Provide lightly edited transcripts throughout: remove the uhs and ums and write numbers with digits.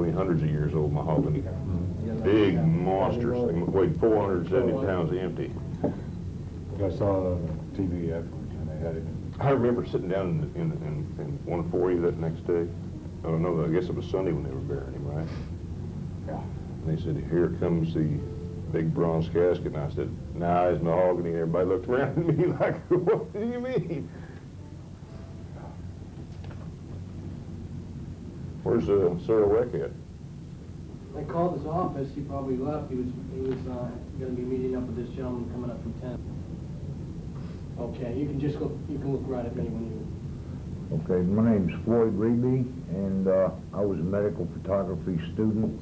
possibly hundreds of years old mahogany. Big monsters. They weighed 470 pounds empty. I saw it on TV afterwards, and they had it. I remember sitting down in 140 that next day. I don't know, I guess it was Sunday when they were burying him, right? Yeah. And they said, here comes the big bronze casket. And I said, nah, it's mahogany. And everybody looked around at me like, what do you mean? Where's Sir Weck at? I called his office. He probably left. He was going to be meeting up with this gentleman coming up from 10. Okay, you can just look. You can look right at me when you. Okay, my name's Floyd Riebe, and I was a medical photography student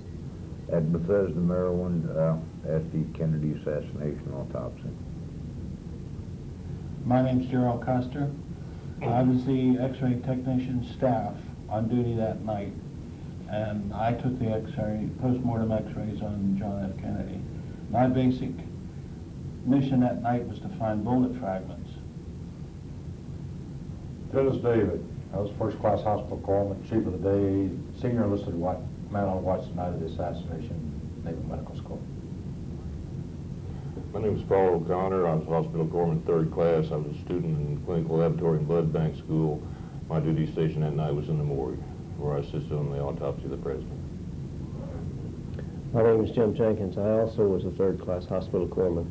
at Bethesda, Maryland, at the Kennedy assassination autopsy. My name's Jerrol Custer. I was the X-ray technician staff on duty that night, and I took the X-ray, post-mortem X-rays on John F. Kennedy. My basic mission that night was to find bullet fragments. Dennis David, I was first-class hospital corpsman, chief of the day, senior enlisted man on watch the night of the assassination, Naval Medical School. My name is Paul O'Connor. I was hospital corpsman, 3rd class. I was a student in clinical laboratory and blood bank school. My duty station that night was in the morgue, where I assisted on the autopsy of the president. My name is Jim Jenkins. I also was a 3rd class hospital corpsman,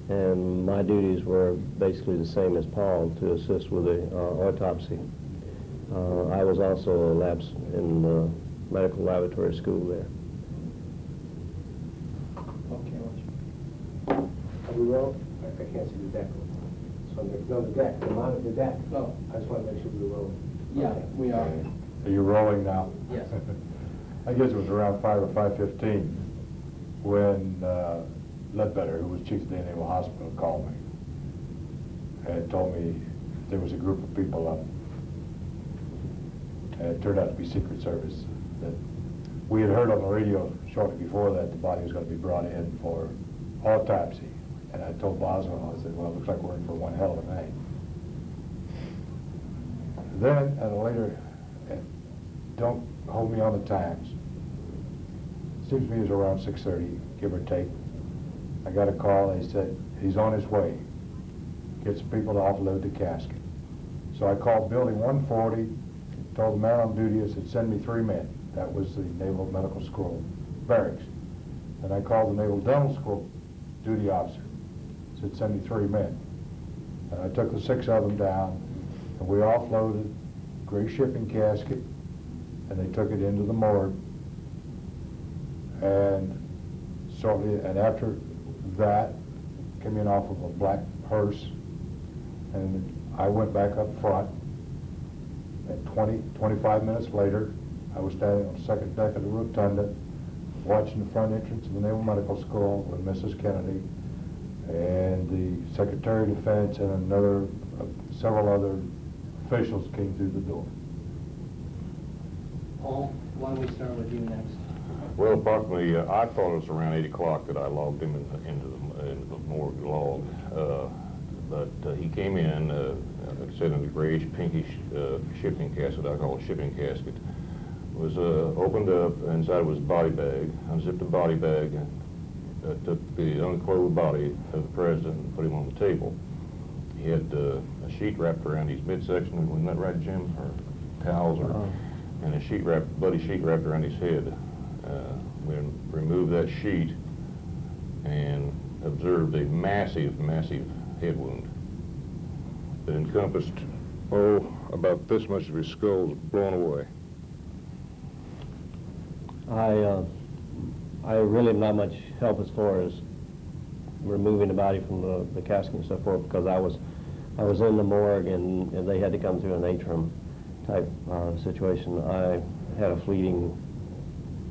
and my duties were basically the same as Paul, to assist with the autopsy. I was also a labs in the medical laboratory school there. Okay, watch. Are we wrong? I can't see the deck. So no, the deck, the monitor deck. No. I just want to make sure we were rolling. Yeah, we are. Are you rolling now? Yes. I guess it was around 5 or 5:15 when Ledbetter, who was chief of the Naval Hospital, called me and told me there was a group of people up. And it turned out to be Secret Service. That we had heard on the radio shortly before that the body was going to be brought in for autopsy. And I told Boswell, I said, well, it looks like we're in for one hell of a night. Then, at a later, don't hold me on the times, seems to me it was around 6:30, give or take. I got a call, they said, he's on his way. Get some people to offload the casket. So I called Building 140, told the man on duty, I said, send me 3 men. That was the Naval Medical School barracks. And I called the Naval Dental School duty officer, said, send me 3 men. And I took the 6 of them down, and we offloaded gray shipping casket, and they took it into the morgue. And shortly, and after that, came in off of a black hearse, and I went back up front. And 25 minutes later, I was standing on the 2nd deck of the rotunda, watching the front entrance of the Naval Medical School with Mrs. Kennedy and the Secretary of Defense and several other officials came through the door. Paul, why don't we start with you next? Well, approximately, I thought it was around 8 o'clock that I logged him into the morgue log. But he came in, like I said, in the grayish, pinkish shipping casket, I call it shipping casket. Was opened up, inside was a body bag, unzipped the body bag, and took the unclothed body of the president and put him on the table. He had a sheet wrapped around his midsection, wasn't that right, Jim? Or towels, and a bloody sheet wrapped around his head. We removed that sheet and observed a massive, massive head wound that encompassed, about this much of his skull was blown away. I really not much help as far as removing the body from the casket and so forth, because I was in the morgue and they had to come through an atrium type situation. I had a fleeting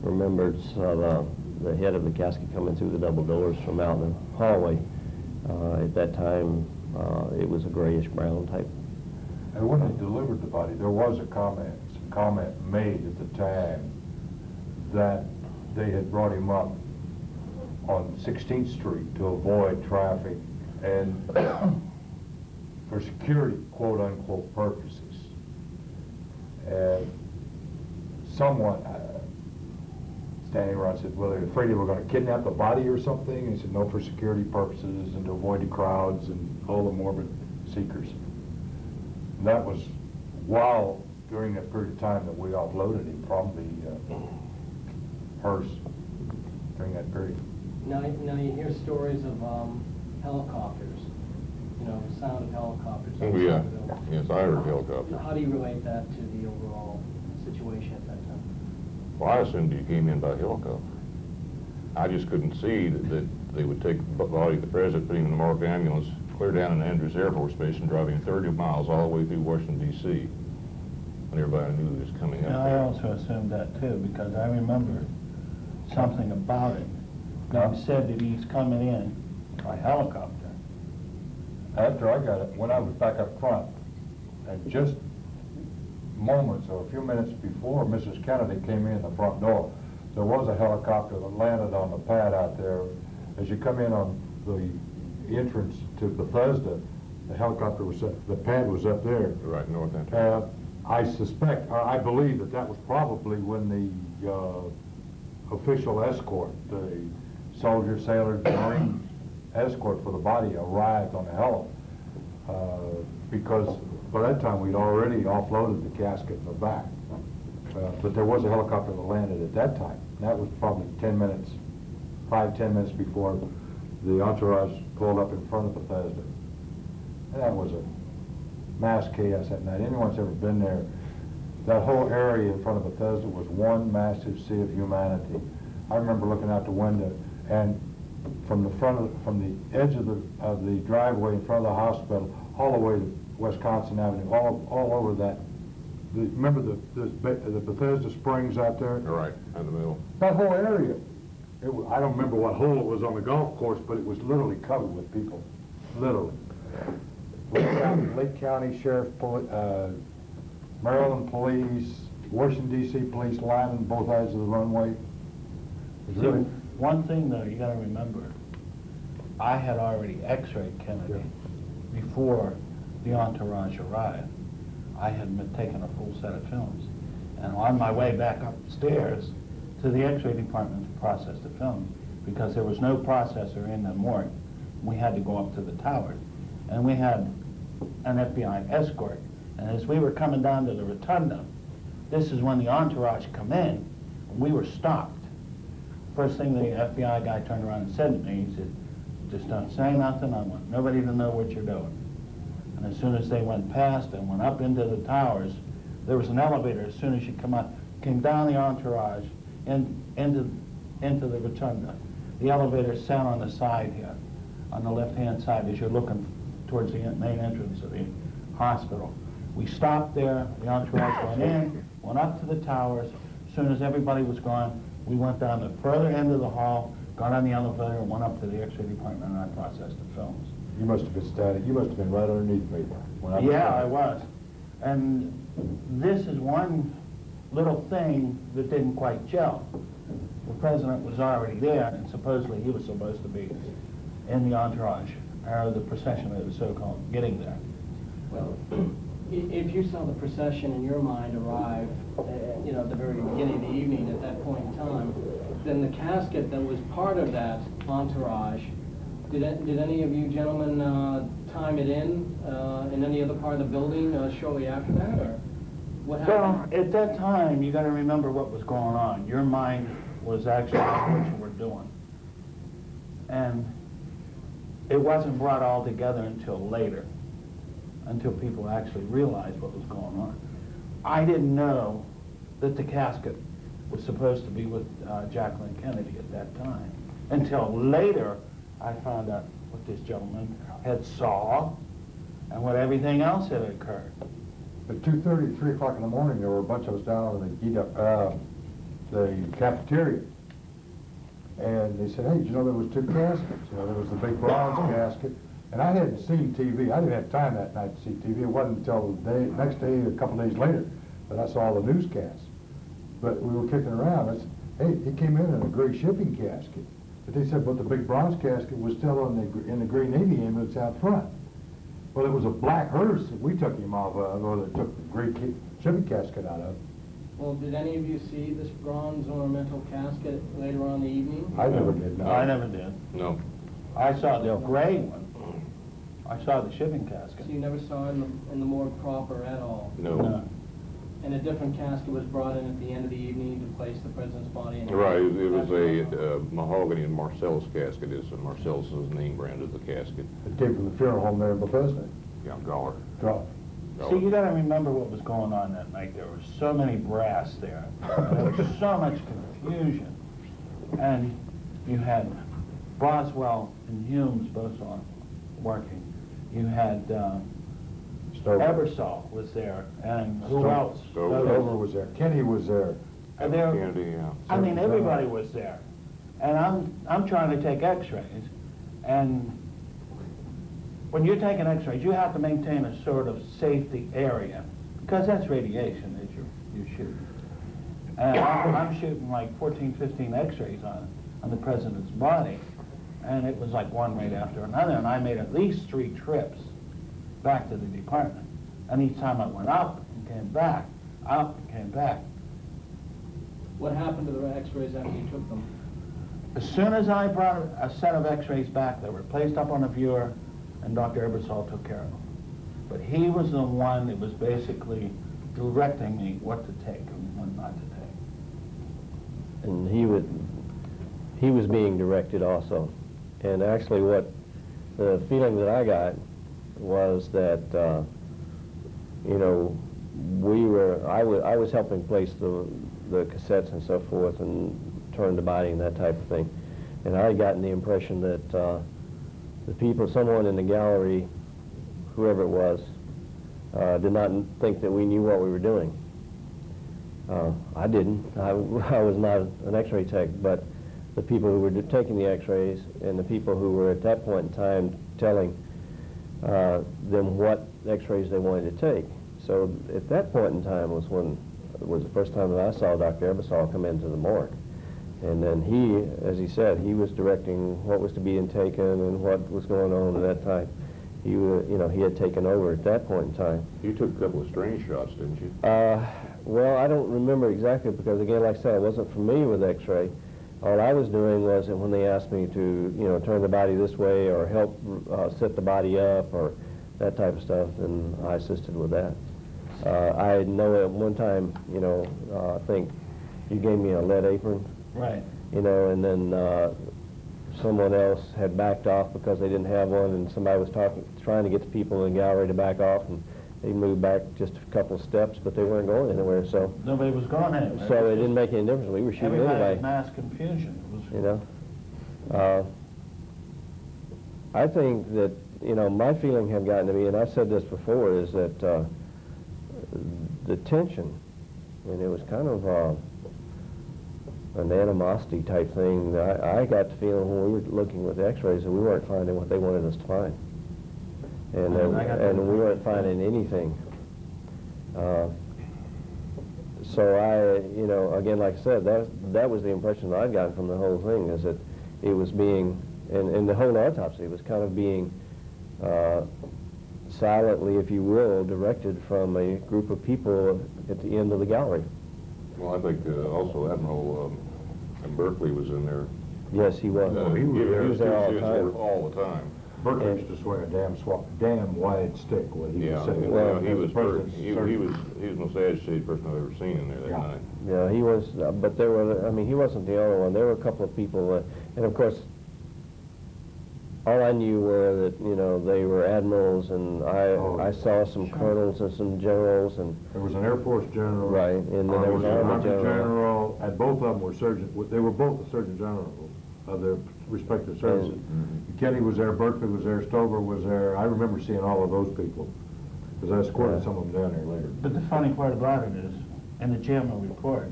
remembrance of the head of the casket coming through the double doors from out in the hallway. At that time, it was a grayish brown type. And when they delivered the body, there was some comment made at the time that they had brought him up on 16th Street to avoid traffic and for security, quote unquote, purposes. And someone, standing around. I said, well, they're afraid they were going to kidnap the body or something. And he said, no, for security purposes and to avoid the crowds and all the morbid seekers. And that was while, during that period of time that we offloaded him from the hearse during that period. Now you hear stories of helicopters, you know, the sound of helicopters. Oh, yeah. Yes, I heard helicopters. How do you relate that to the overall situation at that time? Well, I assumed he came in by helicopter. I just couldn't see that they would take the body of the president, put him in the marked ambulance, clear down in Andrews Air Force Base and drive him 30 miles all the way through Washington, D.C. when everybody knew he was coming up And I there. also assumed that too, because I remember something about it. They said that he's coming in by helicopter. After I got it, when I was back up front, and just moments or a few minutes before Mrs. Kennedy came in the front door, there was a helicopter that landed on the pad out there. As you come in on the entrance to Bethesda, the helicopter was up, the pad was up there. Right north end. I suspect, or I believe that was probably when the official escort, the soldier, sailor, marine escort for the body arrived on the heli. Because by that time we'd already offloaded the casket in the back. But there was a helicopter that landed at that time. That was probably 10 minutes, 5-10 minutes before the entourage pulled up in front of Bethesda. And that was a mass chaos that night. Anyone's ever been there, that whole area in front of Bethesda was one massive sea of humanity. I remember looking out the window, and from the edge of the driveway in front of the hospital, all the way to Wisconsin Avenue, all over that. Remember the Bethesda Springs out there? Right, in the middle. That whole area. I don't remember what hole it was on the golf course, but it was literally covered with people, literally. Lake County Sheriff, Maryland Police, Washington D.C. Police lining both sides of the runway. It was See, really. one thing though, you gotta remember, I had already x-rayed Kennedy before the entourage arrived. I had taken a full set of films. And on my way back upstairs to the x-ray department to process the films, because there was no processor in the morgue, we had to go up to the tower. And we had an FBI escort. And as we were coming down to the rotunda, this is when the entourage come in, and we were stopped. First thing the FBI guy turned around and said to me, he said, just don't say nothing, I want nobody to know what you're doing. And as soon as they went past and went up into the towers, there was an elevator as soon as you come out, came down the entourage and into the rotunda. The elevator sat on the side here, on the left-hand side as you're looking towards the main entrance of the hospital. We stopped there, the entourage went in, went up to the towers. As soon as everybody was gone, we went down the further end of the hall, got on the elevator, and went up to the x-ray department, and I processed the films. You must have been static. You must have been right underneath me when I was Yeah, I static. was. And this is one little thing that didn't quite gel. The president was already there, and supposedly he was supposed to be in the entourage, or the procession that was so-called getting there. Well, if you saw the procession in your mind arrive, you know, at the very beginning of the evening at that point in time, then the casket that was part of that entourage, did any of you gentlemen time it in any other part of the building shortly after that, or what happened? Well, at that time, you got to remember what was going on. Your mind was actually on what you were doing. And it wasn't brought all together until later, until people actually realized what was going on. I didn't know that the casket was supposed to be with Jacqueline Kennedy at that time, until later I found out what this gentleman had saw and what everything else had occurred. At 2:30, 3 o'clock in the morning, there were a bunch of us down in the cafeteria. And they said, hey, did you know there was 2 caskets? You know, there was the big bronze casket. And I hadn't seen TV. I didn't have time that night to see TV. It wasn't until the next day, a couple days later, that I saw the newscasts. But we were kicking around. I said, hey, he came in a gray shipping casket. But they said, but the big bronze casket was still in the gray Navy ambulance out front. Well, it was a black hearse that we took him off of, or that took the gray shipping casket out of. Well, did any of you see this bronze ornamental casket later on in the evening? I never did, no. I never did. No. I saw the gray one. I saw the shipping So casket. you never saw it in the morgue proper at all? No. And a different casket was brought in at the end of the evening to place the president's body in? Right, it was a mahogany and Marcellus casket. Marcellus is the name brand of the casket. It came from the funeral home there in Bethesda. Yeah, Galler. Drop. See, you gotta remember what was going on that night. There was so many brass there. There was so much confusion. And you had Boswell and Humes both on working. You had Stover. Ebersol was there, and who Stover. else? Stover was there. Kenny was there. And there, Kennedy, yeah. I mean, everybody was there. And I'm trying to take x-rays, and when you're taking x-rays, you have to maintain a sort of safety area, because that's radiation that you're shooting. And I'm shooting like 14, 15 x-rays on the president's body, and it was like one right after another, and I made at least 3 trips back to the department. And each time I went up and came back, up and came back. What happened to the x-rays after you took them? As soon as I brought a set of x-rays back, they were placed up on a viewer, and Dr. Ebersol took care of them. But he was the one that was basically directing me what to take and what not to take. And he was being directed also. And actually what the feeling that I got was that, you know, I was helping place the cassettes and so forth and turn the body and that type of thing. And I had gotten the impression that the people, someone in the gallery, whoever it was, did not think that we knew what we were doing. I didn't. I was not an x-ray tech, but the people who were taking the x-rays and the people who were at that point in time telling them what x-rays they wanted to take. So at that point in time was the first time that I saw Dr. Ebersol come into the morgue. And then he, as he said, he was directing what was to be taken and what was going on at that time. He, he had taken over at that point in time. You took a couple of strange shots, didn't you? Well, I don't remember exactly because, again, like I said, I wasn't familiar with x-ray. All I was doing was that when they asked me to, turn the body this way or help set the body up or that type of stuff, then I assisted with that. I know at one time, I think you gave me a lead apron. Right. And then someone else had backed off because they didn't have one, and somebody was trying to get the people in the gallery to back off, and they moved back just a couple of steps, but they weren't going anywhere, so. Nobody was going anywhere. So it didn't make any difference. We were shooting Everybody anyway. had mass confusion. It was, I think that, my feeling had gotten to me, and I've said this before, is that the tension, and it was kind of an animosity type thing. I got the feeling when we were looking with the x-rays that we weren't finding what they wanted us to find. And we weren't finding anything. So again, like I said, that was the impression that I'd gotten from the whole thing, is that it was being, and the whole autopsy was kind of being silently, if you will, directed from a group of people at the end of the gallery. Well, I think also Admiral Berkeley was in there. Yes, he was. He was there all the time. All the time. Berkeley used to swing a damn wide stick when he was sitting Well, there. he was President the most agitated person I've ever seen in there that Yeah. night. Yeah, he was, but there were, he wasn't the only one. There were a couple of people, and of course, all I knew were that, they were admirals, and I saw some colonels and some generals, and... There was an Air Force general. Right, and then there was an Army general. And both of them were surgeons. They were both the Surgeon General of their respective services. Kenny was there, Berkeley was there, Stover was there. I remember seeing all of those people, because I escorted some of them down there later. but the funny part about it is, in the JAMA report,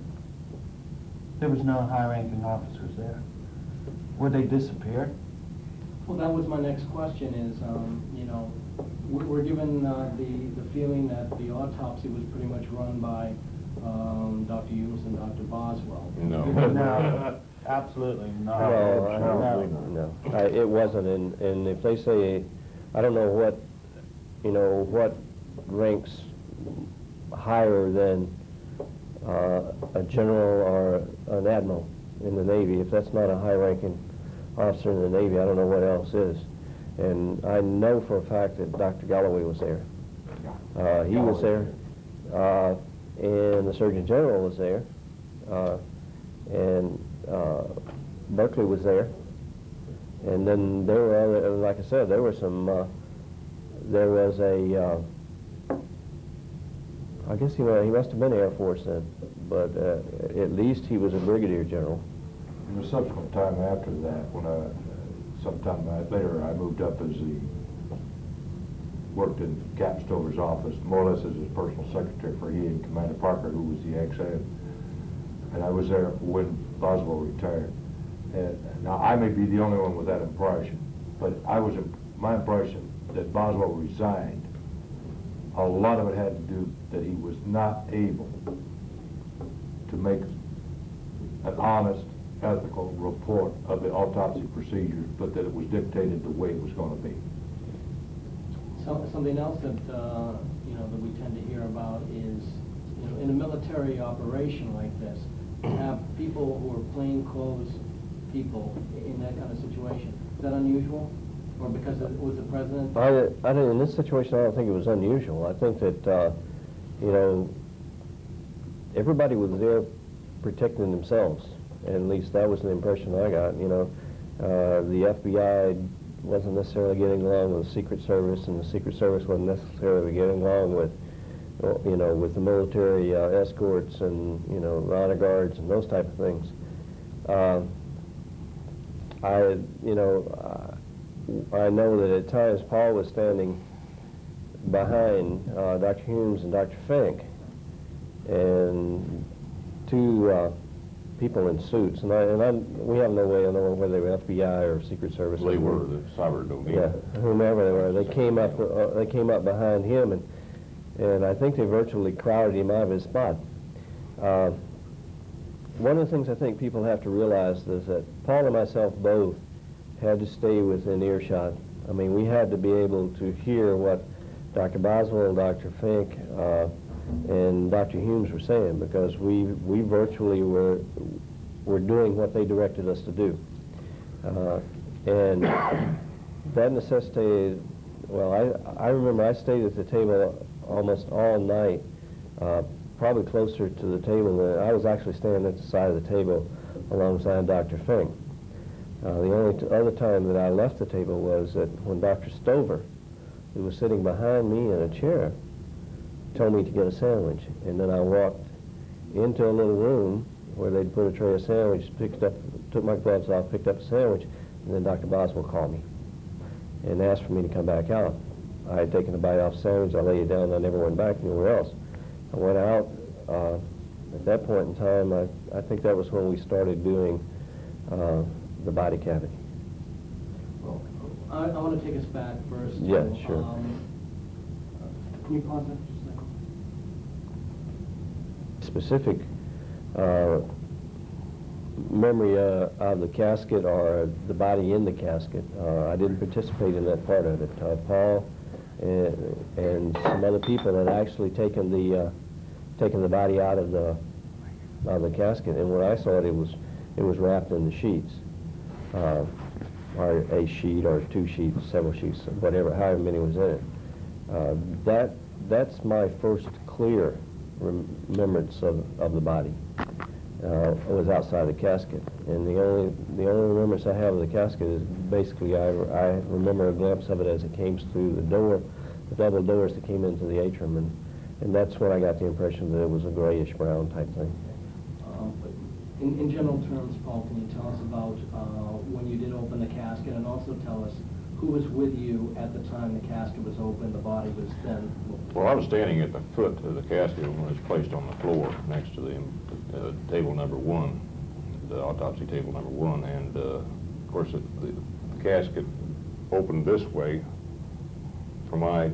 there was no high-ranking officers there. Were they disappeared? Well, that was my next question is, we're given the feeling that the autopsy was pretty much run by Dr. Humes and Dr. Boswell. No. No, absolutely not. No, it wasn't, and if they say, I don't know what ranks higher than a general or an admiral in the Navy. If that's not a high-ranking officer in the Navy, I don't know what else is. And I know for a fact that Dr. Galloway was there. He was there, and the Surgeon General was there, and Berkeley was there. And then there were other, like I said, there were some, there was a, I guess he must have been Air Force then, but at least he was a brigadier general. In the subsequent time after that, when sometime later I moved up as worked in Captain Stover's office, more or less as his personal secretary for he and Commander Parker, who was the XM. And I was there when Boswell retired. And now I may be the only one with that impression, but my impression that Boswell resigned, a lot of it had to do that he was not able to make an honest, ethical report of the autopsy procedures, but that it was dictated the way it was going to be. Something else that that we tend to hear about is, in a military operation like this, to have people who are plainclothes people in that kind of situation. Is that unusual, or because it was the president? In this situation, I don't think it was unusual. I think that everybody was there protecting themselves. At least that was the impression I got. The FBI wasn't necessarily getting along with the Secret Service, and the Secret Service wasn't necessarily getting along with, with the military escorts and, honor guards and those type of things. I know that at times Paul was standing behind Dr. Humes and Dr. Fink, and two people in suits, and we have no way of knowing whether they were FBI or Secret Service. They were the cyber domain. Yeah, whomever they were. They came up behind him, and I think they virtually crowded him out of his spot. One of the things I think people have to realize is that Paul and myself both had to stay within earshot. I mean, we had to be able to hear what Dr. Boswell, Dr. Fink, and Dr. Humes were saying, because we virtually were doing what they directed us to do. And that necessitated, well, I remember I stayed at the table almost all night, probably closer to the table than I was actually standing at the side of the table alongside Dr. Fink. The only other time that I left the table was when Dr. Stover, who was sitting behind me in a chair, told me to get a sandwich, and then I walked into a little room where they'd put a tray of sandwiches, took my gloves off, picked up a sandwich, and then Dr. Boswell called me and asked for me to come back out. I had taken a bite off the sandwich, I laid it down, and I never went back anywhere else. I went out. At that point in time, I think that was when we started doing the body cavity. Well, I want to take us back first. Yeah, sure. Can you pause that just a second? Specific memory of the casket or the body in the casket. I didn't participate in that part of it. Paul and some other people had actually taken the body out of the casket, and when I saw it, it was wrapped in the sheets, or a sheet or two sheets, several sheets, whatever, however many was in it. That's my first clear remembrance of the body. Was outside the casket, and the only remembrance I have of the casket is basically I remember a glimpse of it as it came through the door, the double doors that came into the atrium, and that's when I got the impression that it was a grayish brown type thing. In general terms, Paul, can you tell us about when you did open the casket, and also tell us who was with you at the time the casket was open, the body was then? Well, I was standing at the foot of the casket when it was placed on the floor next to the table number 1, the autopsy table number 1, and of course the casket opened this way from my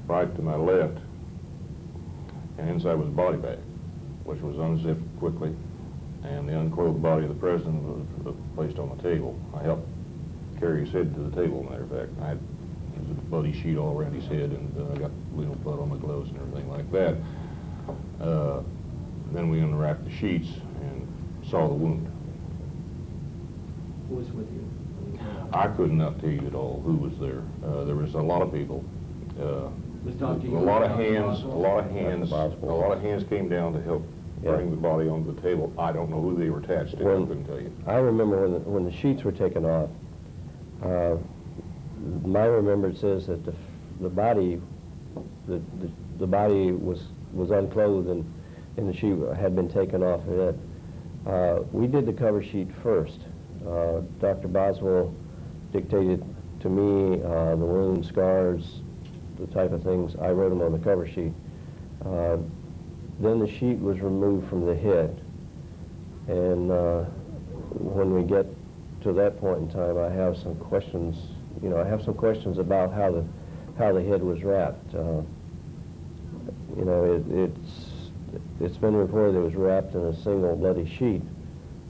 right to my left, and inside was a body bag, which was unzipped quickly, and the unclothed body of the president was placed on the table. I helped carry his head to the table, matter of fact. There was a bloody sheet all around his head, and I got blood on my gloves and everything like that. then we unwrapped the sheets and saw the wound. Who was with you? I could not tell you at all who was there. There was a lot of people. Was Dr. A lot of Dr. hands, Boswell? a lot of hands came down to help bring the body onto the table. I don't know who they were attached to. I couldn't tell you. I remember when the sheets were taken off, my remembrance is that the body was unclothed and the sheet had been taken off of it. We did the cover sheet first. Dr. Boswell dictated to me the wound, scars, the type of things. I wrote them on the cover sheet. Then the sheet was removed from the head. And when we get to that point in time, I have some questions. I have some questions about how the head was wrapped. It's been reported it was wrapped in a single bloody sheet.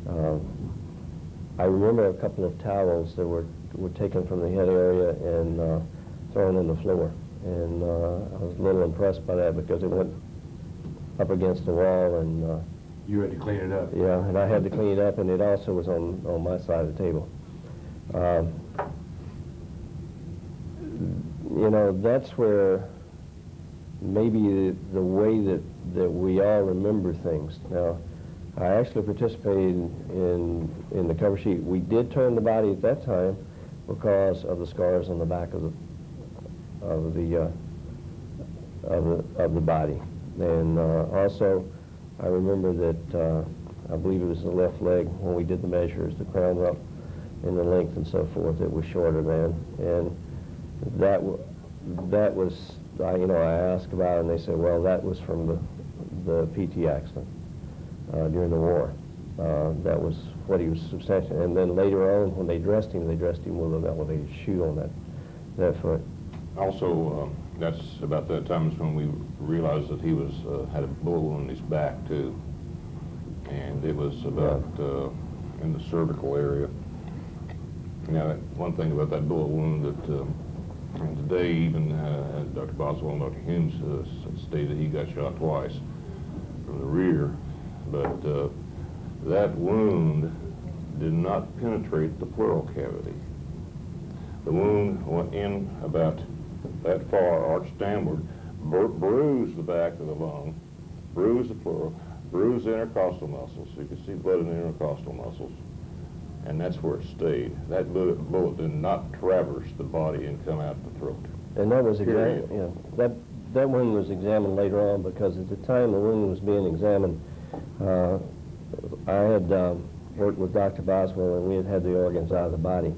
I remember a couple of towels that were taken from the head area and thrown on the floor. And I was a little impressed by that because it went up against the wall and You had to clean it up. yeah, and I had to clean it up, and it also was on my side of the table. That's where maybe the way that we all remember things. Now, I actually participated in the cover sheet. We did turn the body at that time because of the scars on the back of the body, and also I remember that I believe it was the left leg when we did the measures, the crown rump and the length and so forth. It was shorter then, and that was I asked about it, and they said, well, that was from the PT accident during the war. That was what he was substantial. And then later on, when they dressed him with an elevated shoe on that foot. Also, that's about that time is when we realized that he was had a bullet wound in his back too, and it was about in the cervical area. Now, one thing about that bullet wound that and today even Dr. Boswell and Dr. Humes stated he got shot twice from the rear, but that wound did not penetrate the pleural cavity. The wound went in about that far, arched downward, bruised the back of the lung, bruised the pleural, bruised the intercostal muscles, so you could see blood in the intercostal muscles, and that's where it stayed. That bullet did not traverse the body and come out the throat. And that was Period. that wound was examined later on, because at the time the wound was being examined, I had worked with Dr. Boswell, and we had the organs out of the body.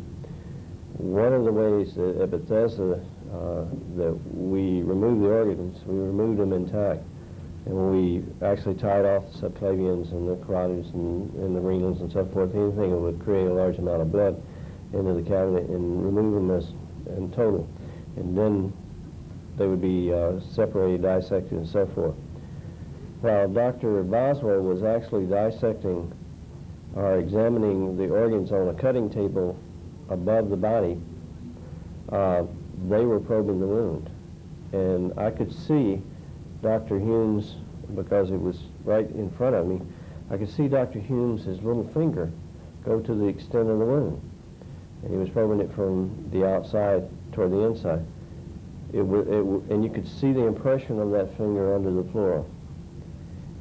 One of the ways at Bethesda that we removed the organs, we removed them intact. And we actually tied off the subclavians and the carotids and the renals and so forth, anything that would create a large amount of blood into the cavity, and remove them as in total. And then they would be separated, dissected, and so forth. While Dr. Boswell was actually dissecting or examining the organs on a cutting table above the body, they were probing the wound. And I could see Dr. Humes, because it was right in front of me, I could see Dr. Humes' little finger go to the extent of the wound. And he was probing it from the outside toward the inside. And you could see the impression of that finger under the pleural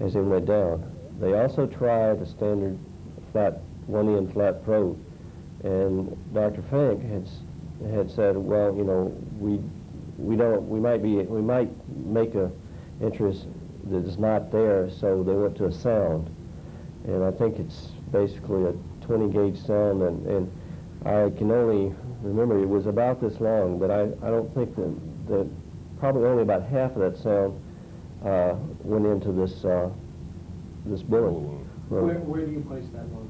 as it went down. They also tried a standard flat, one-end flat probe. And Dr. Fink had said, well, we might make a interest that is not there, so they went to a sound. And I think it's basically a 20-gauge sound, and I can only remember it was about this long, but I don't think that probably only about half of that sound went into this bullet. Where do you place that one?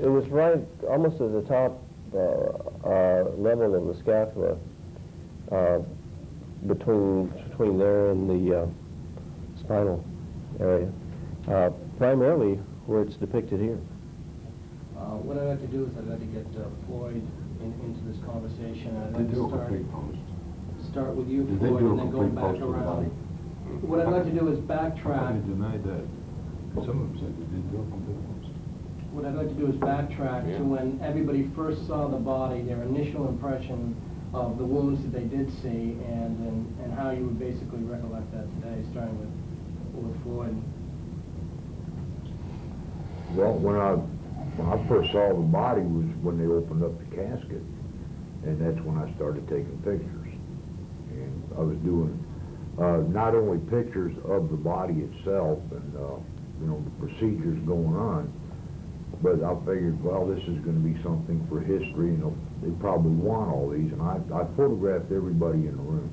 It was right almost at the top level of the scapula, between there and the spinal area, primarily where it's depicted here. What I'd like to do is I'd like to get Floyd into this conversation. I'd Did like they do a to complete post? start with you, Did they Floyd, do a and then go complete back post of the body? around. What I'd like to do is They backtrack. denied that. Some of them said they did go from the What I'd like to do is backtrack Yeah. to when everybody first saw the body, their initial impression of the wounds that they did see, and how you would basically recollect that today, starting with Floyd. Well, when I first saw the body was when they opened up the casket, and that's when I started taking pictures. And I was doing not only pictures of the body itself and you know, the procedures going on, but I figured, well, this is going to be something for history, and they probably want all these. And I photographed everybody in the room,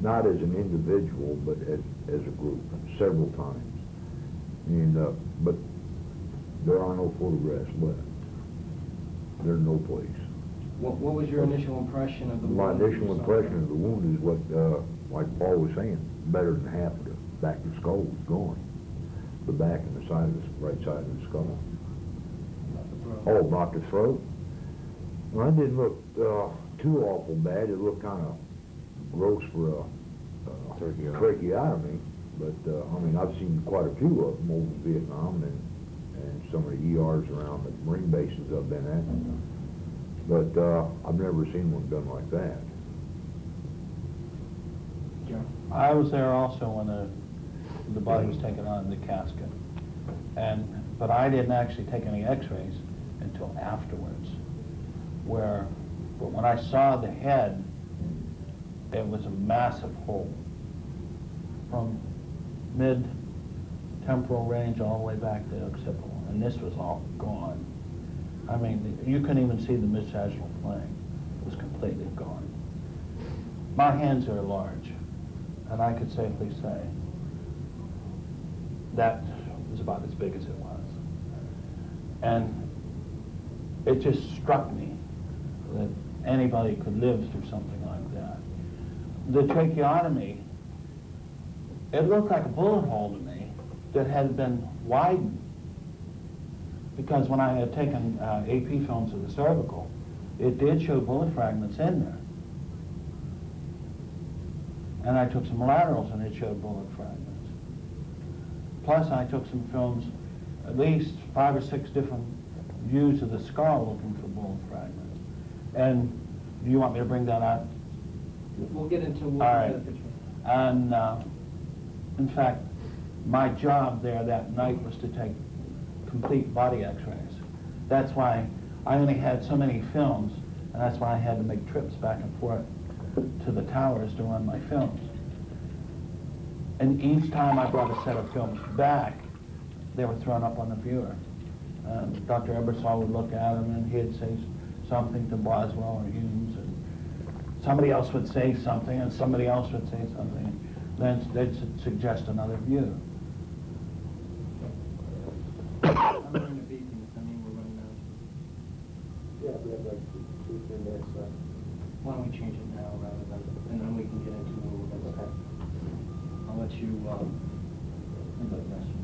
not as an individual, but as a group, several times. And but there are no photographs left. They're no place. What was your initial impression of the wound? My that you initial saw? impression of the wound is what, like Paul was saying, better than half of the back of the skull was gone. The back and the side of the right side of the skull. Not the throat. Oh, about the throat? Well, it didn't look too awful bad. It looked kind of gross for a tracheotomy. But, I mean, I've seen quite a few of them over in Vietnam and some of the ERs around the Marine bases I've been at. But I've never seen one done like that. Jerrol? I was there also when the body was taken out of the casket, but I didn't actually take any X-rays until afterwards. But when I saw the head, it was a massive hole from mid-temporal range all the way back to occipital, and this was all gone. I mean, you couldn't even see the mid-sagittal plane. It was completely gone. My hands are large, and I could safely say that was about as big as it was. And it just struck me that anybody could live through something like that. The tracheotomy, it looked like a bullet hole to me that had been widened. Because when I had taken AP films of the cervical, it did show bullet fragments in there. And I took some laterals and it showed bullet fragments. Plus I took some films, at least 5 or 6 different views of the skull looking for bullet fragments. And do you want me to bring that out? We'll get into All right. the picture. And in fact, my job there that night was to take complete body X-rays. That's why I only had so many films, and that's why I had to make trips back and forth to the towers to run my films. And each time I brought a set of films back, they were thrown up on the viewer. Dr. Ebersol would look at them and he'd say something to Boswell or Humes, and somebody else would say something, and somebody else would say something, and then they'd suggest another view. I'm running a beat, I mean, we're running out. Yeah, we have like 2-3 minutes left. Why don't we change it now rather than, and then we can get into where we're going to start. I'll let you, invite questions.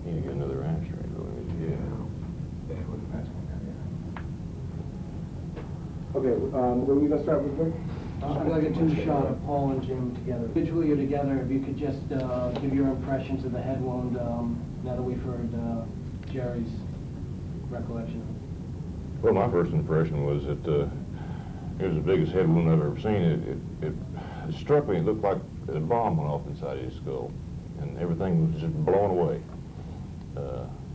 Need to get another ashtray, yeah. Okay, were we gonna start with Rick? I'd like a two-shot of Paul and Jim together. Individually or together, if you could just give your impressions of the head wound, now that we've heard Jerry's recollection. Well, my first impression was that it was the biggest head wound I've ever seen. It struck me, it looked like a bomb went off inside his skull, and everything was just blown away.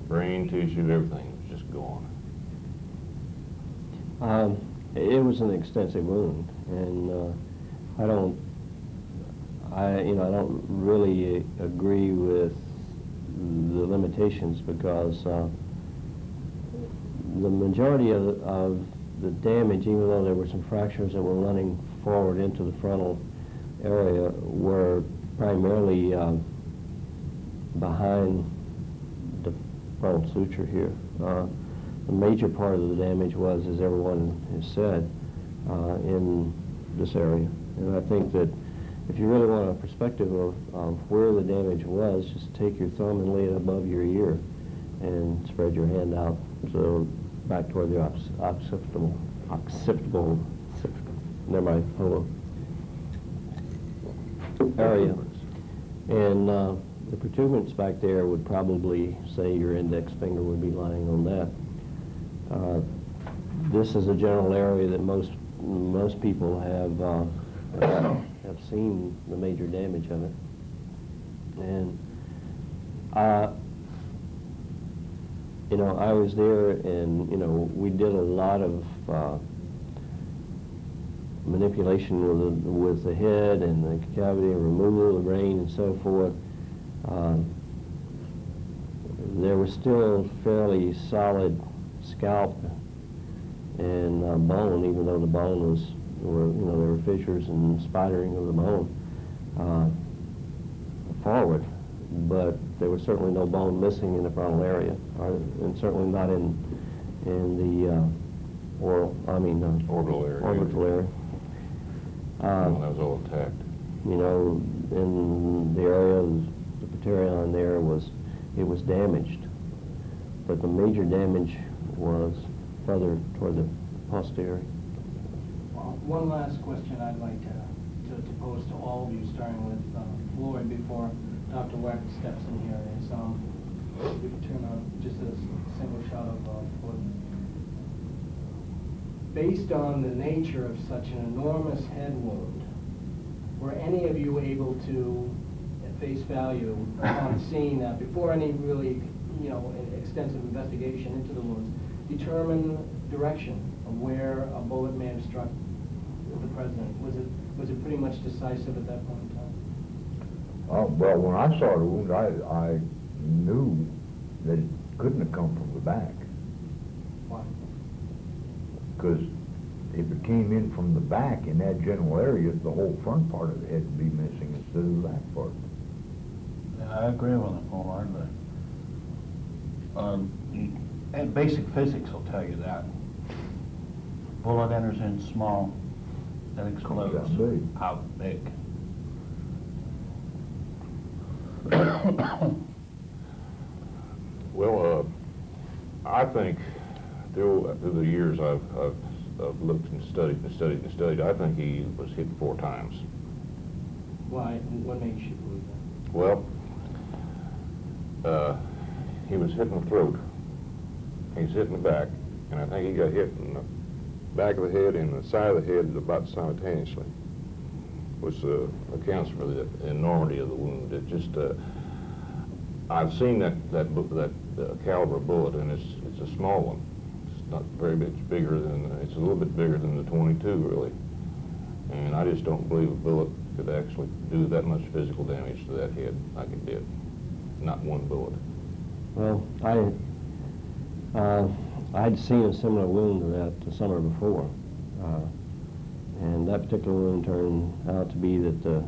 Brain tissue, everything was just gone. It was an extensive wound, and I don't really agree with the limitations, because the majority of the damage, even though there were some fractures that were running forward into the frontal area, were primarily behind the frontal suture here. The major part of the damage was, as everyone has said, in this area. And I think that if you really want a perspective of where the damage was, just take your thumb and lay it above your ear and spread your hand out so back toward the occipital, never mind, hold on, area. And the protuberance back there would probably say your index finger would be lying on that. This is a general area that most people have seen the major damage of it. And you know, I was there, and you know, we did a lot of manipulation with the head and the cavity and removal of the brain and so forth. There was still fairly solid scalp and bone, even though the bone was, there were fissures and spidering of the bone forward, but there was certainly no bone missing in the frontal area, and certainly not in the orbital area. Orbital area. That was all intact. You know, in the area of the Pterion there it was damaged, but the major damage was further toward the posterior. Well, one last question I'd like to pose to all of you, starting with Floyd before Dr. Weck steps in here, is we can turn on just a single shot of Floyd. Based on the nature of such an enormous head wound, were any of you able to, at face value, on seeing that, before any really, extensive investigation into the wounds, determine direction of where a bullet may have struck the president? Was it pretty much decisive at that point in time? Well, when I saw the wound, I knew that it couldn't have come from the back. Why? Because if it came in from the back in that general area, the whole front part of the head would be missing instead of the back part. Yeah, I agree with him wholeheartedly. And basic physics will tell you that. Bullet enters in small and explodes Comes out big. out big. Well, I think through the years I've looked and studied, I think he was hit 4 times. Why? What makes you believe that? Well, he was hit in the throat, he's hit in the back, and I think he got hit in the back of the head and the side of the head about simultaneously, which accounts for the enormity of the wound. It just, I've seen that caliber bullet, and it's a small one. It's not very much bigger than, it's a little bit bigger than the .22 really, and I just don't believe a bullet could actually do that much physical damage to that head like it did. Not one bullet. Well, I'd seen a similar wound to that the summer before, and that particular wound turned out to be that the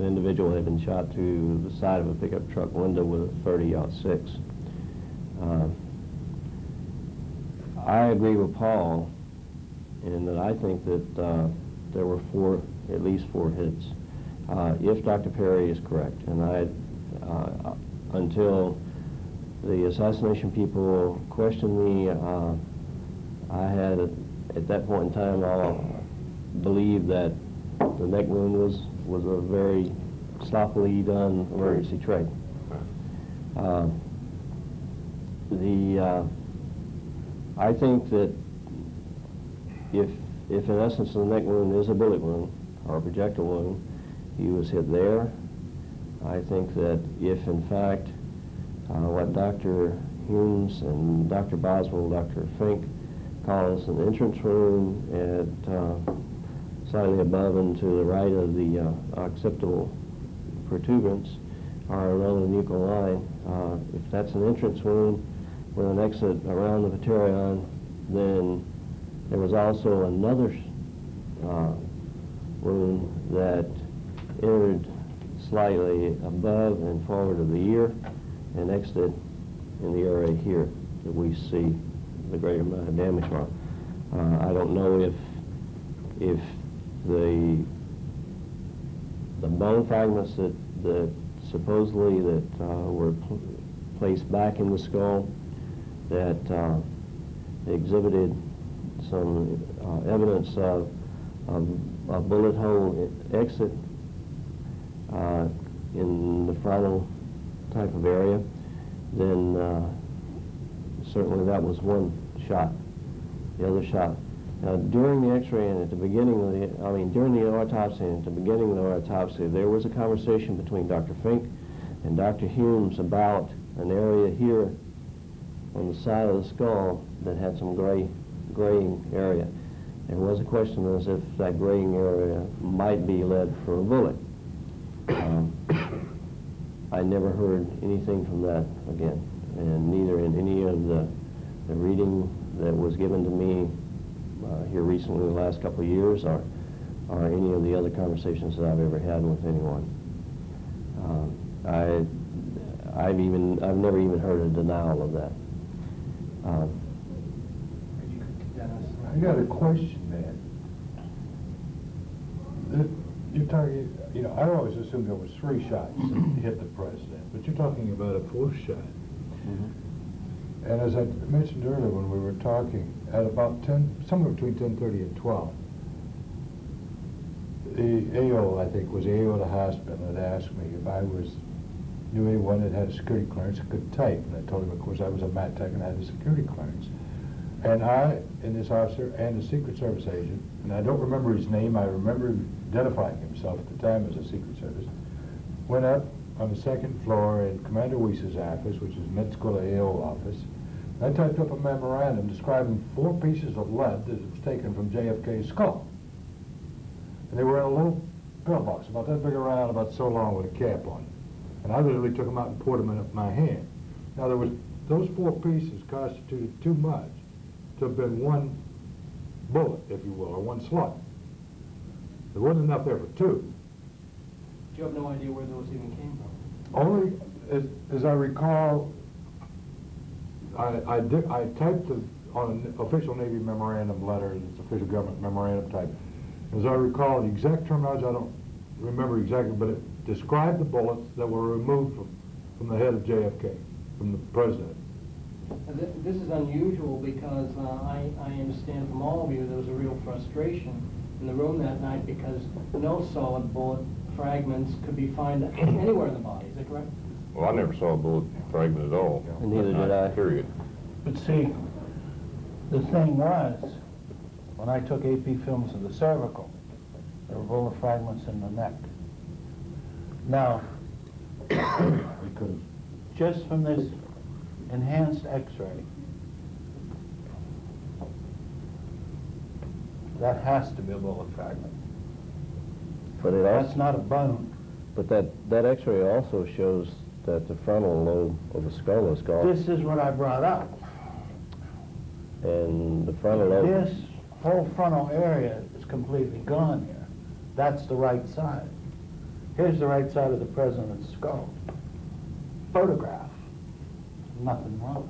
individual had been shot through the side of a pickup truck window with a .30-06. I agree with Paul in that I think that there were at least four hits. If Dr. Perry is correct, and until the assassination people questioned me, I had, at that point in time, believed that the neck wound was a very sloppily done emergency trach. I think that if in essence the neck wound is a bullet wound or a projectile wound, he was hit there. I think that if in fact what Dr. Humes and Dr. Boswell, Dr. Fink calls an entrance wound at slightly above and to the right of the occipital protuberance or along the nuchal line, if that's an entrance wound with an exit around the Pterion, then there was also another wound that entered slightly above and forward of the ear and exited in the area here that we see the greater amount of damage from. I don't know if the the bone fragments that supposedly that were placed back in the skull that exhibited some evidence of a bullet hole exit in the frontal type of area, then certainly that was one shot. The other shot. Now, during the X-ray and at the beginning of during the autopsy and at the beginning of the autopsy, there was a conversation between Dr. Fink and Dr. Humes about an area here on the side of the skull that had some graying area. There was a question as if that graying area might be lead for a bullet. I never heard anything from that again, and neither in any of the reading that was given to me here recently the last couple of years or any of the other conversations that I've ever had with anyone. I've never even heard a denial of that. Dennis? I got a question, man. You're talking, I always assumed there was 3 shots that hit the president, but you're talking about a 4th shot. Mm-hmm. And as I mentioned earlier when we were talking, at about somewhere between 10:30 and 12, the AO, I think, was the AO of the hospital, had asked me if I knew anyone that had a security clearance and could type. And I told him, of course, I was a mat tech and I had a security clearance. And and this officer and the Secret Service agent, and I don't remember his name, I remember identifying himself at the time as a Secret Service, went up on the 2nd floor in Commander Weiss's office, which is Med School AO office. I typed up a memorandum describing 4 pieces of lead that was taken from JFK's skull. And they were in a little pillbox, about that big around, about so long with a cap on it. And I literally took them out and poured them in my hand. Now those 4 pieces constituted too much to have been one bullet, if you will, or one slug. There wasn't enough there for 2. You have no idea where those even came from? Only, as I recall, I typed on an official Navy memorandum letter, it's official government memorandum type. As I recall, the exact terminology, I don't remember exactly, but it described the bullets that were removed from the head of JFK, from the president. This is unusual because I understand from all of you there was a real frustration in the room that night because no solid bullet fragments could be found anywhere in the body. Is that correct? Well, I never saw a bullet fragment at all. And neither did I. Period. But see, the thing was, when I took AP films of the cervical, there were bullet fragments in the neck. Now, just from this enhanced X-ray, that has to be a bullet fragment. But it That's also, not a bone. but that X-ray also shows that the frontal lobe of the skull is gone, This is what I brought up. and the frontal lobe. This whole frontal area is completely gone here. That's the right side. Here's the right side of the president's skull. Photograph. Nothing wrong.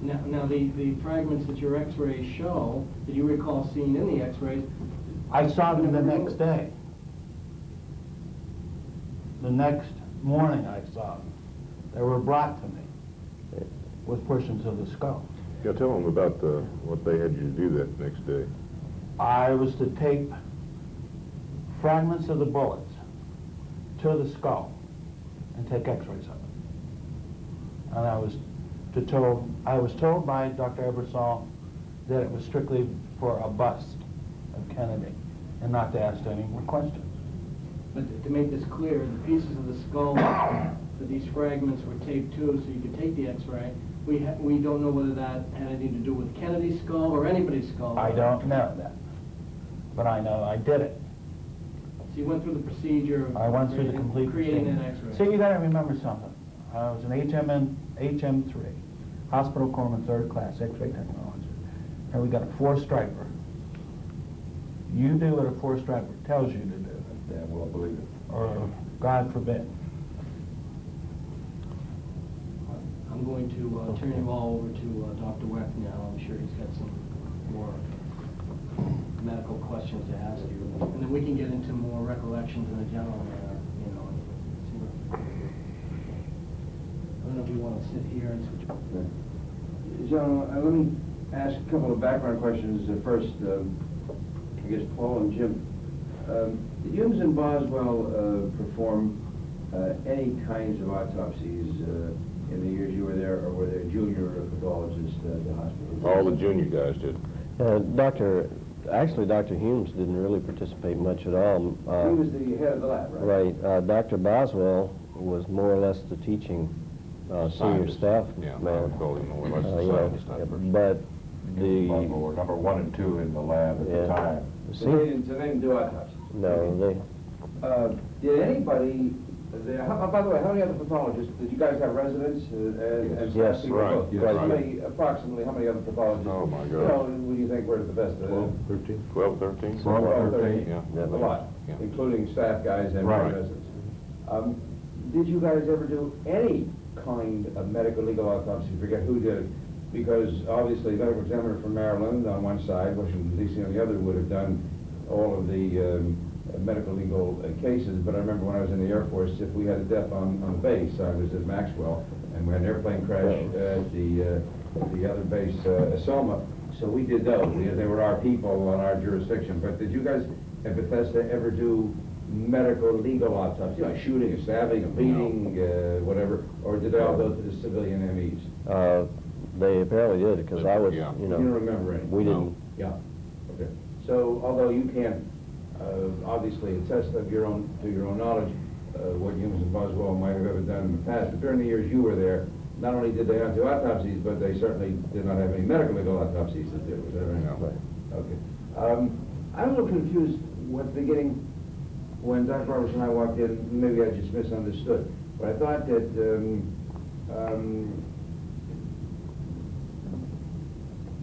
Now the fragments that your X-rays show, that you recall seeing in the X-rays, I saw them the next day. The next morning I saw them. They were brought to me with portions of the skull. Yeah, tell them about what they had you to do that next day. I was to tape fragments of the bullets to the skull and take X-rays of it. And I was told by Dr. Ebersol that it was strictly for a bust of Kennedy and not to ask any more questions. but to make this clear, the pieces of the skull that these fragments were taped to so you could take the X-ray, we don't know whether that had anything to do with Kennedy's skull or anybody's skull. I don't know that, but I know I did it. So you went through the procedure of I went through the complete creating procedure. that X-ray. See, you gotta remember something. I was an HM3, Hospital Corpsman 3rd Class, X-ray technology. And we got a 4-striper. You do what a 4-striper tells you to do. Yeah, well, I believe it. Or, God forbid. I'm going to turn you all over to Dr. Weck now. I'm sure he's got some more medical questions to ask you, and then we can get into more recollections in a general manner, you know. I don't know if you want to sit here and switch. John, let me ask a couple of background questions. First, I guess Paul and Jim. Did Humes and Boswell perform any kinds of autopsies in the years you were there, or were there junior pathologists at the hospital? All the junior guys did. Actually, Dr. Humes didn't really participate much at all. He was the head of the lab, right? Right. Dr. Boswell was more or less the teaching senior Scientist. staff Yeah, I man. would call him more or less the You know, scientist type person. but Boswell were number 1 and 2 in the lab at Yeah. the time. So they didn't do autopsies? No, they, Did anybody, by the way, how many other pathologists, did you guys have residents and Yes, staff people right, both? yes, How right. many, approximately, how many other pathologists? Oh, my You gosh. know, what do you think were at the best? 13? 12, 13? 12, 13. Yeah. A lot, Yeah. including staff guys and Right. residents. Did you guys ever do any kind of medical legal autopsy? Forget who did it, because obviously medical examiner from Maryland on one side, Washington D.C. on the other, would have done all of the medical legal cases. But I remember when I was in the Air Force, if we had a death on base, I was at Maxwell, and we had an airplane crash at the other base, Selma. So we did those. They were our people on our jurisdiction. But did you guys at Bethesda ever do medical legal autopsy, like shooting, a stabbing, a beating, whatever, or did they all go to the civilian MEs? they apparently did, because I was, Yeah. you You don't know, remember any? we didn't. Yeah. Okay. So although you can't obviously attest to your own knowledge what Humes and Boswell might have ever done in the past, but during the years you were there, not only did they not do autopsies, but they certainly did not have any medical legal autopsies to do. Was that right? No. Okay. I was a little confused at the beginning when Dr. Roberts and I walked in. Maybe I just misunderstood, but I thought that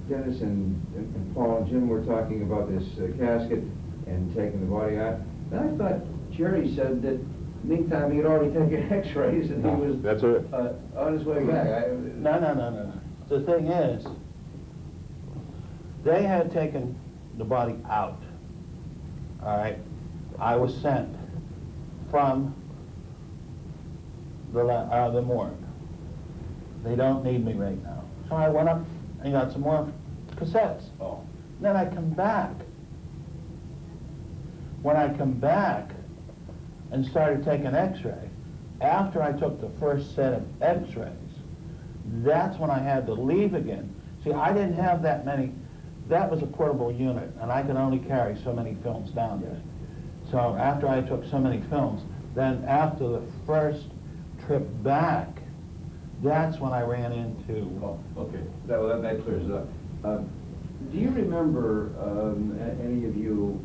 Dennis and Paul and Jim were talking about this casket and taking the body out. Then I thought Jerry said that meantime he had already taken x-rays and he was That's it. on his way back. No. The thing is, they had taken the body out, all right? I was sent from the morgue. They don't need me right now. So I went up and got some more cassettes. Oh. Then I come back. When I come back and started taking x-ray, after I took the first set of x-rays, that's when I had to leave again. See, I didn't have that many. That was a portable unit, and I could only carry so many films down there. So after I took so many films, then after the first trip back, that's when I ran into... Oh, okay. That clears it up. Do you remember, any of you,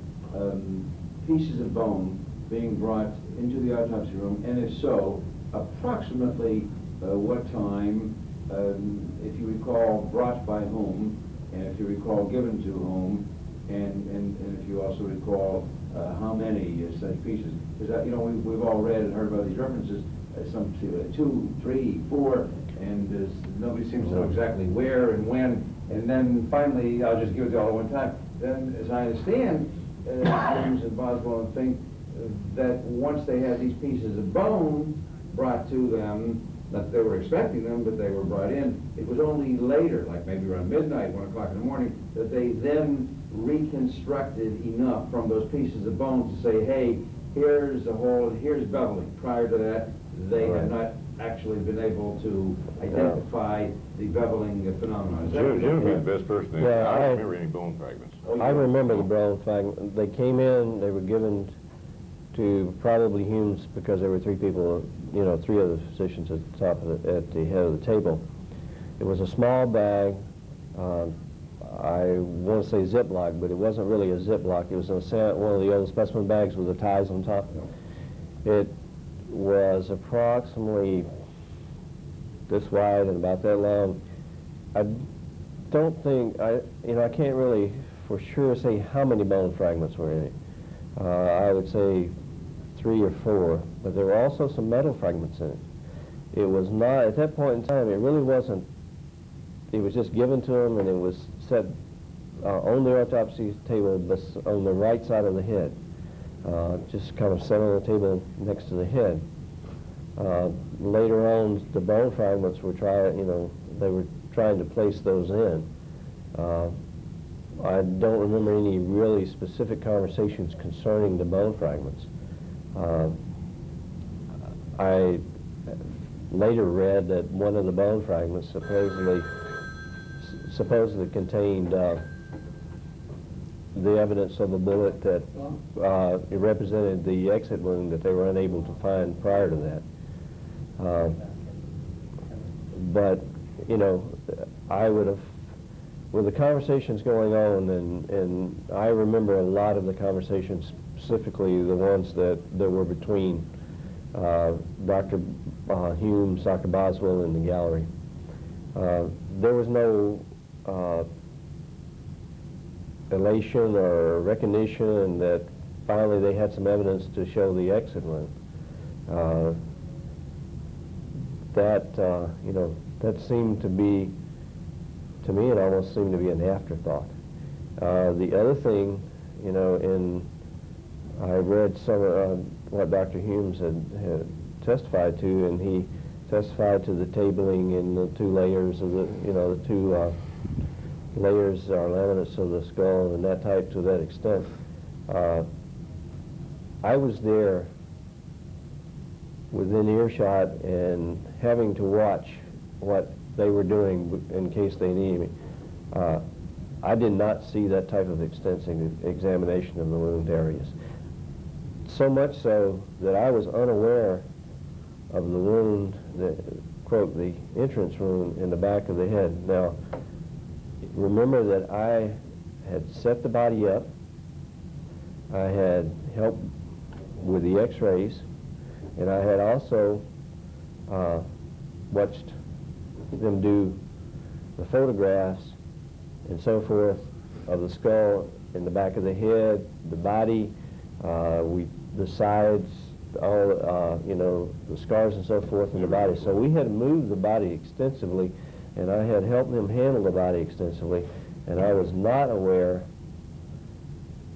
pieces of bone being brought into the autopsy room? And if so, approximately what time, if you recall, brought by whom, and if you recall, given to whom, and if you also recall how many such pieces? Because, you know, we've all read and heard about these references, some 2, 3, 4, and nobody seems to know exactly where and when. And then finally, I'll just give it to you all at one time. Then, as I understand, James and Boswell think that once they had these pieces of bone brought to them, not that they were expecting them, but they were brought in, it was only later, like maybe around midnight, 1 o'clock in the morning, that they then reconstructed enough from those pieces of bone to say, hey, here's a hole and here's beveling. Prior to that, they had not actually been able to identify the beveling phenomenon. Is that Jim would be the best person. Yeah, I don't remember any bone fragments. I remember the bone fragment. They came in, they were given to probably Humes because there were 3 people, you know, 3 other physicians at the top of at the head of the table. It was a small bag. I want to say Ziploc, but it wasn't really a Ziploc. It was one of the old specimen bags with the ties on top. It was approximately this wide and about that long. I don't think, I can't really for sure say how many bone fragments were in it. I would say 3 or 4, but there were also some metal fragments in it. It was not, at that point in time, it really wasn't, it was just given to them and it was set on the autopsy table on the right side of the head, just kind of sat on the table next to the head. Later on, the bone fragments were they were trying to place those in. I don't remember any really specific conversations concerning the bone fragments. I later read that one of the bone fragments supposedly contained the evidence of a bullet that it represented the exit wound that they were unable to find prior to that. But, I would have, with the conversations going on, and I remember a lot of the conversations, specifically the ones that were between Dr. Humes, Dr. Boswell, and the gallery. There was no elation or recognition that finally they had some evidence to show the exit wound. That seemed to be, to me, it almost seemed to be an afterthought. The other thing, I read some of what Dr. Humes had testified to, and he testified to the tabling in the two layers of the two layers or laminates of the skull and that type to that extent. I was there within earshot and having to watch what they were doing in case they needed me. I did not see that type of extensive examination of the wound areas. So much so that I was unaware of the wound, quote, the entrance wound in the back of the head. Now, remember that I had set the body up. I had helped with the x-rays, and I had also watched them do the photographs and so forth of the skull in the back of the head, the body, the sides, all, the scars and so forth in the body. So we had moved the body extensively, and I had helped them handle the body extensively, and I was not aware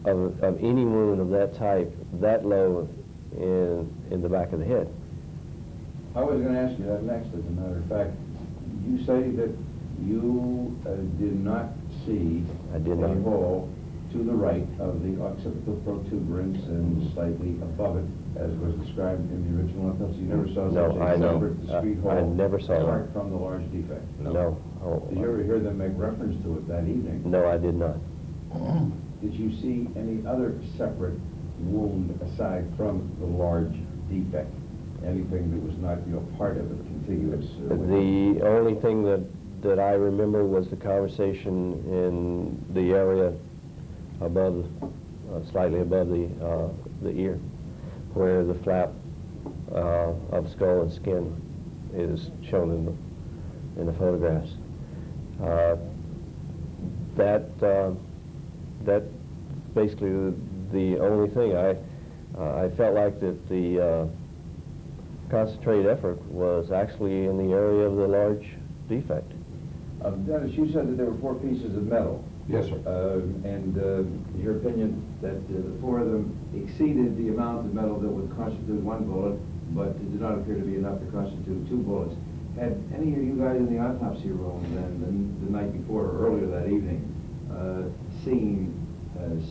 of any wound of that type, that low in the back of the head. I was going to ask you that next, as a matter of fact. You say that you did not see I did a not. hole to the right of the occipital protuberance and slightly above it, as was described in the original autopsy. You never saw No, such I a know. separate, discrete hole I never saw apart that. from the large defect? No. Oh, Did you ever hear them make reference to it that evening? no, I did not. Did you see any other separate wound aside from the large defect? Anything that was not, part of it, contiguous? The only thing that I remember was the conversation in the area above, slightly above the ear, where the flap of skull and skin is shown in the photographs. That's basically the only thing. I felt like that the concentrated effort was actually in the area of the large defect. Dennis, you said that there were 4 pieces of metal. Yes, sir. And your opinion that the 4 of them exceeded the amount of metal that would constitute 1 bullet, but it did not appear to be enough to constitute 2 bullets. Had any of you guys in the autopsy room then the night before or earlier that evening seen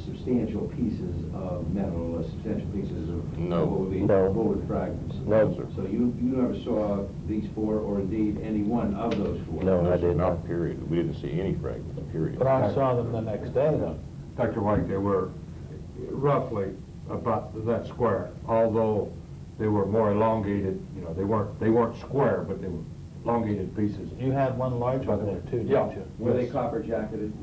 substantial pieces of metal, substantial pieces of No. what would be No. bullet fragments? No, sir. So you never saw these 4, or indeed any one of those 4? No, I did not. Not period. We didn't see any fragments, period. But I saw them the next day, though. Dr. White, they were roughly about that square, although they were more elongated. They weren't square, but they were elongated pieces. You had one large one there, too, Yeah. didn't you? Were they copper jacketed?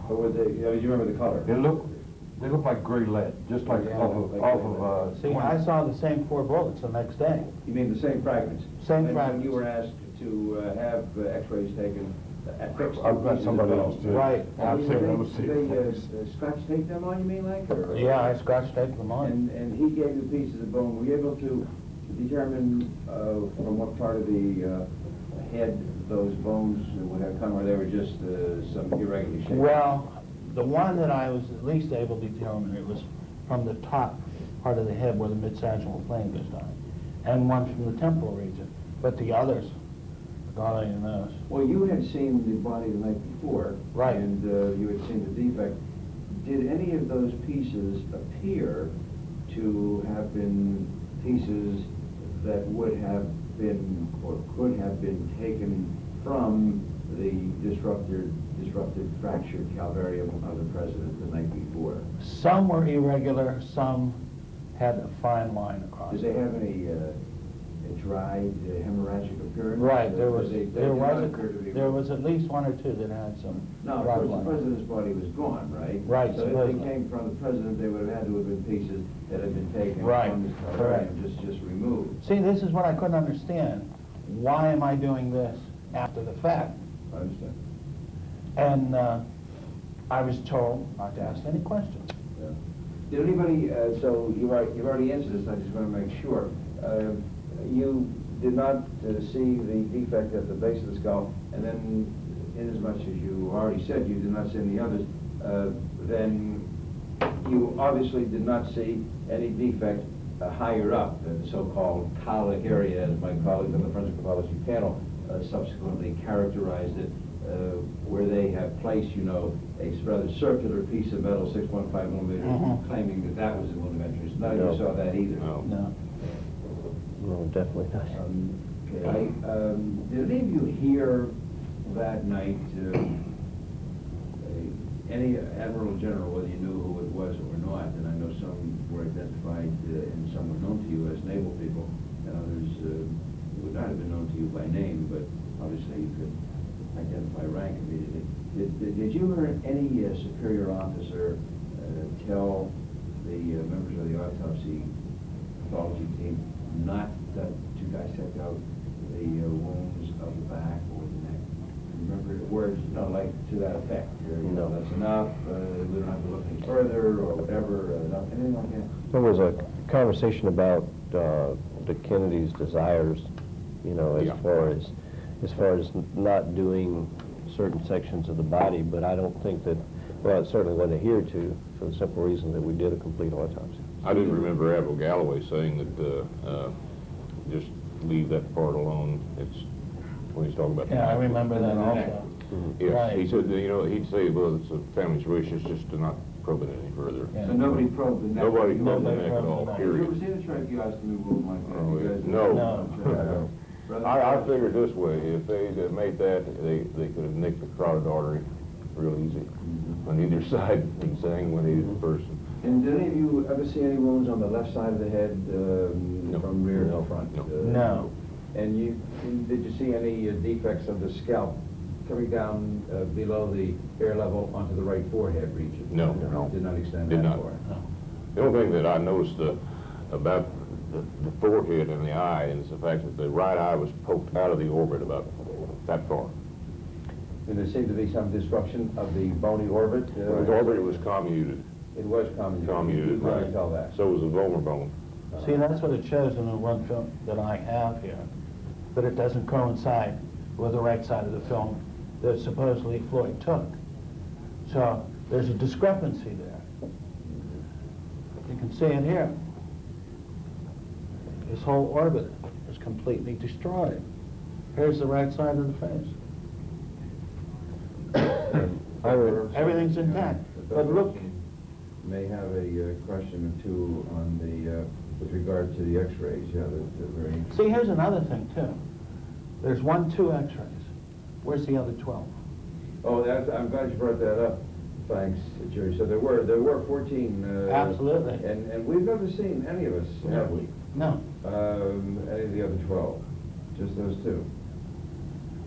Or were they, you remember the color? They look like gray lead, just like Yeah, off like of See, I saw the same 4 bullets the next day. You mean the same fragments? Same And fragments. you were asked to have x-rays taken, affixed to I've got pieces somebody of else bone. too. Right. I've seen those. Did they scotch tape them on, you mean, like? Or? Yeah, I scotch taped them on. And he gave you pieces of bone. Were you able to determine from what part of the head those bones would have come, or they were just some irregularly shaped? Well, the one that I was at least able to determine, it was from the top part of the head where the mid-sagittal plane goes down, and one from the temporal region. But the others, God only knows. Well, you had seen the body the night before. Right. And you had seen the defect. Did any of those pieces appear to have been pieces that would have been or could have been taken from the disrupted fractured calvarium of the president the night before? Some were irregular, some had a fine line across. Did they have any dried hemorrhagic appearance? Right, there There was at least one or two that had some No, of dried course, the lines. president's body was gone, right? Right, So if supposedly. they came from the president, they would have had to have been pieces that had been taken Right, from his correct. calvarium, just removed. See, this is what I couldn't understand. Why am I doing this after the fact? I understand. And I was told not to ask any questions. Yeah. Did anybody, so you've already answered this, I just want to make sure. You did not see the defect at the base of the skull, and then, inasmuch as you already said you did not see any others, then you obviously did not see any defect higher up, the so-called colic area, as my colleagues on the forensic pathology panel subsequently characterized it, where they have placed, you know, a rather circular piece of metal, 6.5 millimeter, claiming that that was a millimeter. None of you saw that either. No. No. No, definitely not. Okay. Did any of you hear that night any Admiral General, whether you knew who it was or not, and I know some were identified and some were known to you as naval people, and others would not have been known to you by name, but obviously you could identify rank immediately. Did you hear any superior officer tell the members of the autopsy pathology team not to dissect out the wounds of the back or the neck? Remember words, no, like to that effect. No. That's enough. We don't have to look any further or whatever. Anything like that. There was a conversation about the Kennedys' desires, you know, as Yeah. far as not doing certain sections of the body, but I don't think that, well, it certainly wasn't adhered to for the simple reason that we did a complete autopsy. I did remember Admiral Galloway saying that just leave that part alone. It's when he's talking about. Yeah, I remember that also. Yes, Right. he said, you know, he'd say, well, it's a family's wish, it's just to not probe it any further. Yeah. So nobody probed the neck? Nobody probed the Nobody neck at probed all, the neck. Have you ever period. seen a tracheostomy wound like that? You guys- No. No. I figured this way, if they'd made that, they could have nicked the carotid artery real easy on either side, exsanguinated the person. And did any of you ever see any wounds on the left side of the head from rear to front? No. No. And did you see any defects of the scalp coming down below the ear level onto the right forehead region? No. Did not extend Did that not. far? The only thing that I noticed about the forehead and the eye is the fact that the right eye was poked out of the orbit about that far. And there seemed to be some disruption of the bony orbit? The orbit was comminuted. It was comminuted. Comminuted, You couldn't right. tell that. So was the volar bone. See, that's what it shows in the one film that I have here, but it doesn't coincide with the right side of the film that supposedly Floyd took. So there's a discrepancy there. You can see it here. This whole orbit is completely destroyed. Here's the right side of the face. Everything's intact. But look, May have a question or two on the, with regard to the x-rays, yeah, they're very interesting. see, here's another thing too. There's 2 x-rays. Where's the other 12? Oh, I'm glad you brought that up. Thanks, Jerry. So there were 14. Absolutely. And we've never seen any of us, have we? No. Any of the other 12? Just those 2.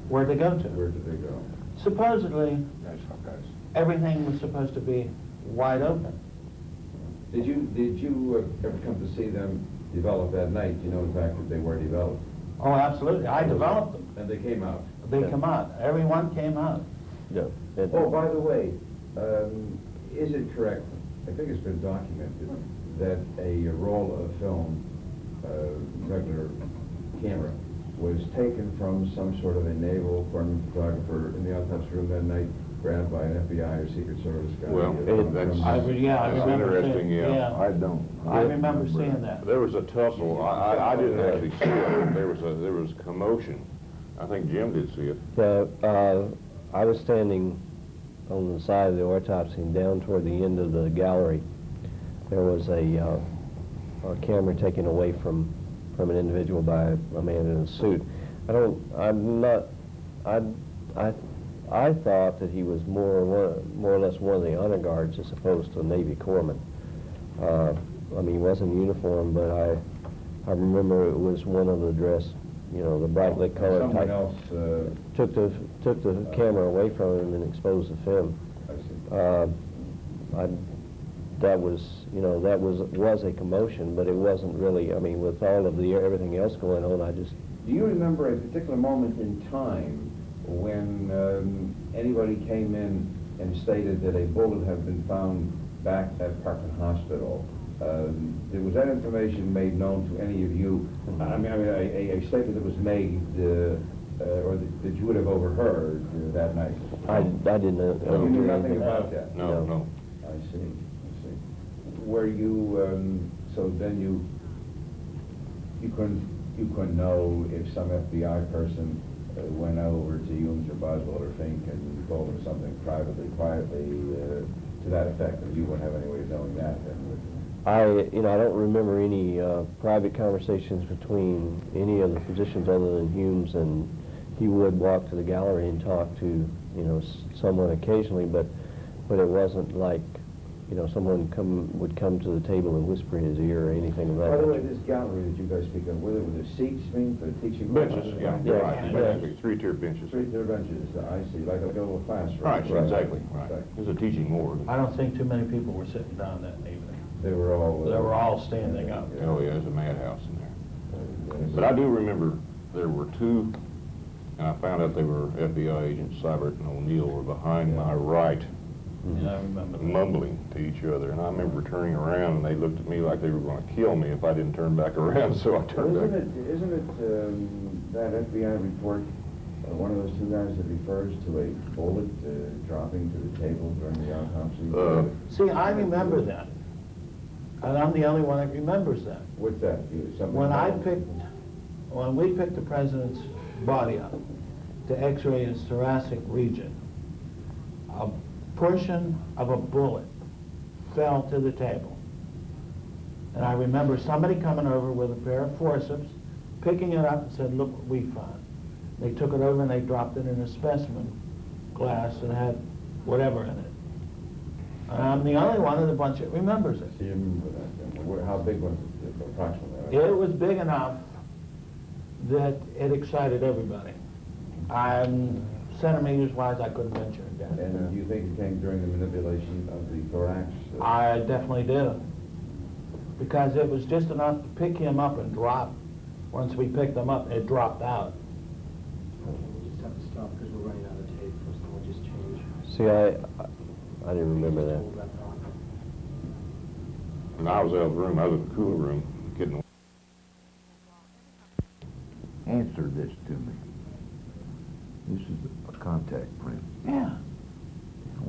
Where'd they go to? Where did they go? Supposedly, everything was supposed to be wide open. Did you ever come to see them develop that night? You know, in fact, that they were developed. Oh, absolutely. I developed them. And they came out. They come out. Everyone came out. Yeah. Oh, by the way, is it correct, I think it's been documented, that a roll of film, regular camera, was taken from some sort of a naval foreign photographer in the autopsy room that night, grabbed by an FBI or Secret Service guy. Well, that's- I remember interesting, seeing, yeah. I don't. I remember seeing that. There was a tussle. I didn't actually see it. There was commotion. I think Jim did see it. I was standing on the side of the autopsy, and down toward the end of the gallery, there was a camera taken away from an individual by a man in a suit. I thought that he was more or less one of the honor guards as opposed to a Navy corpsman. I mean, he wasn't in uniform, but I remember it was one of the dress, you know, the brightly colored Someone type. else, Took the camera away from him and exposed the film. I see. That was, you know, that was a commotion, but it wasn't really. I mean, with all of everything else going on, I just. Do you remember a particular moment in time when anybody came in and stated that a bullet had been found back at Parkland Hospital? Was that information made known to any of you? I mean, a statement that was made, or that you would have overheard that night? I didn't know. You knew nothing about that? No. I see. Were you, so then you couldn't know if some FBI person went over to Humes or Boswell or Fink and told them something privately, quietly, to that effect, or you wouldn't have any way of knowing that then, would you? I don't remember any private conversations between any of the physicians other than Humes, and he would walk to the gallery and talk to, you know, someone occasionally, but it wasn't like, you know, someone would come to the table and whisper in his ear or anything of that By the way, nature. this gallery that you guys speak of, were there seats, for the teaching? Benches, yeah, Yeah. right. Basically, three-tier benches. Three-tier benches, I see, like a little classroom. Right, exactly, right. It was a teaching morgue. I don't think too many people were sitting down that evening. They were all... They were all standing up. Oh, yeah, it was a madhouse in there. But I do remember there were two, and I found out they were FBI agents, Seibert and O'Neill, were behind my right, Yeah, I remember that. mumbling to each other. And I remember turning around, and they looked at me like they were going to kill me if I didn't turn back around, so I turned back. Isn't it that FBI report, one of those two guys that refers to a bullet dropping to the table during the autopsy? See, I remember that. And I'm the only one that remembers that. What's that? When we picked the president's body up to x-ray his thoracic region, a portion of a bullet fell to the table. And I remember somebody coming over with a pair of forceps, picking it up and said, "Look what we found." They took it over and they dropped it in a specimen glass that had whatever in it. And I'm the only one of the bunch that remembers it. Do you remember that? Then? How big was it approximately? It was big enough that it excited everybody. Centimeters-wise, I couldn't venture a guess. And you think it came during the manipulation of the thorax? I definitely did. Because it was just enough to pick him up and drop. Once we picked him up, it dropped out. We just have to stop because we're running out of tape. So we'll just change. See, I didn't remember that. Hold that thought. And I was out of the room, I was in the cooler room, getting... Answer this to me. This is a contact print. Yeah.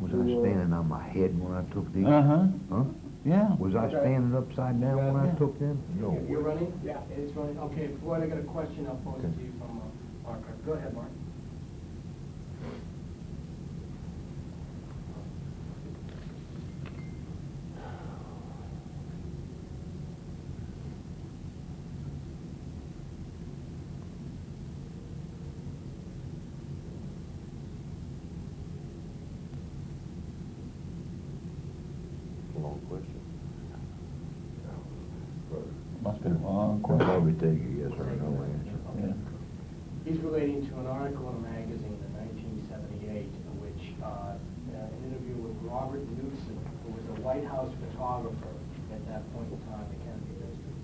Was I standing on my head when I took these? Uh-huh. Huh? Yeah. Was I standing upside down when I took them? No. You're running? Yeah, it's running. Okay, Floyd, I got a question I'll pose to you from Mark. Go ahead, Mark. Long question. Must be a long I'll question. probably take a yes or no answer. Yeah. He's relating to an article in a magazine in 1978 in which an interview with Robert Newsom, who was a White House photographer at that point in time, the Kennedy district,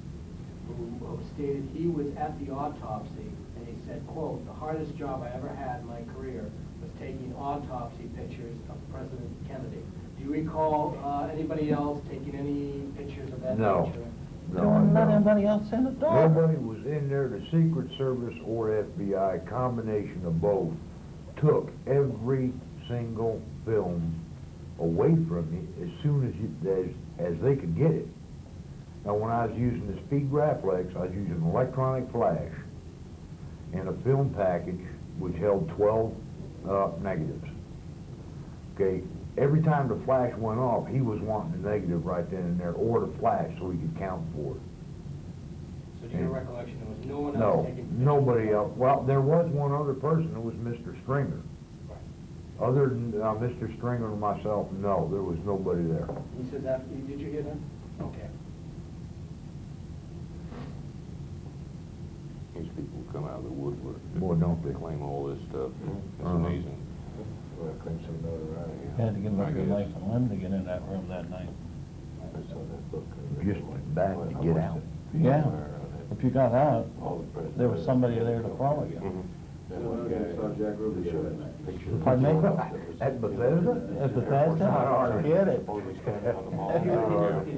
who stated he was at the autopsy, and he said, quote, "The hardest job I ever had in my career was taking autopsy pictures of President Kennedy." Do you recall anybody else taking any pictures of that nature? Don't let anybody else in the door. Nobody was in there. The Secret Service or FBI, combination of both, took every single film away from me as soon as they could get it. Now, when I was using the Speed Graphics, I was using an electronic flash and a film package which held 12 negatives. Okay, every time the flash went off, he was wanting the negative right then and there, or the flash, so he could count for it. So to your recollection, there was no one else No, taking pictures? nobody else. Well, there was one other person, it was Mr. Stringer. Other than Mr. Stringer and myself, no, there was nobody there. He said that, did you hear that? Okay. These people come out of the woodwork. Boy, don't they. Claim all this stuff. It's Uh-huh. amazing. Had to give up your life and limb to get in that room that night. Just bad to get out. Yeah, if you got out, there was somebody there to follow you. Saw Jack Ruby show that night. Pardon me? At Bethesda? At Bethesda? Forget it.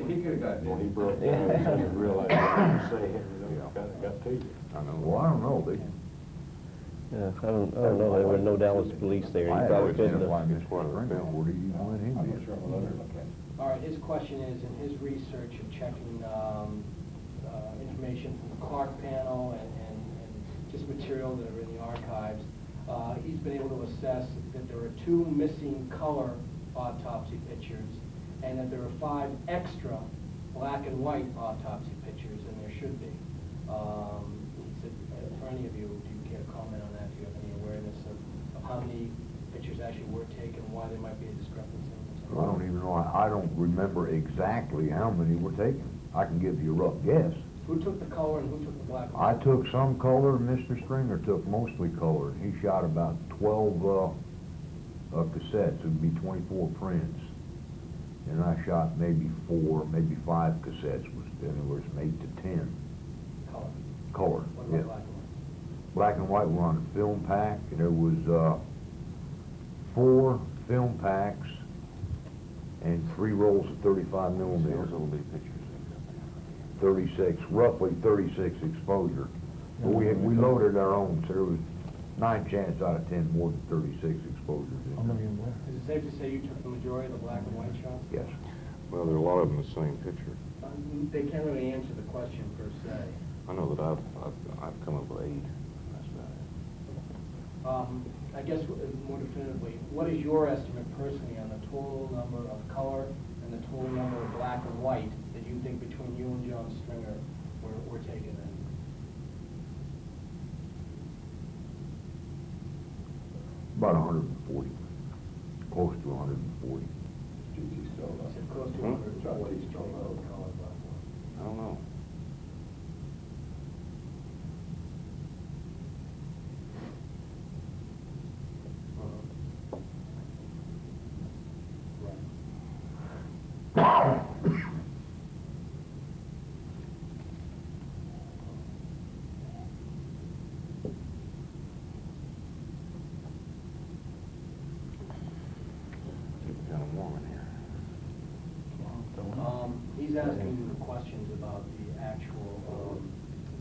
He could have gotten it. He broke down and realized what he was saying, got to you. I know. Well, I don't know, Yeah, I don't know, there were no Dallas police there, you probably couldn't have. Where do you want him in? All right, his question is, in his research of checking information from the Clark panel and just material that are in the archives, he's been able to assess that there are 2 missing color autopsy pictures and that there are 5 extra black and white autopsy pictures, and there should be. He said, for any of you, do you care to comment on that? Do you have any awareness of how many pictures actually were taken, why there might be a discrepancy? I don't even know, I don't remember exactly how many were taken. I can give you a rough guess. Who took the color and who took the black and I white? took some color, and Mr. Stringer took mostly color. He shot about 12 cassettes, it would be 24 prints. And I shot maybe 4, maybe 5 cassettes, was anywhere from 8 to 10. Color. Color, What yeah. about Black black and white? and white were on a film pack, and there was 4 film packs and 3 rolls of 35 millimeter. 36, roughly 36 exposure. But we loaded our own, so there was 9 chances out of 10 more than 36 exposures in there. Is it safe to say you took the majority of the black and white shots? Yes. Well, there are a lot of them in the same picture. They can't really answer the question per se. I know that I've come up with 8. That's about it. I guess more definitively, what is your estimate personally on the total number of color and the total number of black and white that you think between you and John Stringer were taken in? About 140, close to 140. You said close to 140 total color, black and white. I don't know. It's kind of warm in here. He's asking questions about the actual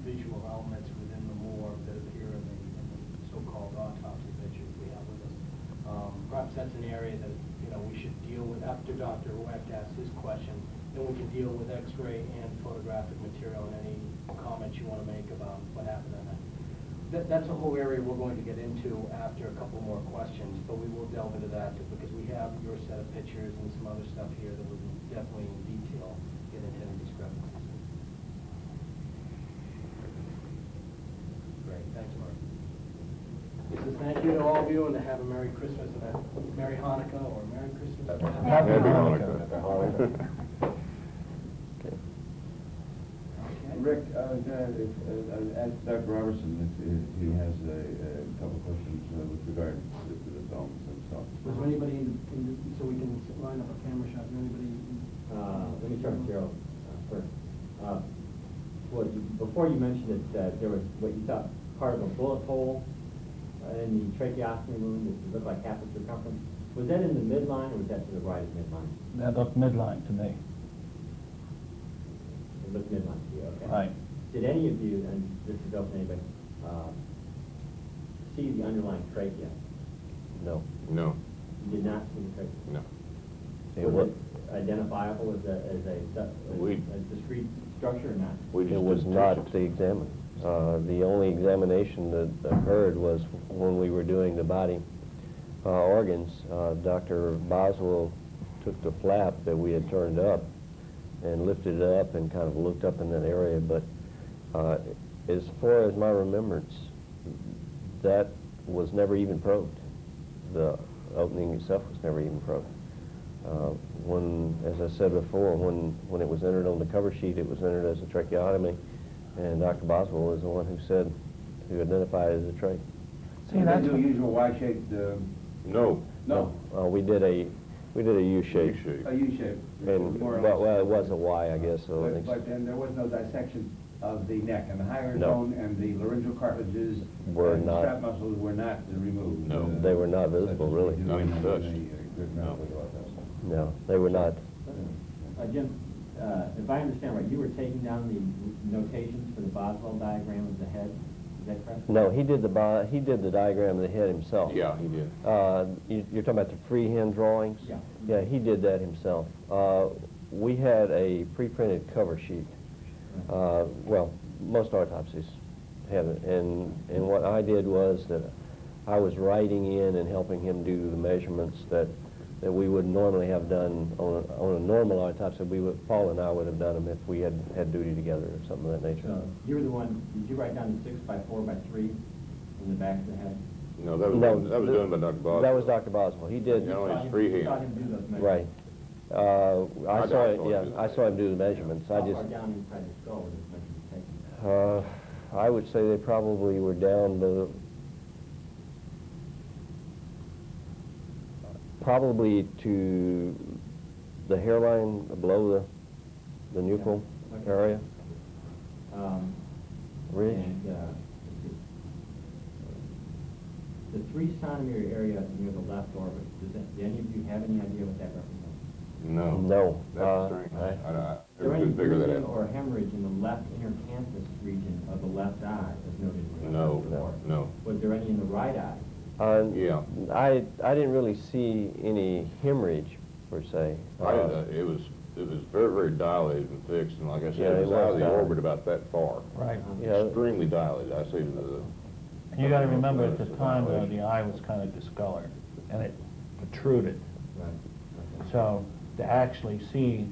visual elements within the morgue that appear in the so-called autopsy pictures we have with us. Perhaps that's an area that we should deal with after Dr. Wecht asks his question. Then we can deal with X-ray and photographic material and any comments you want to make about what happened on that. That's a whole area we're going to get into after a couple more questions, but we will delve into that because we have your set of pictures and some other stuff here that we can definitely in detail get into any discrepancies. Great, thanks, Mark. He says thank you to all of you and to have a Merry Christmas and a Merry Hanukkah or Merry Christmas. Happy Hanukkah. Rick, ask Dr. Robertson if he has a couple questions with regard to the films and stuff. Was there anybody so we can line up a camera shot, is there anybody? Let me start with Jerrol first. Well, before you mentioned that there was what you thought part of a bullet hole in the tracheostomy wound that looked like half the circumference. Was that in the midline or was that to the right of midline? That looked midline to me. It looked midline. any of you, and this is open to anybody, see the underlying trachea? No. No, You did not see the trachea? no. Was it identifiable as We- a discrete structure or not? We just It was didn't not touch it. the examine. The only examination that occurred was when we were doing the body organs. Dr. Boswell took the flap that we had turned up and lifted it up and kind of looked up in that area, but as far as my remembrance, that was never even probed. The opening itself was never even probed. When, as I said before, when it was entered on the cover sheet, it was entered as a tracheotomy, and Dr. Boswell is the one who identified it as a trach. See, that's do what- usual Y-shaped, No. no, We did a U-shape. U-shape. a U-shape, And, more or less. well, it was a Y, I guess, so. But then there was no dissection of the neck, and the higher No. zone and the laryngeal cartilages Were and not. strap muscles were not removed. No. They were not visible, really. Not even touched. No. No, they were not. Jim, if I understand right, you were taking down the notations for the Boswell diagram of the head, is that correct? No, he did the diagram of the head himself. Yeah, he did. You're talking about the freehand drawings? Yeah. Yeah, he did that himself. We had a pre-printed cover sheet. Well, most autopsies have it, and what I did was that I was writing in and helping him do the measurements that we would normally have done on a normal autopsy. Paul and I would have done them if we had duty together or something of that nature. So you were the one, did you write down the 6 by 4 by 3 in the back of the head? No, that was done by Dr. Boswell. That was Dr. Boswell. He did. Yeah, only You his saw freehand. him do those measurements? Right. I saw it. Yeah, I saw him do the measurements. I How just. far down inside the skull were those measurements taken? I would say they probably were down to probably to the hairline below the nuchal Okay. area. Ridge. And, the 3 centimeter area near the left orbit, do any of you have any idea what that represents? No. No. That's strange. I- I Is there any couldn't figure that bruising out. or hemorrhage in the left intercanthus region of the left eye, as noted in the No, report? no. Was there any in the right eye? Yeah. I didn't really see any hemorrhage per se. It was very, very dilated and fixed, and like I Yeah, said, it it was out of was the dilated. orbit about that far. Right. Yeah. Extremely dilated. I see You gotta remember at the time, though, the eye was kind of discolored, and it protruded. Right. So to actually see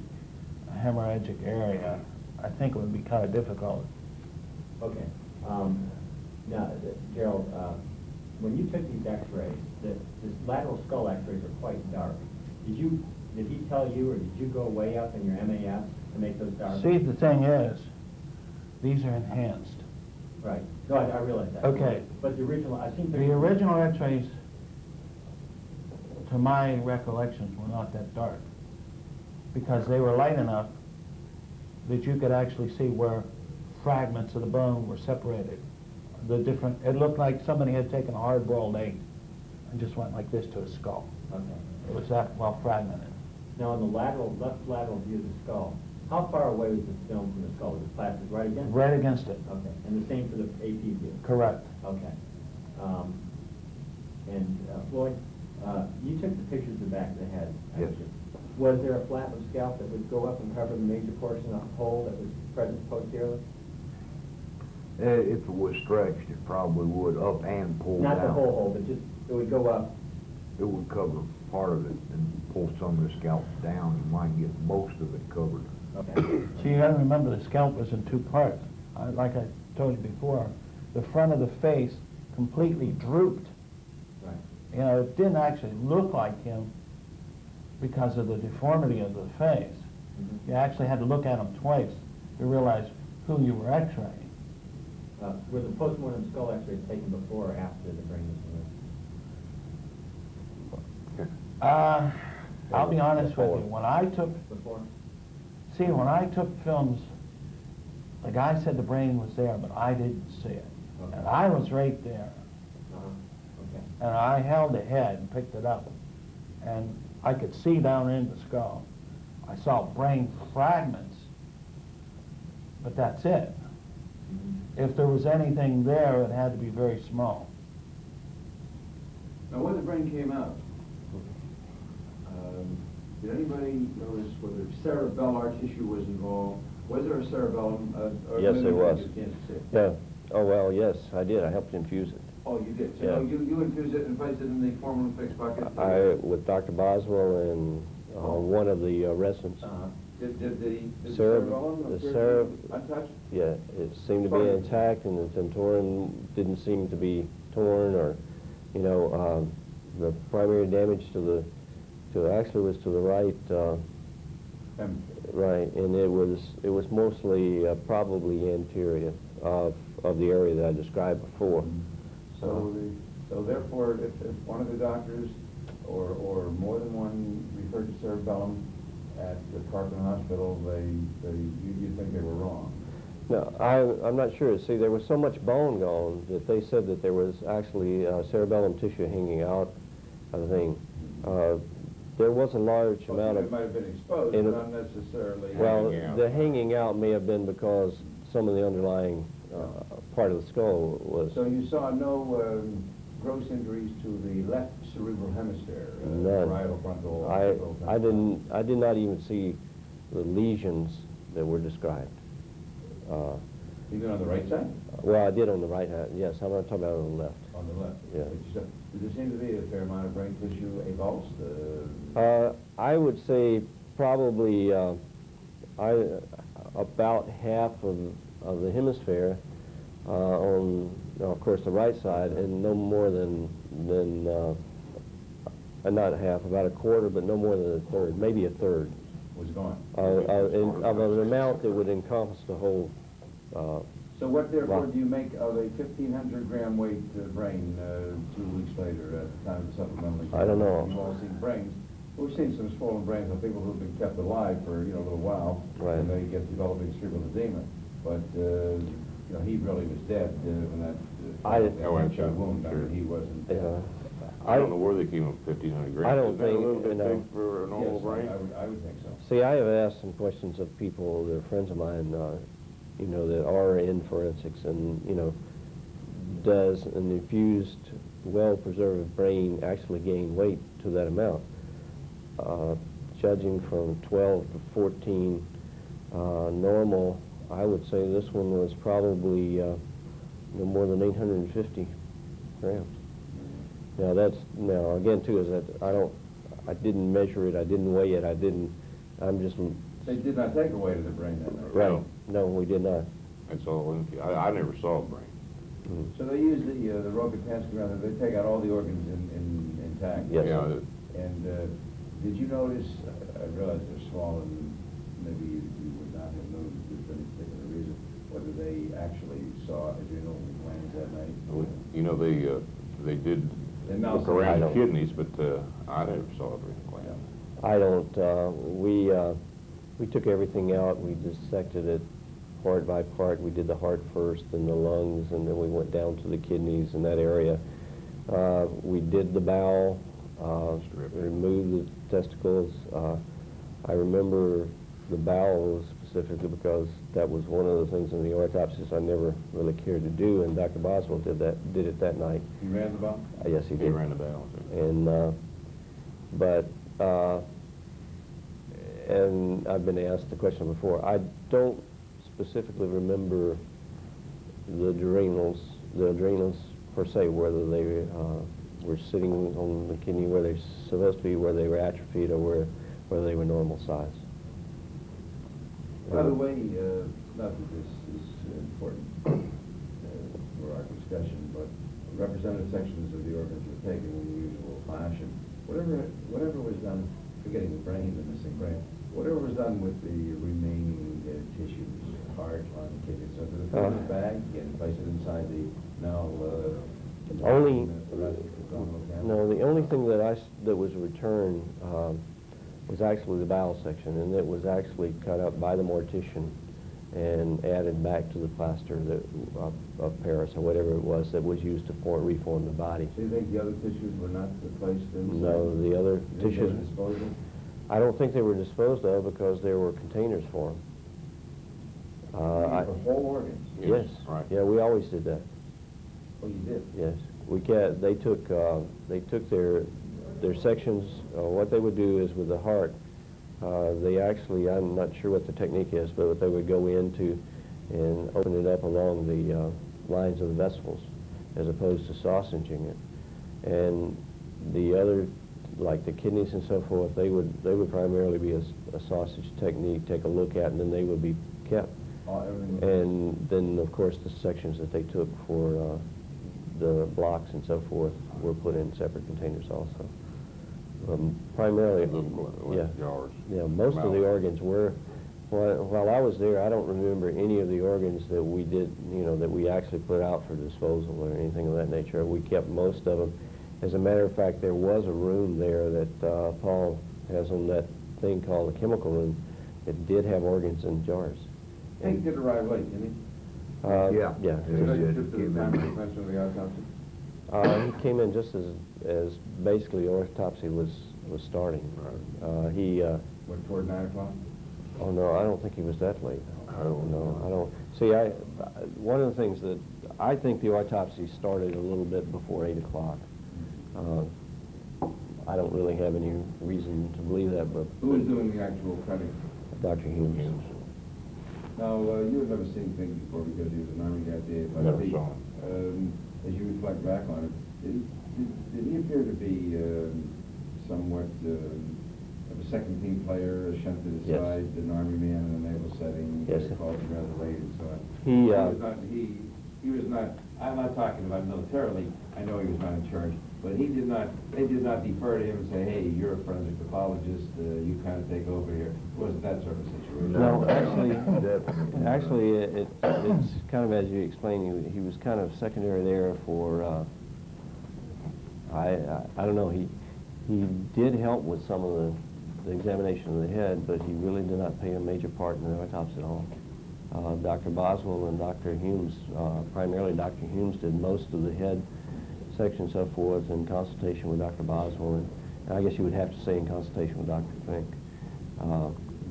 a hemorrhagic area, I think it would be kind of difficult. Okay. Now, Jerrol, when you took these x-rays, the lateral skull x-rays are quite dark. Did he tell you, or did you go way up in your MAS to make those dark? See, the thing is, these are enhanced. Right. No, I realize that. Okay. But the original, I've seen The pictures. original x-rays, to my recollections, were not that dark, because they were light enough that you could actually see where fragments of the bone were separated. It looked like somebody had taken a hard-boiled egg and just went like this to a skull. Okay. It was that well fragmented. Now, on the left lateral view of the skull, how far away was the film from the skull? Was it plastered right against it? Right against it. Okay. And the same for the AP view? Correct. Okay. Floyd, you took the pictures of the back of the head. Yes. Was there a flap of scalp that would go up and cover the major portion of the hole that was present posteriorly? If it was stretched, it probably would up and pull down. Not the whole hole, but just, it would go up. It would cover part of it and pull some of the scalp down. You might get most of it covered. Okay. So you gotta remember the scalp was in 2 parts. Like I told you before, the front of the face completely drooped. Right. You know, it didn't actually look like him because of the deformity of the face. Mhm. You actually had to look at him twice to realize who you were x-raying. Were the postmortem skull x-rays taken before or after the brain was removed? I'll be honest with you, Before. Before? when I took films, the guy said the brain was there, but I didn't see it. Okay. And I was right there, Okay. and I held the head and picked it up, and I could see down in the skull. I saw brain fragments, but that's it. If there was anything there, it had to be very small. Now, when the brain came out, did anybody notice whether cerebellar tissue was involved? Was there a cerebellum? Or Yes, maybe there was. you can't see. Yeah. Oh, well, yes, I did. I helped infuse it. Oh, you did? So Yeah. you infused it and placed it in the formalin fixed bucket? With Dr. Boswell and one of the residents. Did the Cereb- cerebellum the appear cereb- to be untouched? Yeah, it seemed to be Sorry. intact, and the tentorium didn't seem to be torn, or, the primary damage actually was to the right, right, and it was mostly probably anterior of the area that I described before. So therefore, if one of the doctors or more than one referred to cerebellum at the Parkland Hospital, you think they were wrong? No, I'm not sure. See, there was so much bone gone that they said that there was actually cerebellum tissue hanging out of the thing. There was a large amount It of... might have been exposed, in but a- not necessarily... Well, Hanging out. the hanging out may have been because some of the underlying part of the skull was... So you saw no gross injuries to the left cerebral hemisphere? None. Parietal, frontal... I did not even see the lesions that were described. Even on the right side? Well, I did on the right hand, yes. I'm not talking about on the left. On the left? Yeah. But you said, there seemed to be a fair amount of brain tissue avulsed? I would say probably about half of the hemisphere on, of course, the right side, and no more than not half, about a quarter, but no more than a third, maybe a third. Was gone? Of an amount that would encompass the whole. So what, therefore, Right. do you make of a 1,500-gram weight brain 2 weeks later at the time of the supplemental exam? I don't know. You've all seen brains. We've seen some swollen brains of people who've been kept alive for, a little while. Right. And they get developing cerebral edema. But, he really was dead when that... gunshot wound. I mean, he wasn't... I don't know where they came up with 1,500 grams. I don't Isn't that a think, little bit no. big for a normal Yes, brain? I would think so. See, I have asked some questions of people, they're friends of mine, that are in forensics, and, does an infused, well-preserved brain actually gain weight to that amount? Judging from 12 to 14 normal, I would say this one was probably no more than 850 grams. Now again too, is that I didn't measure it, I didn't weigh it, I'm just... They did not take away to the brain that night. Right, no, we did not. That's all. I never saw a brain. So they use the Roca casket rather, they take out all the organs intact. Yes. Yeah, And did you notice, I realize they're small and maybe you would not have noticed this for any particular reason, whether they actually saw adrenal glands that night? they did And now look around the I don't- kidneys, but I never saw a brain gland. I don't, we took everything out, we dissected it part by part. We did the heart first, then the lungs, and then we went down to the kidneys in that area. We did the bowel, removed the testicles. I remember the bowel specifically because that was one of the things in the autopsies I never really cared to do, and Dr. Boswell did it that night. He ran the bowel? Yes, he They did. ran the bowels. And I've been asked the question before. I don't specifically remember the adrenals per se, whether they were sitting on the kidney where they're supposed to be, whether they were atrophied, or whether they were normal size. By the way, not that this is important for our discussion, but representative sections of the organs were taken in the usual fashion. Whatever was done, forgetting the brain, the missing brain, whatever was done with the remaining tissues, heart, lung, kidney, so did they put it in a bag and place it inside the now thoracic abdominal cavity? No, the only thing that was returned was actually the bowel section, and it was actually cut up by the mortician and added back to the plaster of Paris, or whatever it was that was used to reform the body. So you think the other tissues were not placed inside? No, the other You think they tissues, were disposed of? I don't think they were disposed of because there were containers for them. For whole organs? Yes, Right. yeah, we always did that. Oh, you did? Yes, they took their sections. What they would do is with the heart, they actually, I'm not sure what the technique is, but what they would go into and open it up along the lines of the vessels, as opposed to sausaging it. And the other, like the kidneys and so forth, they would primarily be a sausage technique, take a look at, and then they would be kept. And then, of course, the sections that they took for the blocks and so forth were put in separate containers also. Primarily, yeah, Jars. yeah, most of the organs were, while I was there, I don't remember any of the organs that we did, that we actually put out for disposal or anything of that nature. We kept most of them. As a matter of fact, there was a room there that Paul has on that thing called the chemical room that did have organs in jars. Hank did arrive late, didn't he? Yeah. Yeah. Relative to the time sequence of the autopsy? He came in just as basically autopsy was starting. He, What, toward 9 o'clock? oh no, I don't think he was that late. I don't know. I don't. See, one of the things that I think the autopsy started a little bit before 8 o'clock. I don't really have any reason to believe that, but Who was doing the actual cutting? Dr. Humes. Now, you had never seen Pink before because he was an Army guy at the Never 8 saw him. As you reflect back on it, did he appear to be somewhat of a second team player, shunted Yes. aside, an Army man in a naval setting, Yes, sir. called him rather late and so on? He, He was not, I'm not talking about militarily, I know he was not in charge, but they did not defer to him and say, hey, you're a forensic pathologist, you kind of take over here. It wasn't that sort of situation. No, Definitely. actually, it's kind of as you explained. He was kind of secondary there for. I don't know. He did help with some of the examination of the head, but he really did not play a major part in the autopsy at all. Dr. Boswell and Dr. Humes, primarily Dr. Humes, did most of the head section and so forth in consultation with Dr. Boswell, and I guess you would have to say in consultation with Dr. Fink.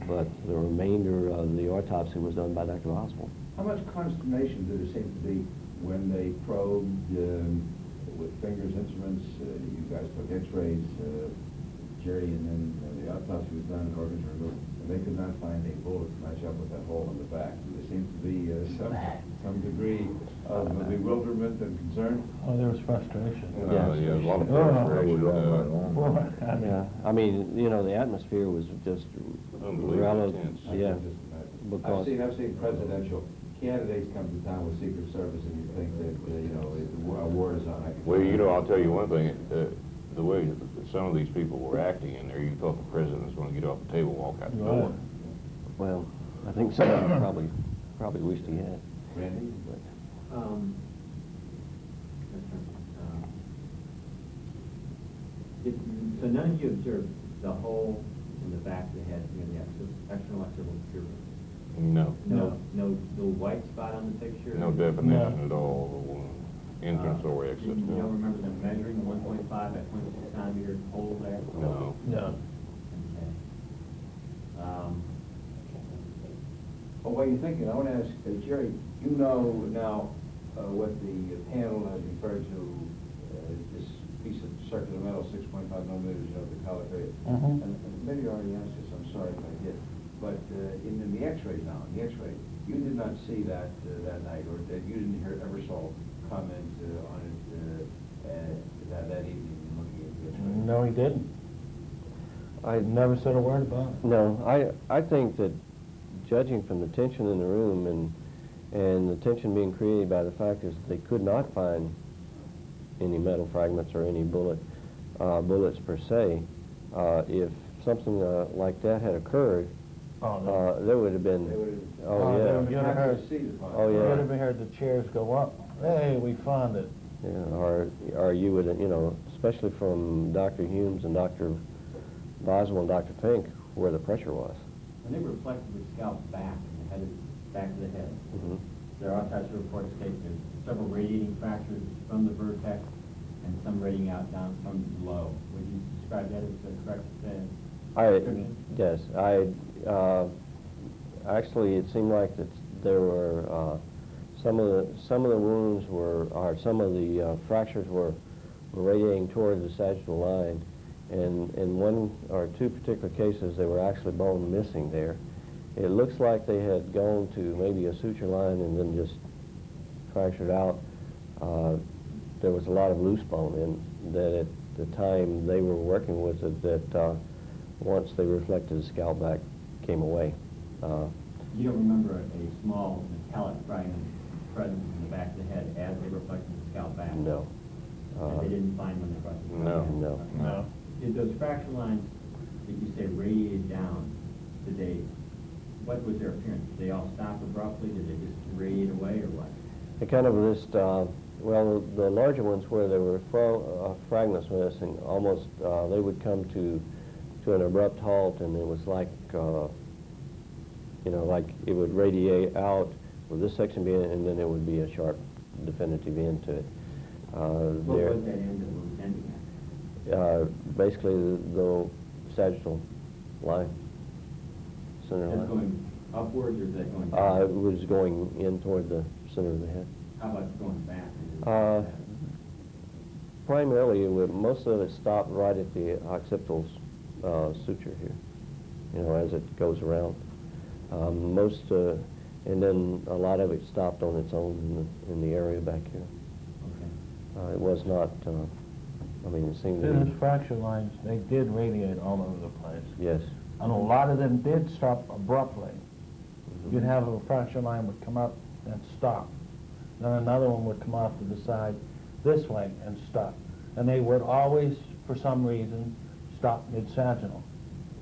But the remainder of the autopsy was done by Dr. Boswell. How much consternation did there seem to be when they probed with fingers, instruments, you guys took x-rays, Jerry, and then the autopsy was done, organs were removed, and they could not find a bullet to match up with that hole in the back. There seemed to be some degree of bewilderment and concern. Oh, there was frustration. Yeah. Yeah, a lot of Oh, frustration. Boy, I mean, the atmosphere was just Unbelievably relative. tense. Yeah, I can just imagine. because I've seen presidential candidates come to town with Secret Service, and you think that a war is on. Well, I'll tell you one thing. The way some of these people were acting in there, you thought the president was going to get off the table, walk out the door. well, I think some of them probably wished he had. Randy? So none of you observed the hole in the back of the head near the external occipital tube? No. No white spot on the picture? No definition at all, entrance or exit. You don't remember them measuring the 1.5 by 0.6 centimeter hole there? No. No. Okay. Oh, while you're thinking, I want to ask, Jerry, you know now what the panel has referred to, this piece of circular metal, 6.5 millimeters, the collar area. Mhm. And maybe you already asked this, I'm sorry if I did, but in the x-rays now, in the x-ray, you did not see that that night, or that you didn't ever saw comment on it that evening looking at the x-ray? No, he didn't. I Never said a word about it. No, I think that judging from the tension in the room and the tension being created by the fact is they could not find any metal fragments or any bullets per se. If something like that had occurred, there would have been. They would have. Oh yeah. You would have heard. Oh, yeah. You would have heard the chairs go up. Hey, we found it. Yeah, or you would, especially from Dr. Humes and Dr. Boswell and Dr. Fink, where the pressure was. When they reflected the scalp back and the back of the head, Mm-hmm. their autopsy reports state there's several radiating fractures from the vertex and some radiating out down from below. Would you describe that as the correct description? Yes, actually, it seemed like that there were some of the wounds were, or some of the fractures were radiating toward the sagittal line, and in one or two particular cases there were actually bone missing there. It looks like they had gone to maybe a suture line and then just fractured out. There was a lot of loose bone in that at the time they were working with it, that once they reflected the scalp back, came away. You don't remember a small metallic fragment present in the back of the head as they reflected the scalp back? No. And they didn't find when they brought the scalp No. back? No. Did those fracture lines that you say radiated down, did they, what was their appearance? Did they all stop abruptly? Did they just radiate away or what? They kind of just, well, the larger ones where there were fragments missing, almost, they would come to an abrupt halt, and it was like, you know, like it would radiate out with this section being, and then it would be a sharp, definitive end to it. What was that end that was ending at? Basically, the sagittal line, center That's line. going upwards or is that going down? It was going in toward the center of the head. How about going back? Primarily, most of it stopped right at the occipital suture here, you know, as it goes around. And then a lot of it stopped on its own in the area back here. Okay. It was not, I mean, it seemed to Those be, fracture lines, they did radiate all over the place. yes. And a lot of them did stop abruptly. You'd have a fracture line would come up and stop. Then another one would come off to the side this way and stop. And they would always, for some reason, stop mid-sagittal.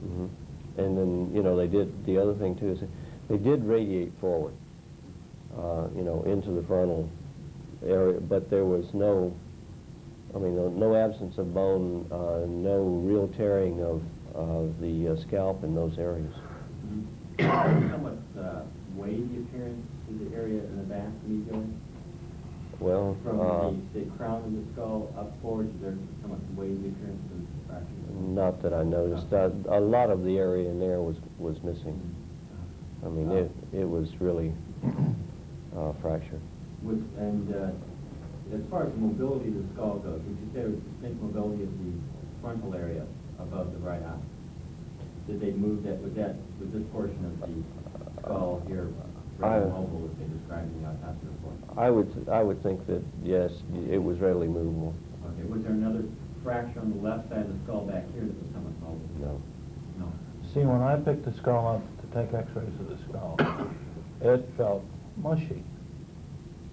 Mhm. And then, you know, they did, the other thing too is they did radiate forward, you know, into the frontal area, but there was no, I mean, no absence of bone, no real tearing of the scalp in those areas. Somewhat wavy appearance to the area in the back immediately? Well, From the crown of the skull up forward, is there somewhat wavy appearance to the fracture? not that I noticed. A lot of the area in there was missing. I mean, it was really fractured. As far as the mobility of the skull goes, would you say there was distinct mobility of the frontal area above the right eye? Did they move that? Was this portion of the skull here very mobile, as they described in the autopsy report? I would think that yes, it was readily movable. Okay. Was there another fracture on the left side of the skull back here that was somewhat mobile? No. No. See, when I picked the skull up to take x-rays of the skull, it felt mushy,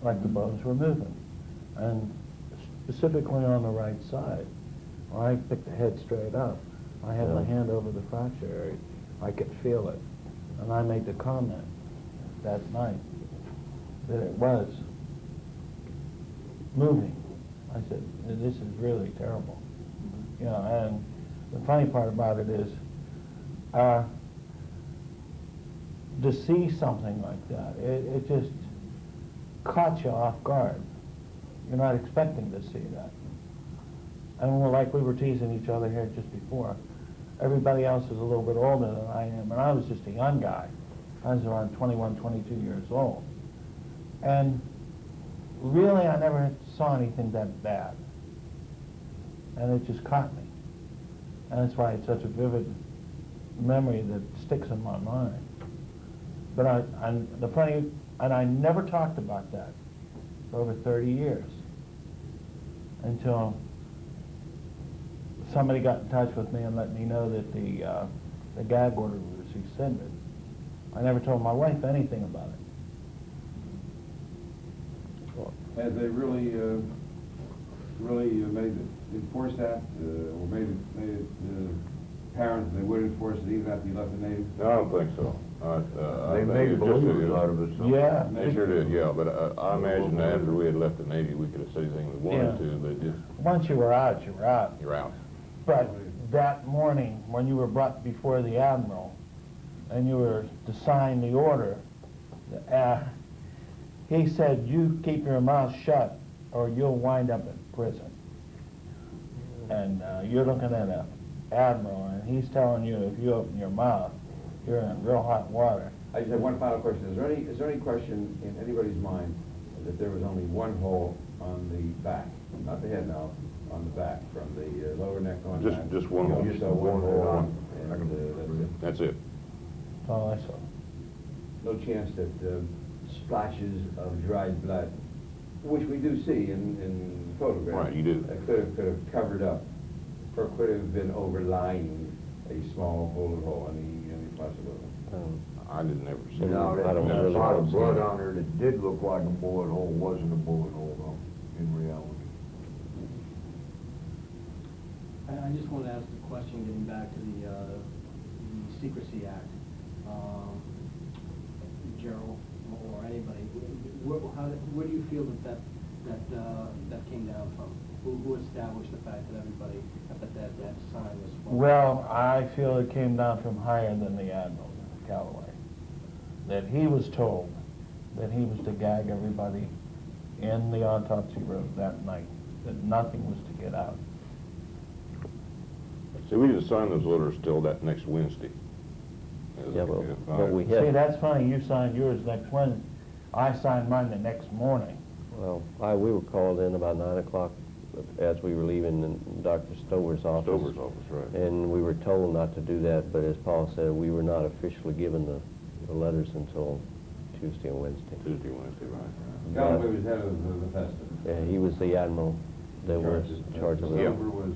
like the bones were moving. And specifically on the right side, when I picked the head straight up, I had my hand over the fracture area. I could feel it. And I made the comment that night that it was moving. I said, this is really terrible. You know, and the funny part about it is, to see something like that, it just caught you off guard. You're not expecting to see that. And like we were teasing each other here just before, everybody else is a little bit older than I am, and I was just a young guy. I was around 21, 22 years old. And really, I never saw anything that bad. And it just caught me. And that's why it's such a vivid memory that sticks in my mind. But I never talked about that for over 30 years until somebody got in touch with me and let me know that the gag order was rescinded. I never told my wife anything about it. Has they really enforced that, or made it apparent that they would enforce it even after you left the Navy? No, I don't think so. They made believers out of it. Yeah. They sure did, yeah, but I imagine that after we had left the Navy, we could have said anything we wanted to, but just, Once you were out, you were out. you're out. But that morning, when you were brought before the Admiral, and you were to sign the order, he said, you keep your mouth shut, or you'll wind up in prison. And you're looking at an Admiral, and he's telling you if you open your mouth, you're in real hot water. I just have one final question. Is there any question in anybody's mind that there was only one hole on the back, not the head now, on the back, from the lower neck on Just- back? just one hole. You saw one hole on, I and can- that's it. That's it. That's all I saw. No chance that splashes of dried blood, which we do see in photographs. Right, you do. Could have covered up, or could have been overlying a small bullet hole, any possibility? I didn't ever see it. No, I don't that really spot know. of blood on there that did look like a bullet hole wasn't a bullet hole though, in reality. I just wanted to ask a question, getting back to the Secrecy Act. Jerrol, or anybody, where do you feel that came down from? Who established the fact that everybody at Bethesda had to sign this form? Well, I feel it came down from higher than the Admiral, Callaway. That he was told that he was to gag everybody in the autopsy room that night, that nothing was to get out. See, we didn't sign those letters till that next Wednesday. Yeah, but we had... See, that's funny, you signed yours next Wednesday. I signed mine the next morning. Well, we were called in about 9 o'clock as we were leaving in Dr. Stover's office. Stover's office, right. And we were told not to do that, but as Paul said, we were not officially given the letters until Tuesday and Wednesday. Tuesday, Wednesday, right. Galloway was head of Bethesda. Yeah, he was the admiral that was in charge of it. Silver was,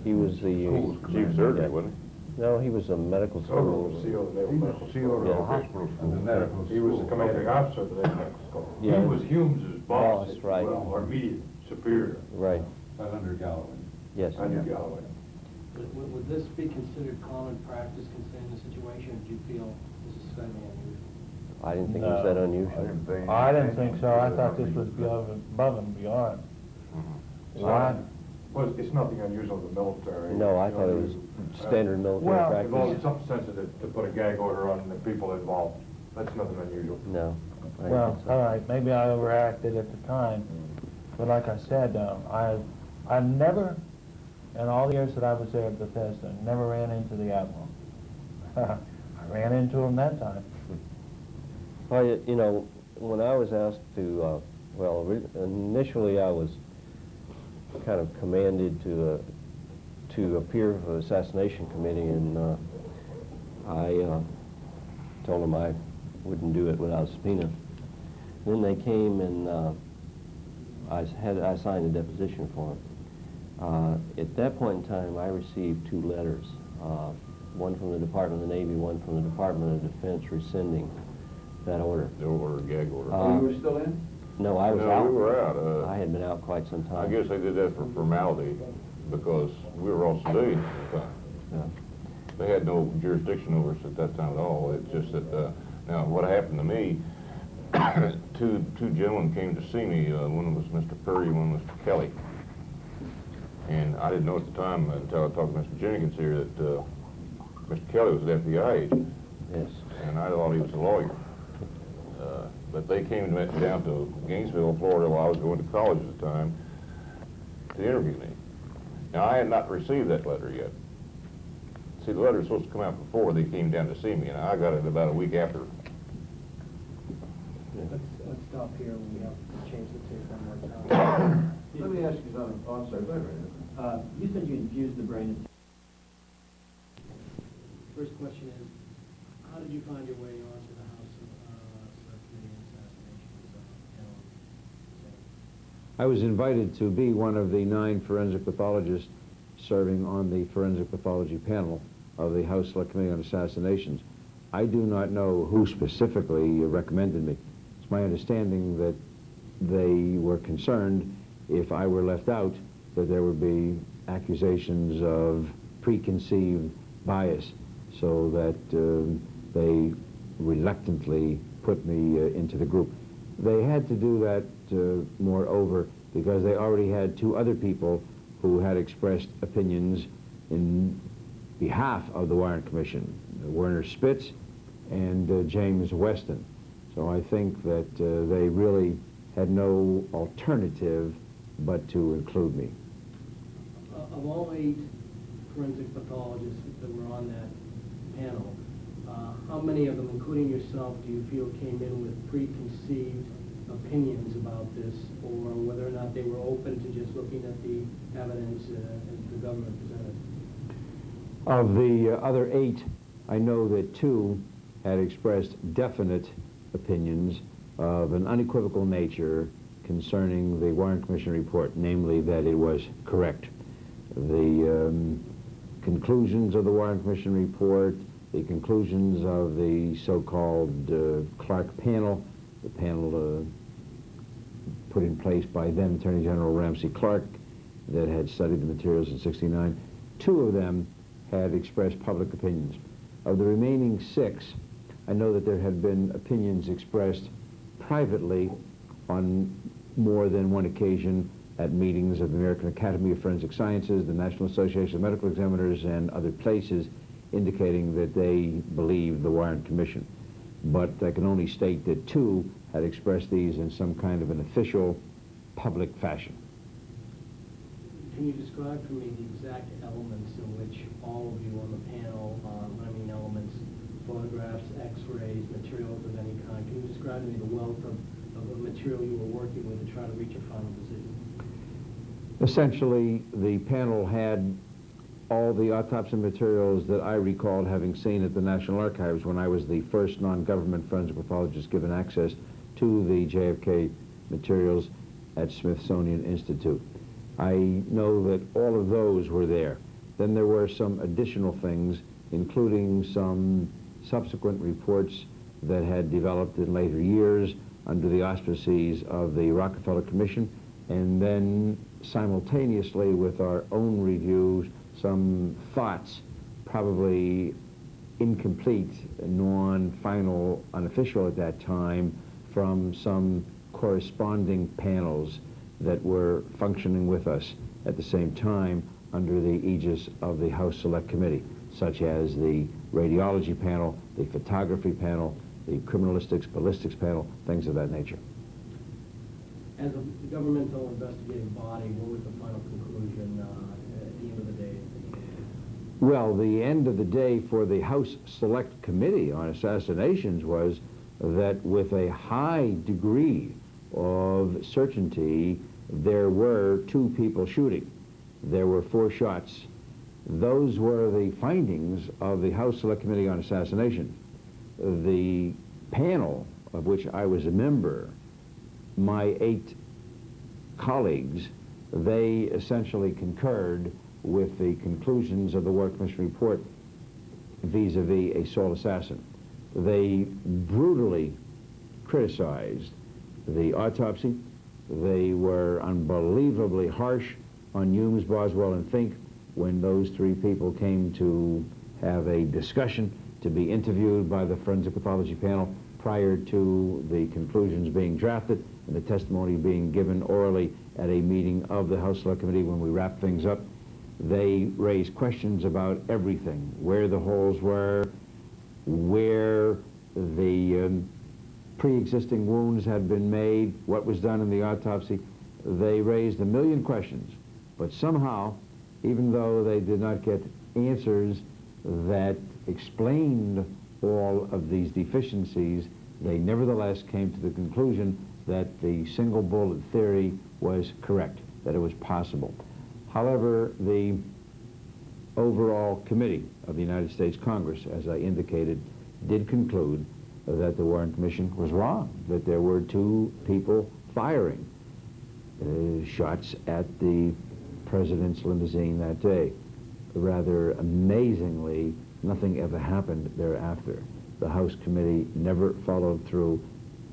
He was the... Chief surgery, wasn't No, he was a medical Silver school. was CO of the Naval Medical CO of the Yeah. hospital the school. medical He was the school. commanding officer of the Naval Medical School. Yeah. He was Hume's boss, Boss, if you right. will, or immediate superior. Right, But under Galloway. yes. I knew Galloway. Would this be considered common practice considering the situation, or do you feel this is slightly unusual? I didn't think it was that I unusual. didn't pay any I didn't think attention so, I to thought it. this was above and beyond. Why? Well, it's nothing unusual in the military. No, I thought it was standard military Well, Well, practice. it's something sensitive to put a gag order on the people involved. That's nothing unusual. No. I didn't Well, think so. all right, maybe I overacted at the time, but like I said, I never, in all the years that I was there at Bethesda, never ran into the Admiral. I ran into him that time. Well, you know, when I was asked to, initially I was kind of commanded to appear for the assassination committee, and I told them I wouldn't do it without a subpoena. Then they came and I signed a deposition for them. At that point in time, I received 2 letters, one from the Department of the Navy, one from the Department of Defense rescinding that order. The order, gag order. You were still in? No, I was No, out. we were out. I had been out quite some I time. guess they did that for formality, because we were all civilians at the time. Yeah. They had no jurisdiction over us at that time at all. It's just that, now, what happened to me, two gentlemen came to see me. One was Mr. Perry, one was Mr. Kelly. And I didn't know at the time, until I talked to Mr. Jenkins here, that Mr. Kelly was an FBI agent, Yes. and I thought he was a lawyer. But they came and met me down to Gainesville, Florida, while I was going to college at the time, to interview me. Now, I had not received that letter yet. See, the letter was supposed to come out before they came down to see me, and I got it about a week after. Let's stop here, we have to change the tape one more time. Let me ask you something. Oh, I'm sorry, go ahead, Brandon. You said you infused the brain. First question is, how did you find your way onto the House Subcommittee on Assassination? I was invited to be one of the 9 forensic pathologists serving on the forensic pathology panel of the House Select Committee on Assassinations. I do not know who specifically recommended me. It's my understanding that they were concerned if I were left out that there would be accusations of preconceived bias, so that they reluctantly put me into the group. They had to do that, moreover, because they already had 2 other people who had expressed opinions in behalf of the Warren Commission, Werner Spitz and James Weston. So I think that they really had no alternative but to include me. Of all 8 forensic pathologists that were on that panel, how many of them, including yourself, do you feel came in with preconceived opinions about this, or whether or not they were open to just looking at the evidence the government presented? Of the other 8, I know that 2 had expressed definite opinions of an unequivocal nature concerning the Warren Commission report, namely that it was correct. The conclusions of the Warren Commission report, the conclusions of the so-called Clark panel, the panel put in place by then Attorney General Ramsey Clark that had studied the materials in '69, 2 of them had expressed public opinions. Of the remaining 6, I know that there had been opinions expressed privately on more than one occasion at meetings of the American Academy of Forensic Sciences, the National Association of Medical Examiners, and other places, indicating that they believed the Warren Commission. But I can only state that 2 had expressed these in some kind of an official, public fashion. Can you describe for me the exact elements in which all of you on the panel, when I mean elements, photographs, x-rays, materials of any kind, can you describe to me the wealth of material you were working with to try to reach a final decision? Essentially, the panel had all the autopsy materials that I recalled having seen at the National Archives when I was the first non-government forensic pathologist given access to the JFK materials at Smithsonian Institute. I know that all of those were there. Then there were some additional things, including some subsequent reports that had developed in later years under the auspices of the Rockefeller Commission, and then simultaneously with our own reviews, some thoughts, probably incomplete, non-final, unofficial at that time, from some corresponding panels that were functioning with us at the same time under the aegis of the House Select Committee, such as the radiology panel, the photography panel, the criminalistics, ballistics panel, things of that nature. As a governmental investigating body, what was the final conclusion at the end of the day? Well, the end of the day for the House Select Committee on Assassinations was that with a high degree of certainty, there were 2 people shooting. There were 4 shots. Those were the findings of the House Select Committee on Assassination. The panel, of which I was a member, my 8 colleagues, they essentially concurred with the conclusions of the Warren Commission report vis-a-vis a sole assassin. They brutally criticized the autopsy. They were unbelievably harsh on Humes, Boswell, and Fink when those 3 people came to have a discussion, to be interviewed by the forensic pathology panel prior to the conclusions being drafted and the testimony being given orally at a meeting of the House Select Committee when we wrapped things up. They raised questions about everything, where the holes were, where the pre-existing wounds had been made, what was done in the autopsy. They raised a million questions, but somehow, even though they did not get answers that explained all of these deficiencies, they nevertheless came to the conclusion that the single bullet theory was correct, that it was possible. However, the overall committee of the United States Congress, as I indicated, did conclude that the Warren Commission was wrong, that there were 2 people firing shots at the president's limousine that day. Rather amazingly, nothing ever happened thereafter. The House Committee never followed through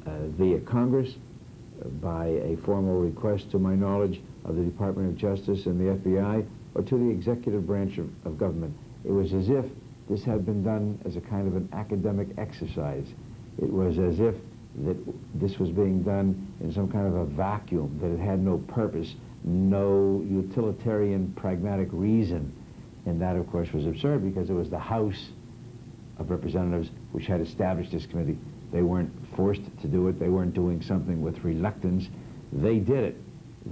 via Congress by a formal request, to my knowledge, of the Department of Justice and the FBI or to the executive branch of government. It was as if this had been done as a kind of an academic exercise. It was as if that this was being done in some kind of a vacuum, that it had no purpose, no utilitarian, pragmatic reason. And that, of course, was absurd because it was the House of Representatives which had established this committee. They weren't forced to do it. They weren't doing something with reluctance. They did it.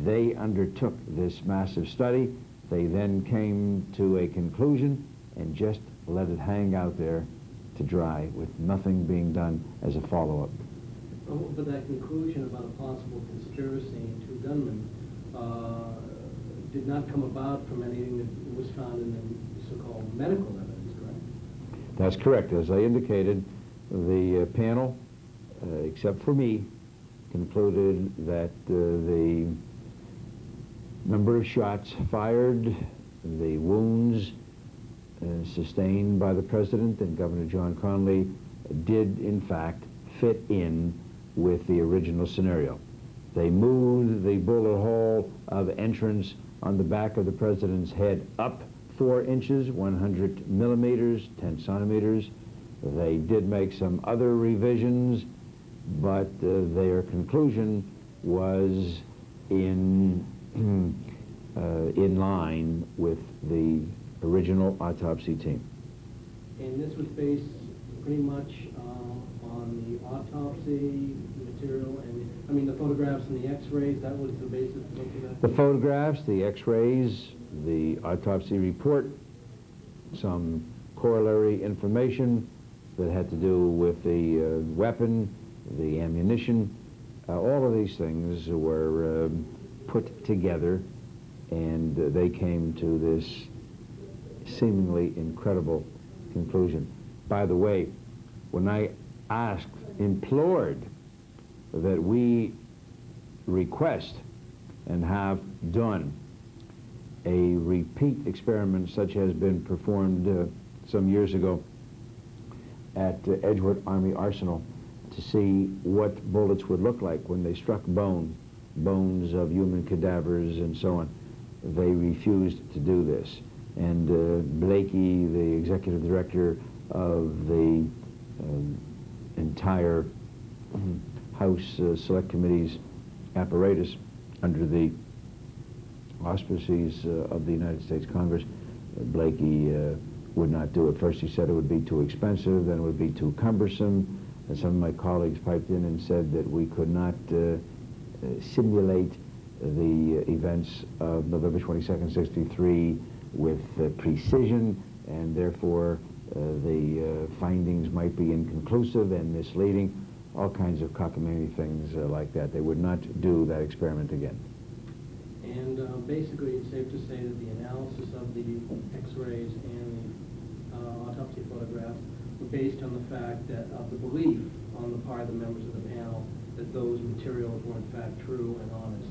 They undertook this massive study. They then came to a conclusion and just let it hang out there to dry with nothing being done as a follow-up. Oh, but that conclusion about a possible conspiracy and two gunmen did not come about from anything that was found in the so-called medical evidence, correct? That's correct. As I indicated, the panel, except for me, concluded that the number of shots fired, the wounds sustained by the President and Governor John Conley did, in fact, fit in with the original scenario. They moved the bullet hole of entrance on the back of the President's head up 4 inches, 100 millimeters, 10 centimeters. They did make some other revisions, but their conclusion was in line with the original autopsy team. And this was based pretty much on the autopsy material and, I mean, the photographs and the x-rays, that was the basis of that? The photographs, the x-rays, the autopsy report, some corollary information that had to do with the weapon, the ammunition, all of these things were put together, and they came to this seemingly incredible conclusion. By the way, when I asked, implored that we request and have done a repeat experiment such has been performed some years ago at Edgewood Army Arsenal to see what bullets would look like when they struck bones of human cadavers and so on, they refused to do this. And Blakey, the executive director of the entire House Select Committee's apparatus under the auspices of the United States Congress, Blakey would not do it. First he said it would be too expensive, then it would be too cumbersome, and some of my colleagues piped in and said that we could not simulate the events of November 22nd, 63 with precision, and therefore the findings might be inconclusive and misleading, all kinds of cockamamie things like that. They would not do that experiment again. And basically it's safe to say that the analysis of the x-rays and the autopsy photographs were based on the fact that of the belief on the part of the members of the panel that those materials were in fact true and honest.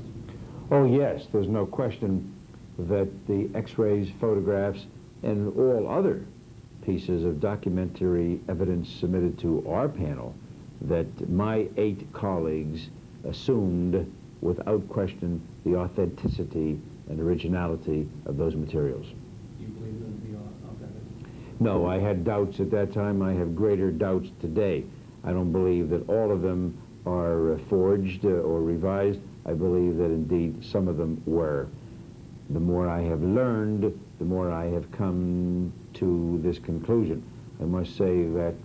Oh yes, there's no question that the x-rays, photographs, and all other pieces of documentary evidence submitted to our panel that my 8 colleagues assumed without question the authenticity and originality of those materials. Do you believe them to be authentic? No, I had doubts at that time. I have greater doubts today. I don't believe that all of them are forged or revised. I believe that indeed some of them were. The more I have learned, the more I have come to this conclusion. I must say that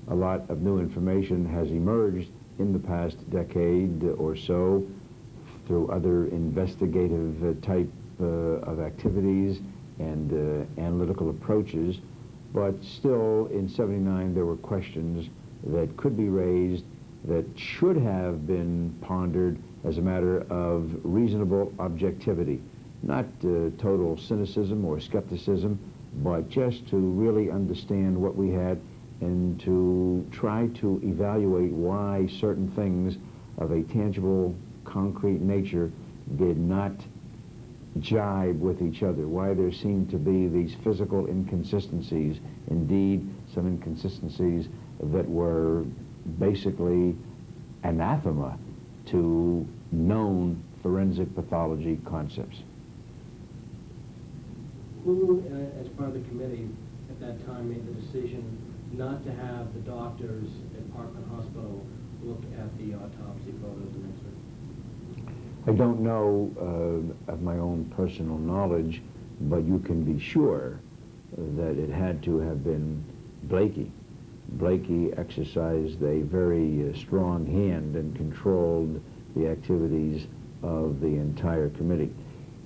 a lot of new information has emerged in the past decade or so through other investigative type of activities and analytical approaches, but still in '79 there were questions that could be raised that should have been pondered as a matter of reasonable objectivity, not total cynicism or skepticism, but just to really understand what we had and to try to evaluate why certain things of a tangible, concrete nature did not jibe with each other, why there seemed to be these physical inconsistencies, indeed some inconsistencies that were basically anathema to known forensic pathology concepts. Who, as part of the committee at that time, made the decision not to have the doctors at Parkland Hospital look at the autopsy photos and x-rays? I don't know of my own personal knowledge, but you can be sure that it had to have been Blakey. Blakey exercised a very strong hand and controlled the activities of the entire committee.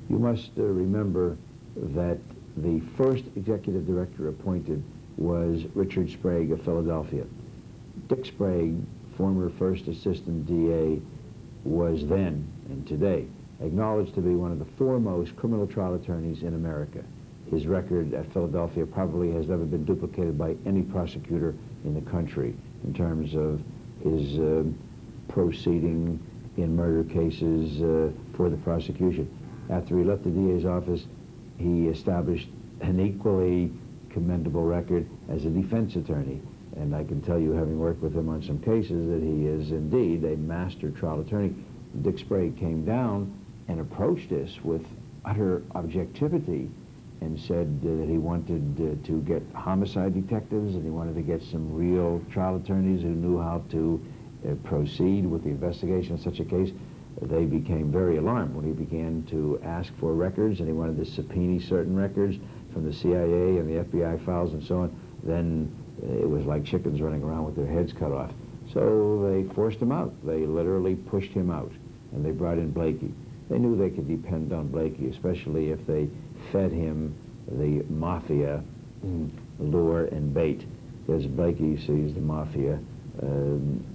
You must remember that the first executive director appointed was Richard Sprague of Philadelphia. Dick Sprague, former first assistant DA, was then and today acknowledged to be one of the foremost criminal trial attorneys in America. His record at Philadelphia probably has never been duplicated by any prosecutor in the country in terms of his proceeding in murder cases for the prosecution. After he left the DA's office, he established an equally commendable record as a defense attorney. And I can tell you, having worked with him on some cases, that he is indeed a master trial attorney. Dick Sprague came down and approached us with utter objectivity and said that he wanted to get homicide detectives and he wanted to get some real trial attorneys who knew how to proceed with the investigation of such a case. They became very alarmed when he began to ask for records, and he wanted to subpoena certain records from the CIA and the FBI files and so on. Then it was like chickens running around with their heads cut off. So they forced him out. They literally pushed him out, and they brought in Blakey. They knew they could depend on Blakey, especially if they fed him the mafia lure and bait, because Blakey sees the mafia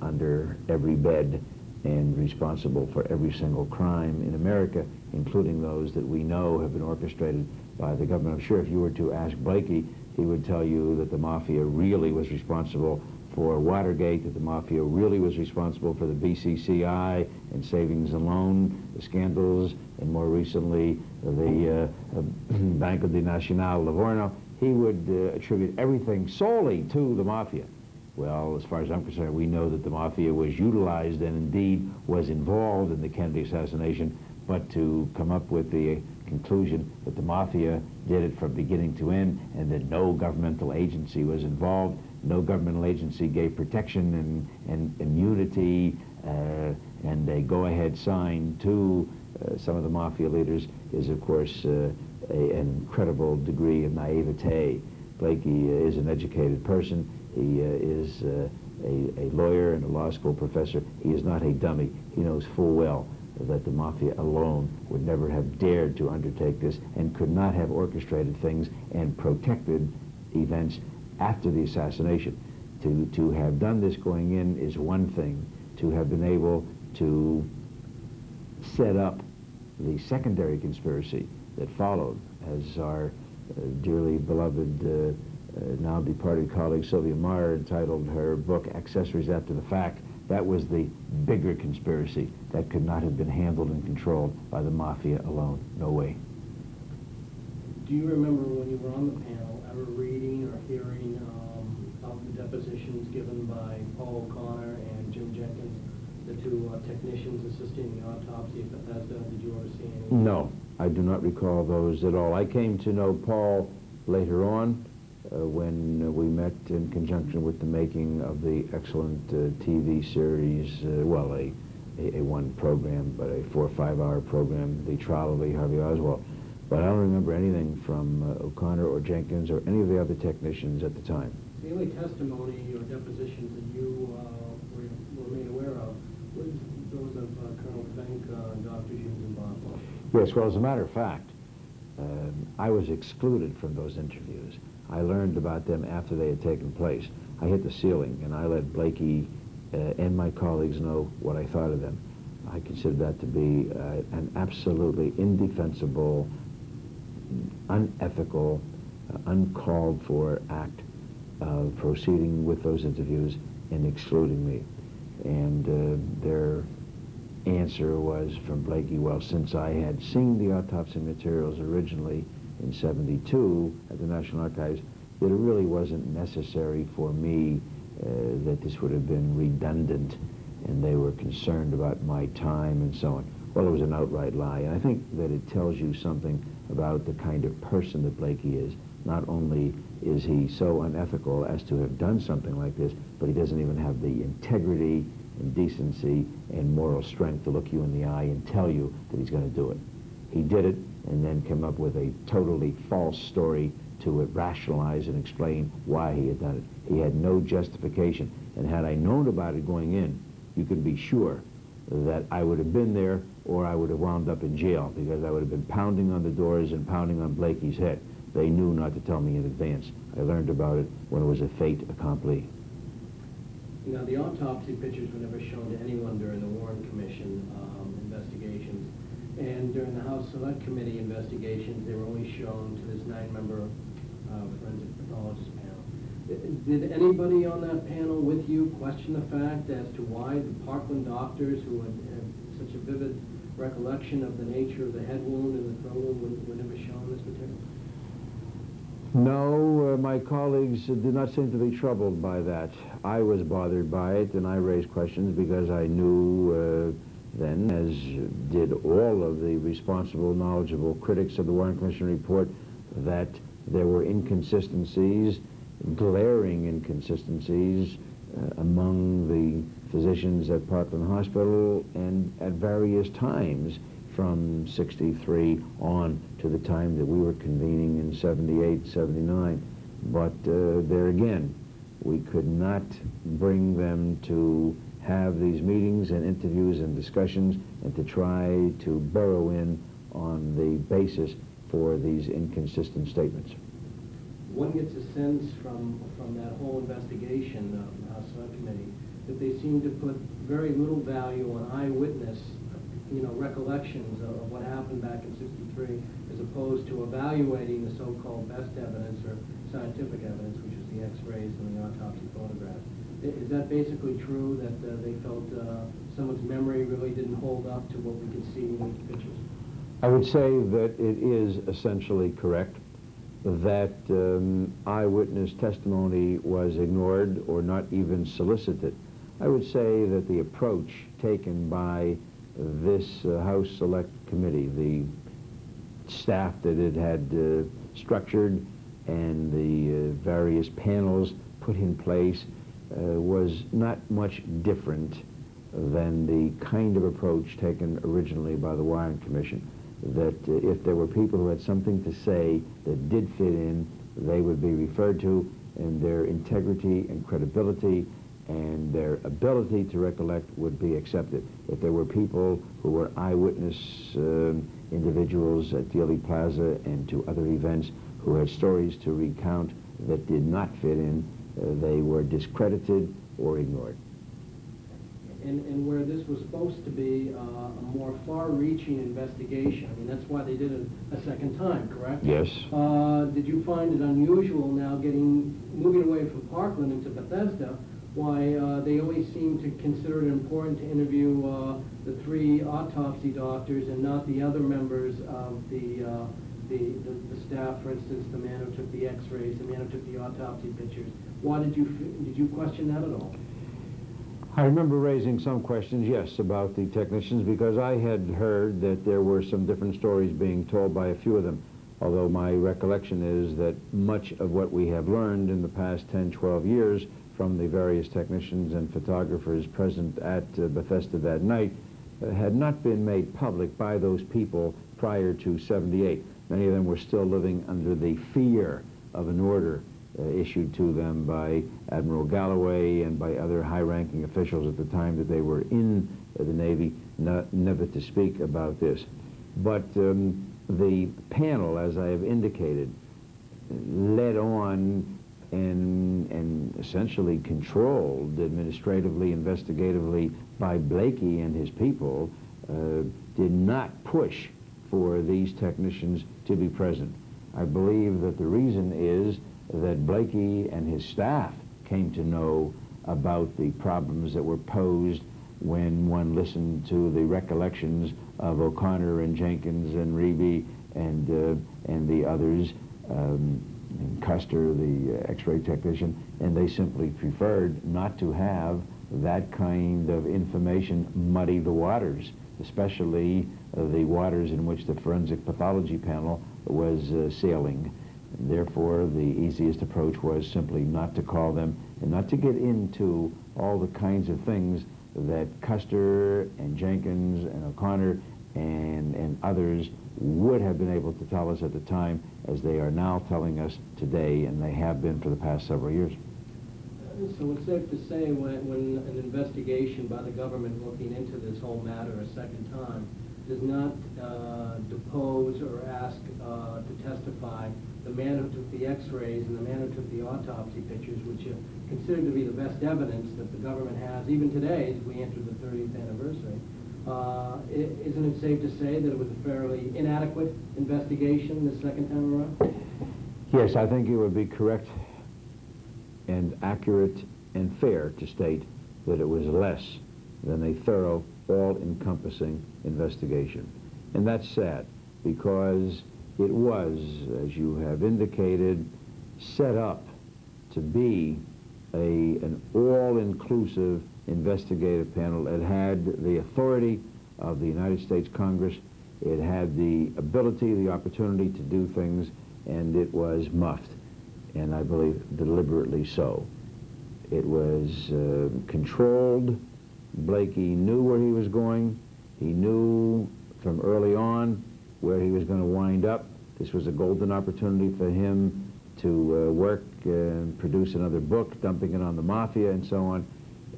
under every bed and responsible for every single crime in America, including those that we know have been orchestrated by the government. I'm sure if you were to ask Blakey, he would tell you that the mafia really was responsible for Watergate, that the mafia really was responsible for the BCCI and savings and loan scandals, and more recently the Banco di Nacional Livorno. He would attribute everything solely to the mafia. Well, as far as I'm concerned, we know that the mafia was utilized and indeed was involved in the Kennedy assassination, but to come up with the conclusion that the mafia did it from beginning to end and that no governmental agency was involved, no governmental agency gave protection and immunity and a go-ahead sign to some of the mafia leaders is, of course, an incredible degree of naivete. Blakey is an educated person. He is a lawyer and a law school professor. He is not a dummy. He knows full well that the mafia alone would never have dared to undertake this and could not have orchestrated things and protected events after the assassination. To have done this going in is one thing. To have been able to set up the secondary conspiracy that followed, as our dearly beloved now departed colleague Sylvia Meyer entitled her book Accessories After the Fact, that was the bigger conspiracy that could not have been handled and controlled by the mafia alone. No way. Do you remember when you were on the panel ever reading or hearing of the depositions given by Paul O'Connor and Jim Jenkins, the two technicians assisting the autopsy at Bethesda? Did you ever see any? No, I do not recall those at all. I came to know Paul later on when we met in conjunction with the making of the excellent TV series, well, a one program, but a 4 or 5 hour program, The Trial of Lee Harvey Oswald. But I don't remember anything from O'Connor or Jenkins or any of the other technicians at the time. The only testimony or depositions that you were made aware of was those of Colonel Fink and Dr. Hughes and Boswell. Yes, well, as a matter of fact, I was excluded from those interviews. I learned about them after they had taken place. I hit the ceiling, and I let Blakey and my colleagues know what I thought of them. I consider that to be an absolutely indefensible, unethical, uncalled for act of proceeding with those interviews and excluding me. And their answer was from Blakey, well, since I had seen the autopsy materials originally in '72 at the National Archives, that it really wasn't necessary for me, that this would have been redundant, and they were concerned about my time and so on. Well, it was an outright lie, and I think that it tells you something about the kind of person that Blakey is. Not only is he so unethical as to have done something like this, but he doesn't even have the integrity and decency and moral strength to look you in the eye and tell you that he's going to do it. He did it and then came up with a totally false story to rationalize and explain why he had done it. He had no justification, and had I known about it going in, you can be sure that I would have been there or I would have wound up in jail, because I would have been pounding on the doors and pounding on Blakey's head. they knew not to tell me in advance. I learned about it when it was a fait accompli. Now, the autopsy pictures were never shown to anyone during the Warren Commission investigations, and during the House Select Committee investigations, they were only shown to this 9-member forensic pathologist panel. Did anybody on that panel with you question the fact as to why the Parkland doctors, who had such a vivid recollection of the nature of the head wound and the throat wound, were never shown this material? No, my colleagues did not seem to be troubled by that. I was bothered by it, and I raised questions because I knew then, as did all of the responsible, knowledgeable critics of the Warren Commission report, that there were inconsistencies, glaring inconsistencies, among the physicians at Parkland Hospital and at various times from 63 on to the time that we were convening in 78, 79. But there again, we could not bring them to have these meetings and interviews and discussions and to try to burrow in on the basis for these inconsistent statements. One gets a sense from that whole investigation of the House Select Committee that they seem to put very little value on eyewitness, recollections of what happened back in 63, as opposed to evaluating the so-called best evidence or scientific evidence, which is the X-rays and the autopsy photographs. Is that basically true, that they felt someone's memory really didn't hold up to what we could see in these pictures? I would say that it is essentially correct that eyewitness testimony was ignored or not even solicited. I would say that the approach taken by this House Select Committee, the staff that it had structured and the various panels put in place was not much different than the kind of approach taken originally by the Warren Commission, that if there were people who had something to say that did fit in, they would be referred to, and their integrity and credibility and their ability to recollect would be accepted. If there were people who were eyewitness individuals at Dealey Plaza and to other events who had stories to recount that did not fit in, they were discredited or ignored. And where this was supposed to be a more far-reaching investigation, I mean, that's why they did it a second time, correct? Yes. Did you find it unusual now moving away from Parkland into Bethesda, why they only seem to consider it important to interview the 3 autopsy doctors and not the other members of the staff, for instance, the man who took the X-rays, the man who took the autopsy pictures? Why did you question that at all? I remember raising some questions, yes, about the technicians, because I had heard that there were some different stories being told by a few of them, although my recollection is that much of what we have learned in the past 10, 12 years from the various technicians and photographers present at Bethesda that night had not been made public by those people prior to 78. Many of them were still living under the fear of an order issued to them by Admiral Galloway and by other high-ranking officials at the time that they were in the Navy, never to speak about this. But the panel, as I have indicated, led on and essentially controlled administratively, investigatively by Blakey and his people, did not push for these technicians to be present. I believe that the reason is that Blakey and his staff came to know about the problems that were posed when one listened to the recollections of O'Connor and Jenkins and Riebe and the others, and Custer, the X-ray technician, and they simply preferred not to have that kind of information muddy the waters, especially the waters in which the forensic pathology panel was sailing. And therefore, the easiest approach was simply not to call them and not to get into all the kinds of things that Custer and Jenkins and O'Connor and others would have been able to tell us at the time, as they are now telling us today, and they have been for the past several years. So it's safe to say when an investigation by the government looking into this whole matter a second time does not depose or ask to testify the man who took the x-rays and the man who took the autopsy pictures, which are considered to be the best evidence that the government has, even today, as we enter the 30th anniversary, isn't it safe to say that it was a fairly inadequate investigation the second time around? Yes, I think it would be correct and accurate and fair to state that it was less than a thorough, all-encompassing investigation. And that's sad, because it was, as you have indicated, set up to be an all-inclusive investigative panel. It had the authority of the United States Congress. It had the ability, the opportunity to do things, and it was muffed, and I believe deliberately so. It was controlled. Blakey knew where he was going. He knew from early on where he was going to wind up. This was a golden opportunity for him to work and produce another book, dumping it on the mafia and so on.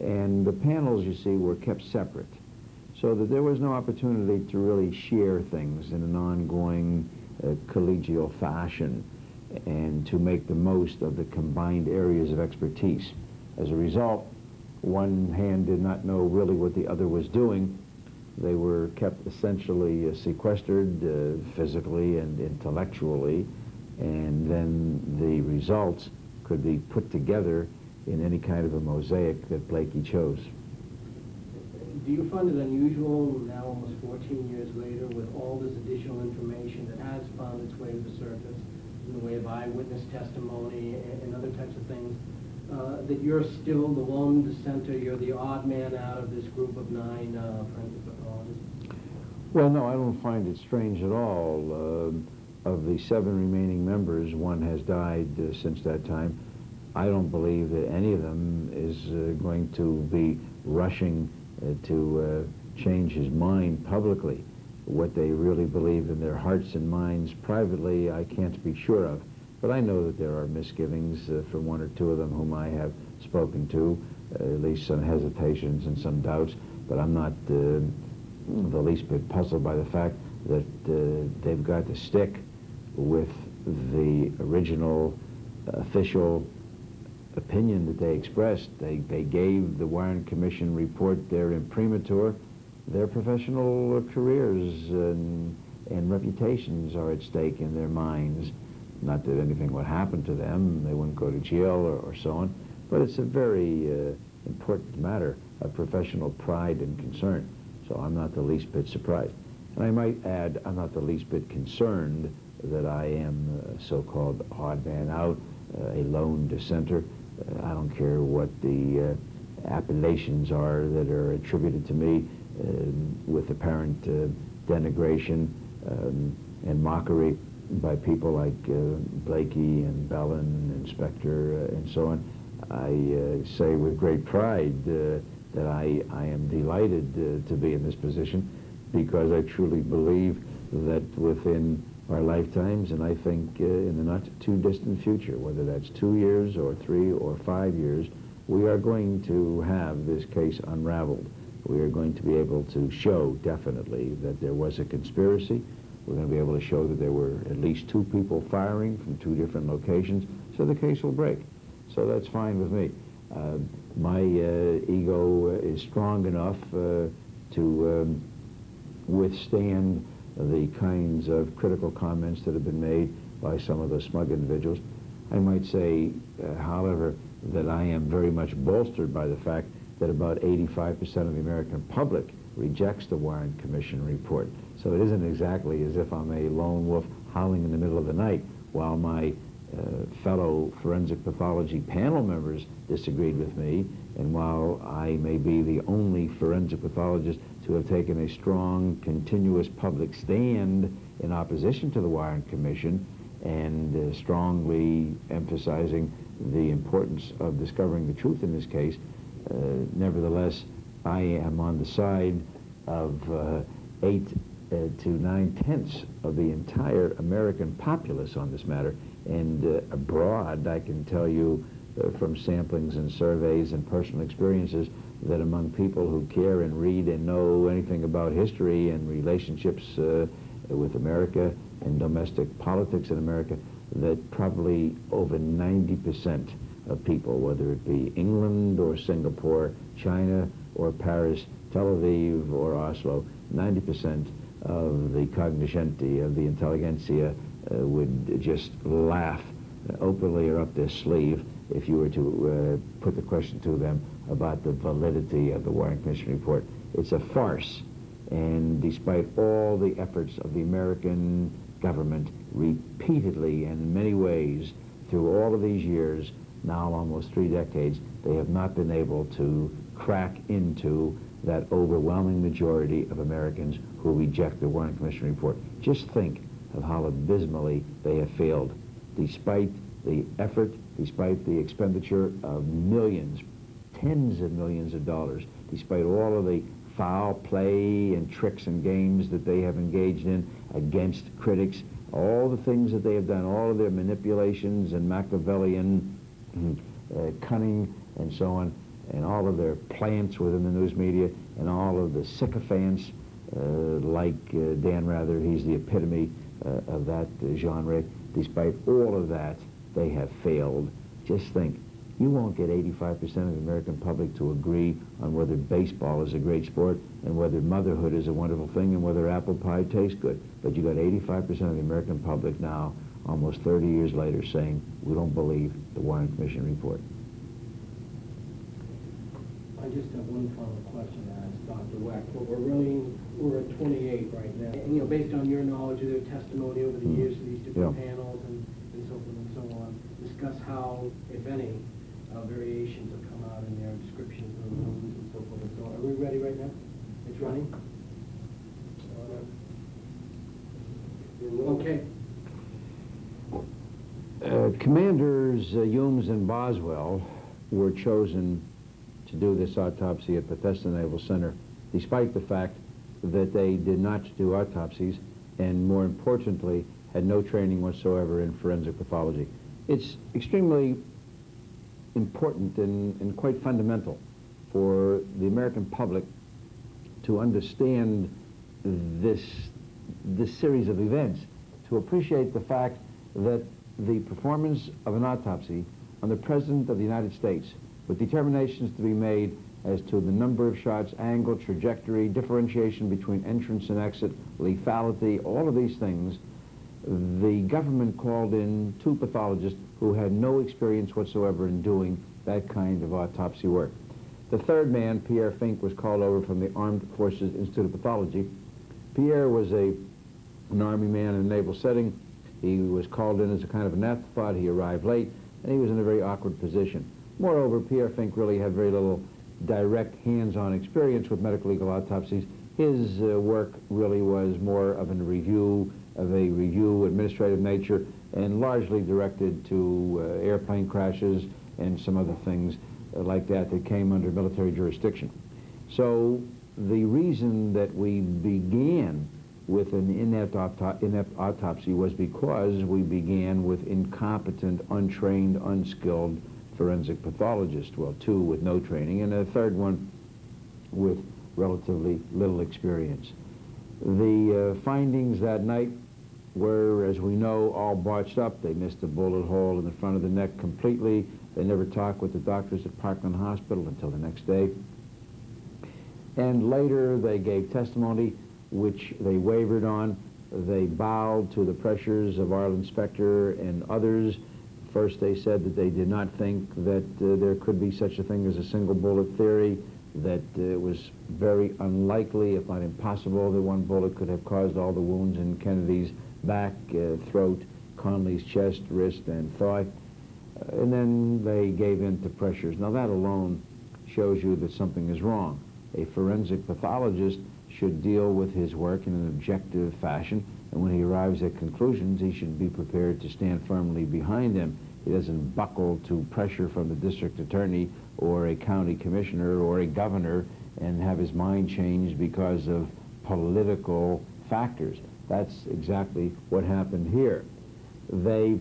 And the panels, you see, were kept separate, so that there was no opportunity to really share things in an ongoing collegial fashion and to make the most of the combined areas of expertise. As a result, one hand did not know really what the other was doing. They were kept essentially sequestered physically and intellectually, and then the results could be put together in any kind of a mosaic that Blakey chose. Do you find it unusual, now almost 14 years later, with all this additional information that has found its way to the surface in the way of eyewitness testimony and other types of things, that you're still the lone dissenter, you're the odd man out of this group of 9 forensic pathologists? Well, no, I don't find it strange at all. Of the 7 remaining members, 1 has died since that time. I don't believe that any of them is going to be rushing to change his mind publicly. What they really believe in their hearts and minds privately, I can't be sure of. But I know that there are misgivings from 1 or 2 of them whom I have spoken to, at least some hesitations and some doubts, but I'm not the least bit puzzled by the fact that they've got to stick with the original official opinion that they expressed. They gave the Warren Commission report their imprimatur. Their professional careers and reputations are at stake in their minds. Not that anything would happen to them, they wouldn't go to jail or so on, but it's a very important matter of professional pride and concern. So I'm not the least bit surprised. And I might add, I'm not the least bit concerned that I am a so-called odd man out, a lone dissenter. I don't care what the appellations are that are attributed to me with apparent denigration and mockery by people like Blakey and Bellin and Spector and so on. I say with great pride that I am delighted to be in this position, because I truly believe that within our lifetimes, and I think in the not too distant future, whether that's 2 years or 3 or 5 years, we are going to have this case unraveled. We are going to be able to show definitely that there was a conspiracy. We're going to be able to show that there were at least 2 people firing from 2 different locations, so the case will break. So that's fine with me. My ego is strong enough to withstand the kinds of critical comments that have been made by some of those smug individuals. I might say, however, that I am very much bolstered by the fact that about 85% of the American public rejects the Warren Commission report. So it isn't exactly as if I'm a lone wolf howling in the middle of the night while my fellow forensic pathology panel members disagreed with me, and while I may be the only forensic pathologist to have taken a strong, continuous public stand in opposition to the Warren Commission and strongly emphasizing the importance of discovering the truth in this case, nevertheless, I am on the side of 8 to 9/10 of the entire American populace on this matter. And abroad, I can tell you from samplings and surveys and personal experiences that among people who care and read and know anything about history and relationships with America and domestic politics in America, that probably over 90% of people, whether it be England or Singapore, China or Paris, Tel Aviv or Oslo, 90% of the cognoscenti, of the intelligentsia, would just laugh openly or up their sleeve if you were to put the question to them about the validity of the Warren Commission report. It's a farce, and despite all the efforts of the American government repeatedly and in many ways through all of these years, now almost 3 decades, they have not been able to crack into that overwhelming majority of Americans who reject the Warren Commission report. Just think of how abysmally they have failed, despite the effort, despite the expenditure of millions, tens of millions of dollars, despite all of the foul play and tricks and games that they have engaged in against critics, all the things that they have done, all of their manipulations and Machiavellian cunning and so on, and all of their plants within the news media, and all of the sycophants like Dan Rather. He's the epitome of that genre. Despite all of that, they have failed. Just think, you won't get 85% of the American public to agree on whether baseball is a great sport and whether motherhood is a wonderful thing and whether apple pie tastes good. But you got 85% of the American public now, almost 30 years later, saying, we don't believe the Warren Commission report. I just have one final question to ask Dr. Weck. But we're at 28 right now. And, you know, based on your knowledge of their testimony over the years of these different panels and so forth and so on, discuss how, if any, variations have come out in their descriptions of the rooms and so forth and so on. Are we ready right now? It's running? Okay. Commanders Humes and Boswell were chosen to do this autopsy at Bethesda Naval Center, despite the fact that they did not do autopsies and, more importantly, had no training whatsoever in forensic pathology. It's extremely important and quite fundamental for the American public to understand this series of events, to appreciate the fact that the performance of an autopsy on the President of the United States, with determinations to be made as to the number of shots, angle, trajectory, differentiation between entrance and exit, lethality, all of these things, the government called in 2 pathologists who had no experience whatsoever in doing that kind of autopsy work. The third man, Pierre Fink, was called over from the Armed Forces Institute of Pathology. Pierre was an Army man in a naval setting. He was called in as a kind of an afterthought. He arrived late, and he was in a very awkward position. Moreover, Pierre Fink really had very little direct hands-on experience with medical legal autopsies. His work really was more of a review administrative nature, and largely directed to airplane crashes and some other things like that came under military jurisdiction. So the reason that we began with an inept autopsy was because we began with incompetent, untrained, unskilled forensic pathologists. Well, 2 with no training, and a third one with relatively little experience. The findings that night were, as we know, all botched up. They missed a bullet hole in the front of the neck completely. They never talked with the doctors at Parkland Hospital until the next day. And later they gave testimony which they wavered on. They bowed to the pressures of Arlen Specter and others. First they said that they did not think that there could be such a thing as a single bullet theory, that it was very unlikely, if not impossible, that one bullet could have caused all the wounds in Kennedy's back, throat, Conley's chest, wrist, and thigh. And then they gave in to pressures. Now that alone shows you that something is wrong. A forensic pathologist should deal with his work in an objective fashion, and when he arrives at conclusions, he should be prepared to stand firmly behind them. He doesn't buckle to pressure from the district attorney or a county commissioner or a governor and have his mind changed because of political factors. That's exactly what happened here. They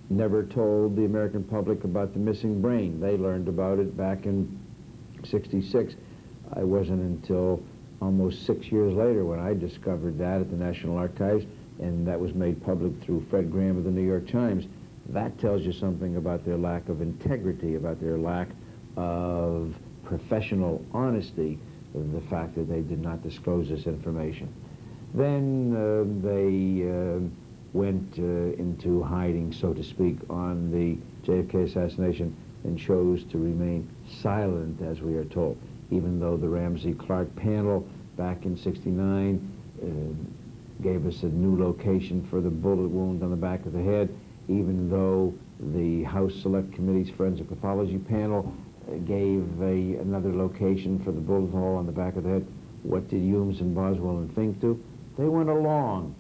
never told the American public about the missing brain. They learned about it back in '66. It wasn't until almost 6 years later when I discovered that at the National Archives, and that was made public through Fred Graham of the New York Times. That tells you something about their lack of integrity, about their lack of professional honesty, the fact that they did not disclose this information. Then they went into hiding, so to speak, on the JFK assassination and chose to remain silent, as we are told, even though the Ramsey Clark panel back in '69 gave us a new location for the bullet wound on the back of the head, even though the House Select Committee's Forensic Pathology panel gave another location for the bullet hole on the back of the head. What did Humes and Boswell and Fink do? They went along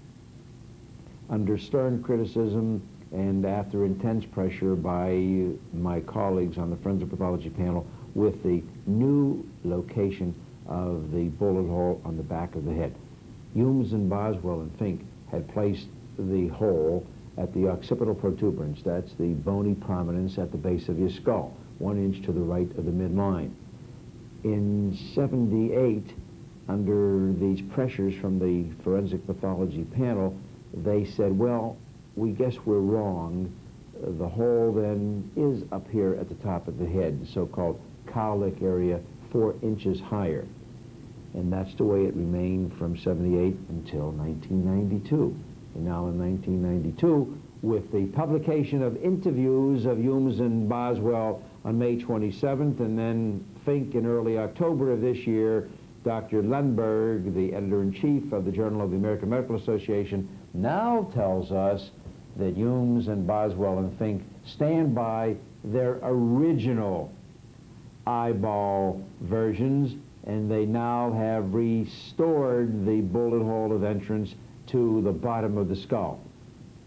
under stern criticism and after intense pressure by my colleagues on the Forensic Pathology panel with the new location of the bullet hole on the back of the head. Humes and Boswell and Fink had placed the hole at the occipital protuberance. That's the bony prominence at the base of your skull, 1 inch to the right of the midline. In '78, under these pressures from the Forensic Pathology panel, they said, well, we guess we're wrong. The hole then is up here at the top of the head, the so-called cowlick area, 4 inches higher. And that's the way it remained from '78 until 1992. And now in 1992, with the publication of interviews of Humes and Boswell on May 27th, and then Fink in early October of this year, Dr. Lundberg, the editor-in-chief of the Journal of the American Medical Association, now tells us that Humes and Boswell and Fink stand by their original eyeball versions, and they now have restored the bullet hole of entrance to the bottom of the skull.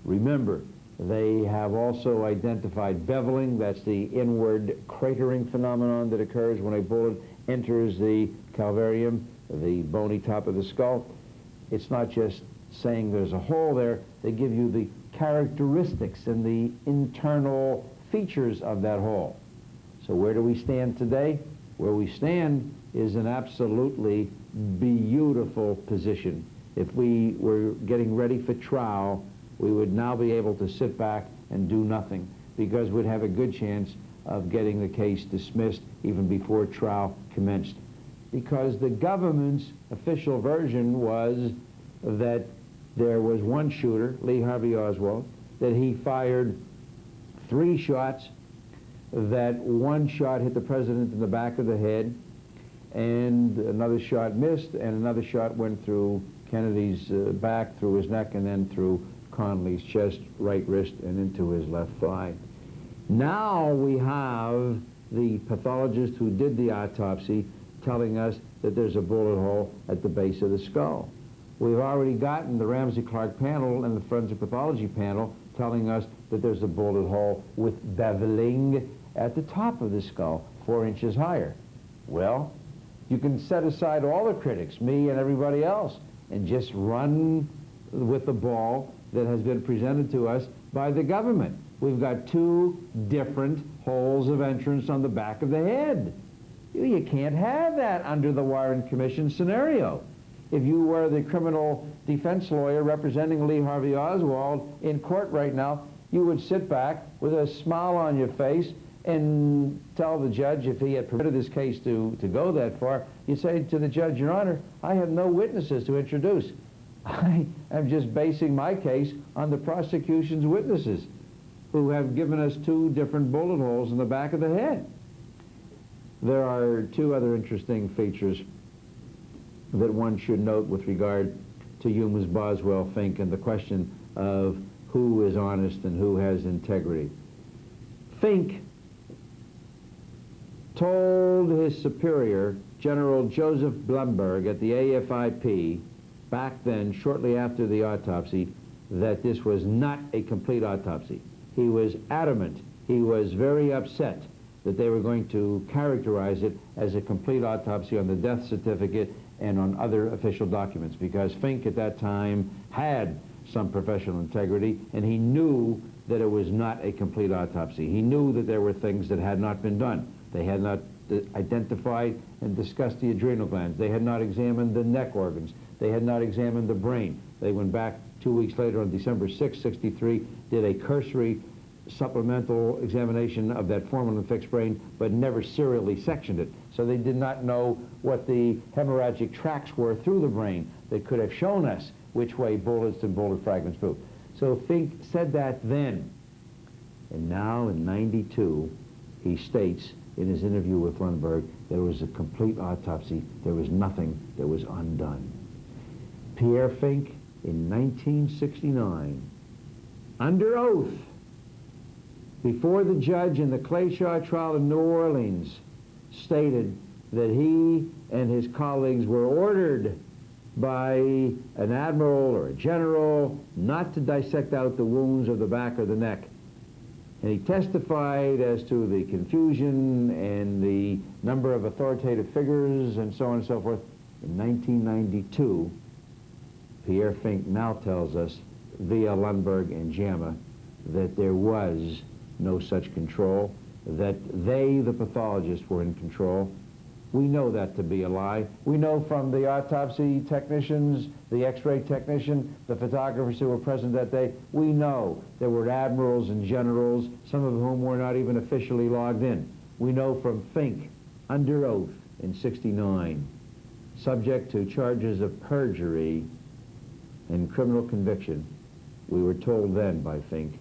Remember, they have also identified beveling. That's the inward cratering phenomenon that occurs when a bullet enters the calvarium, the bony top of the skull. It's not just saying there's a hole there. They give you the characteristics and the internal features of that hole. So where do we stand today? Where we stand is an absolutely beautiful position. If we were getting ready for trial, we would now be able to sit back and do nothing, because we'd have a good chance of getting the case dismissed even before trial commenced. Because the government's official version was that there was one shooter, Lee Harvey Oswald, that he fired 3 shots, that 1 shot hit the president in the back of the head, and another shot missed, and another shot went through Kennedy's back, through his neck, and then through Connolly's chest, right wrist, and into his left thigh. Now we have the pathologist who did the autopsy telling us that there's a bullet hole at the base of the skull. We've already gotten the Ramsey Clark panel and the Forensic Pathology panel telling us that there's a bullet hole with beveling at the top of the skull, 4 inches higher. Well, you can set aside all the critics, me and everybody else, and just run with the ball that has been presented to us by the government. We've got 2 different holes of entrance on the back of the head. You can't have that under the Warren Commission scenario. If you were the criminal defense lawyer representing Lee Harvey Oswald in court right now, you would sit back with a smile on your face and tell the judge, if he had permitted this case to go that far, you say to the judge, Your Honor, I have no witnesses to introduce. I am just basing my case on the prosecution's witnesses, who have given us 2 different bullet holes in the back of the head. There are 2 other interesting features that one should note with regard to Humes, Boswell, Fink, and the question of who is honest and who has integrity. Fink told his superior, General Joseph Blumberg, at the AFIP, back then, shortly after the autopsy, that this was not a complete autopsy. He was adamant, he was very upset that they were going to characterize it as a complete autopsy on the death certificate and on other official documents, because Fink at that time had some professional integrity, and he knew that it was not a complete autopsy. He knew that there were things that had not been done. They had not identified and discussed the adrenal glands. They had not examined the neck organs. They had not examined the brain. They went back 2 weeks later, on December 6, 63, did a cursory supplemental examination of that formalin-fixed brain, but never serially sectioned it. So they did not know what the hemorrhagic tracts were through the brain that could have shown us which way bullets and bullet fragments moved. So Fink said that then. And now, in '92, he states in his interview with Lundberg that it was a complete autopsy. There was nothing that was undone. Pierre Fink, in 1969, under oath, before the judge in the Clayshaw trial in New Orleans, stated that he and his colleagues were ordered by an admiral or a general not to dissect out the wounds of the back or the neck. And he testified as to the confusion and the number of authoritative figures and so on and so forth. In 1992, Pierre Fink now tells us, via Lundberg and JAMA, that there was no such control, that they, the pathologists, were in control. We know that to be a lie. We know from the autopsy technicians, the x-ray technician, the photographers who were present that day, we know there were admirals and generals, some of whom were not even officially logged in. We know from Fink, under oath in '69, subject to charges of perjury and criminal conviction, we were told then by Fink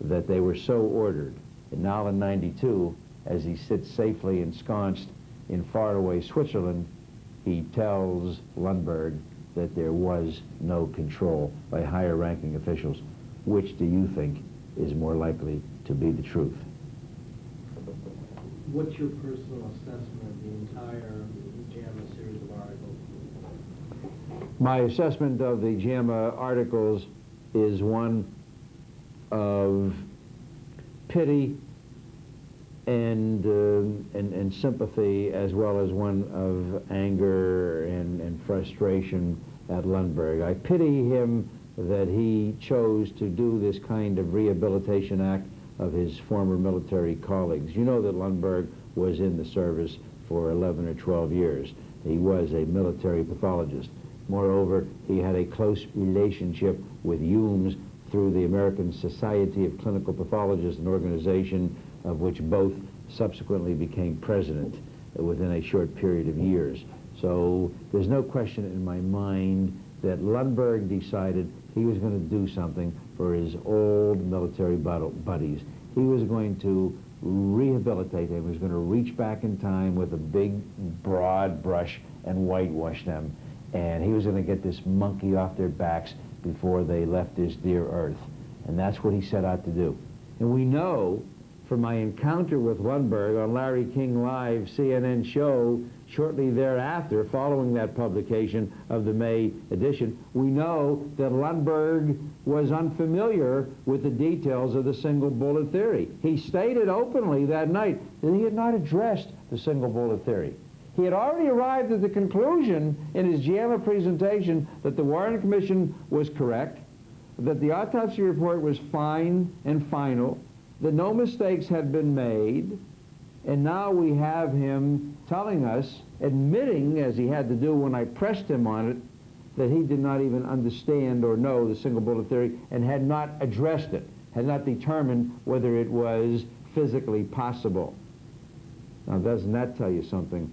that they were so ordered. And now in '92, as he sits safely ensconced in faraway Switzerland, he tells Lundberg that there was no control by higher-ranking officials. Which do you think is more likely to be the truth? What's your personal assessment of the entire JAMA series of articles? My assessment of the JAMA articles is one of pity and sympathy, as well as one of anger and frustration at Lundberg. I pity him that he chose to do this kind of rehabilitation act of his former military colleagues. You know that Lundberg was in the service for 11 or 12 years. He was a military pathologist. Moreover, he had a close relationship with Humes through the American Society of Clinical Pathologists, an organization of which both subsequently became president within a short period of years. So there's no question in my mind that Lundberg decided he was going to do something for his old military buddies. He was going to rehabilitate them. He was going to reach back in time with a big, broad brush and whitewash them. And he was going to get this monkey off their backs before they left this dear earth. And that's what he set out to do. And we know from my encounter with Lundberg on Larry King Live CNN show shortly thereafter, following that publication of the May edition, we know that Lundberg was unfamiliar with the details of the single bullet theory. He stated openly that night that he had not addressed the single bullet theory. He had already arrived at the conclusion in his JAMA presentation that the Warren Commission was correct, that the autopsy report was fine and final, that no mistakes had been made, and now we have him telling us, admitting, as he had to do when I pressed him on it, that he did not even understand or know the single bullet theory and had not addressed it, had not determined whether it was physically possible. Now, doesn't that tell you something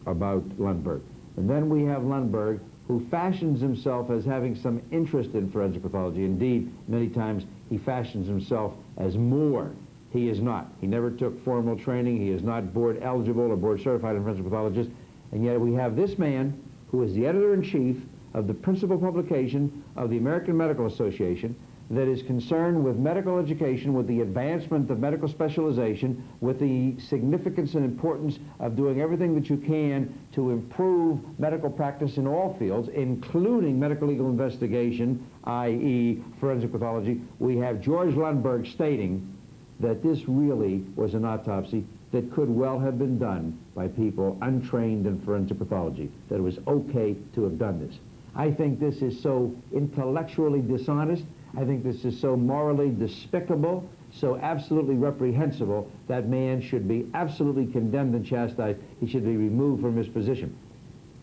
about Lundberg? And then we have Lundberg, who fashions himself as having some interest in forensic pathology. Indeed, many times he fashions himself as more. He is not. He never took formal training. He is not board eligible or board certified in forensic pathologist. And yet we have this man who is the editor-in-chief of the principal publication of the American Medical Association that is concerned with medical education, with the advancement of medical specialization, with the significance and importance of doing everything that you can to improve medical practice in all fields, including medical legal investigation, i.e. forensic pathology. We have George Lundberg stating that this really was an autopsy that could well have been done by people untrained in forensic pathology, that it was okay to have done this. I think this is so intellectually dishonest. I think this is so morally despicable, so absolutely reprehensible. That man should be absolutely condemned and chastised. He should be removed from his position.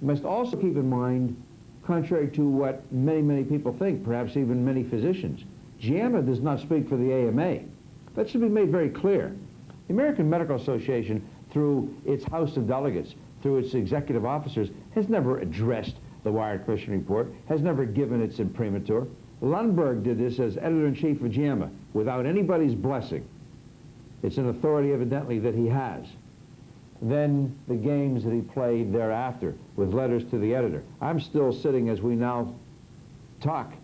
You must also keep in mind contrary to what many, many people think, perhaps even many physicians. JAMA does not speak for the AMA. That should be made very clear. The American Medical Association, through its House of Delegates, through its executive officers, has never addressed the Wired Christian Report, has never given its imprimatur. Lundberg did this as editor-in-chief of JAMA without anybody's blessing. It's an authority, evidently, that he has. Then the games that he played thereafter with letters to the editor. I'm still sitting, as we now talk,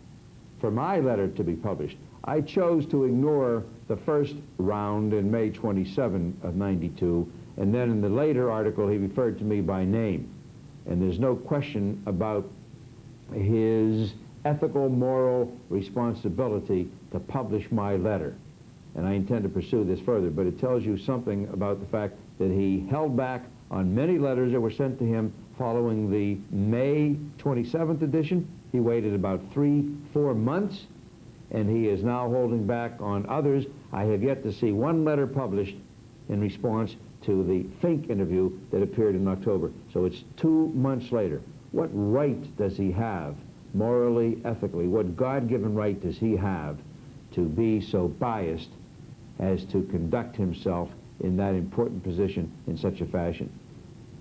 for my letter to be published. I chose to ignore the first round in May 27 of '92, and then in the later article he referred to me by name. And there's no question about his ethical, moral responsibility to publish my letter. And I intend to pursue this further, but it tells you something about the fact that he held back on many letters that were sent to him following the May 27th edition. He waited about 3-4 months, and he is now holding back on others. I have yet to see one letter published in response to the Fink interview that appeared in October. So it's 2 months later. What right does he have, morally, ethically, what God-given right does he have to be so biased as to conduct himself in that important position in such a fashion?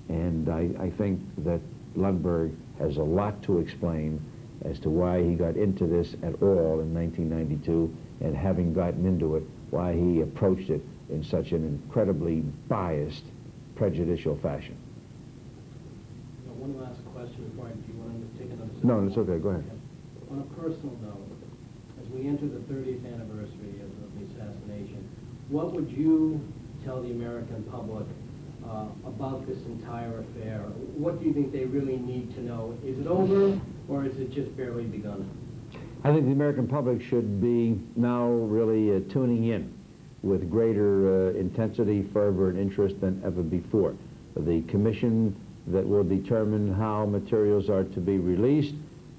And I think that Lundberg has a lot to explain as to why he got into this at all in 1992, and having gotten into it, why he approached it in such an incredibly biased, prejudicial fashion. One last question before I, do you want to take another? No, it's okay, go ahead. On a personal note, as we enter the 30th anniversary of the assassination, what would you tell the American public about this entire affair? What do you think they really need to know? Is it over, or is it just barely begun? I think the American public should be now really tuning in with greater intensity, fervor, and interest than ever before. The commission that will determine how materials are to be released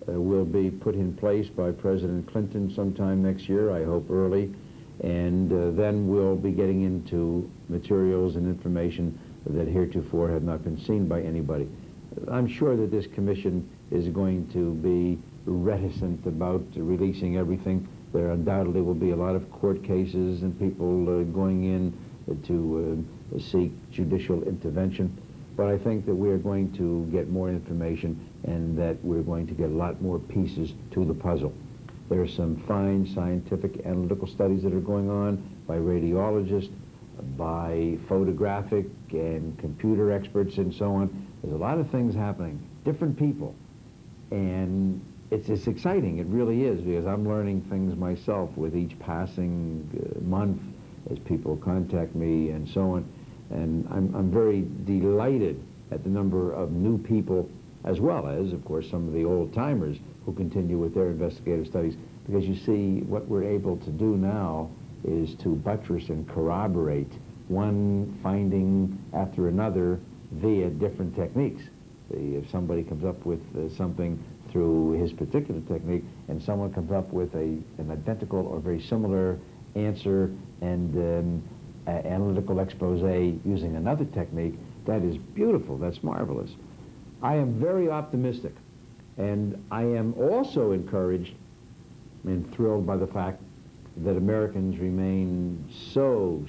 will be put in place by President Clinton sometime next year, I hope early, and then we'll be getting into materials and information that heretofore have not been seen by anybody. I'm sure that this commission is going to be reticent about releasing everything. There undoubtedly will be a lot of court cases and people going in to seek judicial intervention. But I think that we are going to get more information, and that we're going to get a lot more pieces to the puzzle. There are some fine scientific analytical studies that are going on by radiologists, by photographic and computer experts and so on. There's a lot of things happening, different people, and it's exciting. It really is, because I'm learning things myself with each passing month as people contact me and so on. And I'm very delighted at the number of new people, as well as, of course, some of the old-timers who continue with their investigative studies, because you see, what we're able to do now is to buttress and corroborate one finding after another via different techniques. If somebody comes up with something through his particular technique, and someone comes up with an identical or very similar answer and analytical expose using another technique, that is beautiful, that's marvelous. I am very optimistic, and I am also encouraged and thrilled by the fact that Americans remain so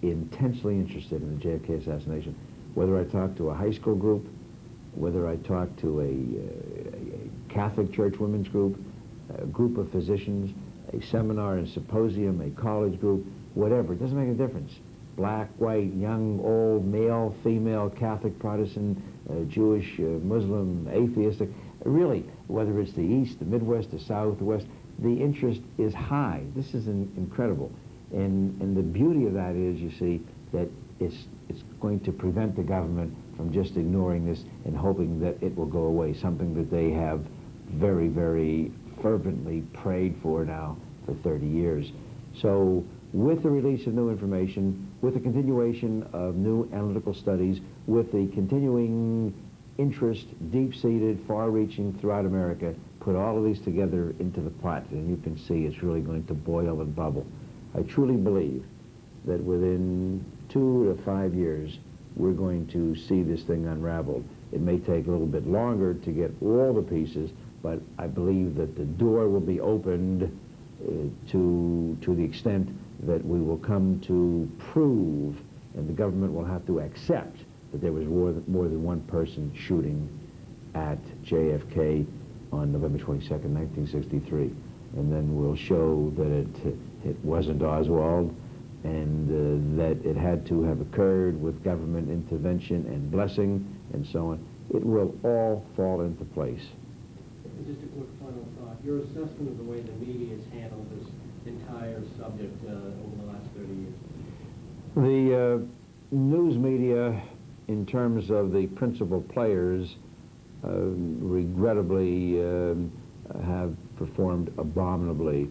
intensely interested in the JFK assassination. Whether I talk to a high school group, whether I talk to a Catholic Church women's group, a group of physicians, a seminar and symposium, a college group, whatever, it doesn't make a difference. Black, white, young, old, male, female, Catholic, Protestant, Jewish, Muslim, atheistic, really, whether it's the East, the Midwest, the South, the West, the interest is high. This is incredible. And the beauty of that is, you see, that it's going to prevent the government from just ignoring this and hoping that it will go away, something that they have very, very fervently prayed for now for 30 years. So with the release of new information, with the continuation of new analytical studies, with the continuing interest, deep-seated, far-reaching throughout America, put all of these together into the pot, and you can see it's really going to boil and bubble. I truly believe that within 2 to 5 years, we're going to see this thing unraveled. It may take a little bit longer to get all the pieces, but I believe that the door will be opened to the extent that we will come to prove, and the government will have to accept, that there was more than one person shooting at JFK on November 22nd, 1963. And then we'll show that it wasn't Oswald, and that it had to have occurred with government intervention and blessing and so on. It will all fall into place. Just a quick final thought. Your assessment of the way the media has handled this entire subject over the last 30 years? The news media, in terms of the principal players, regrettably have performed abominably.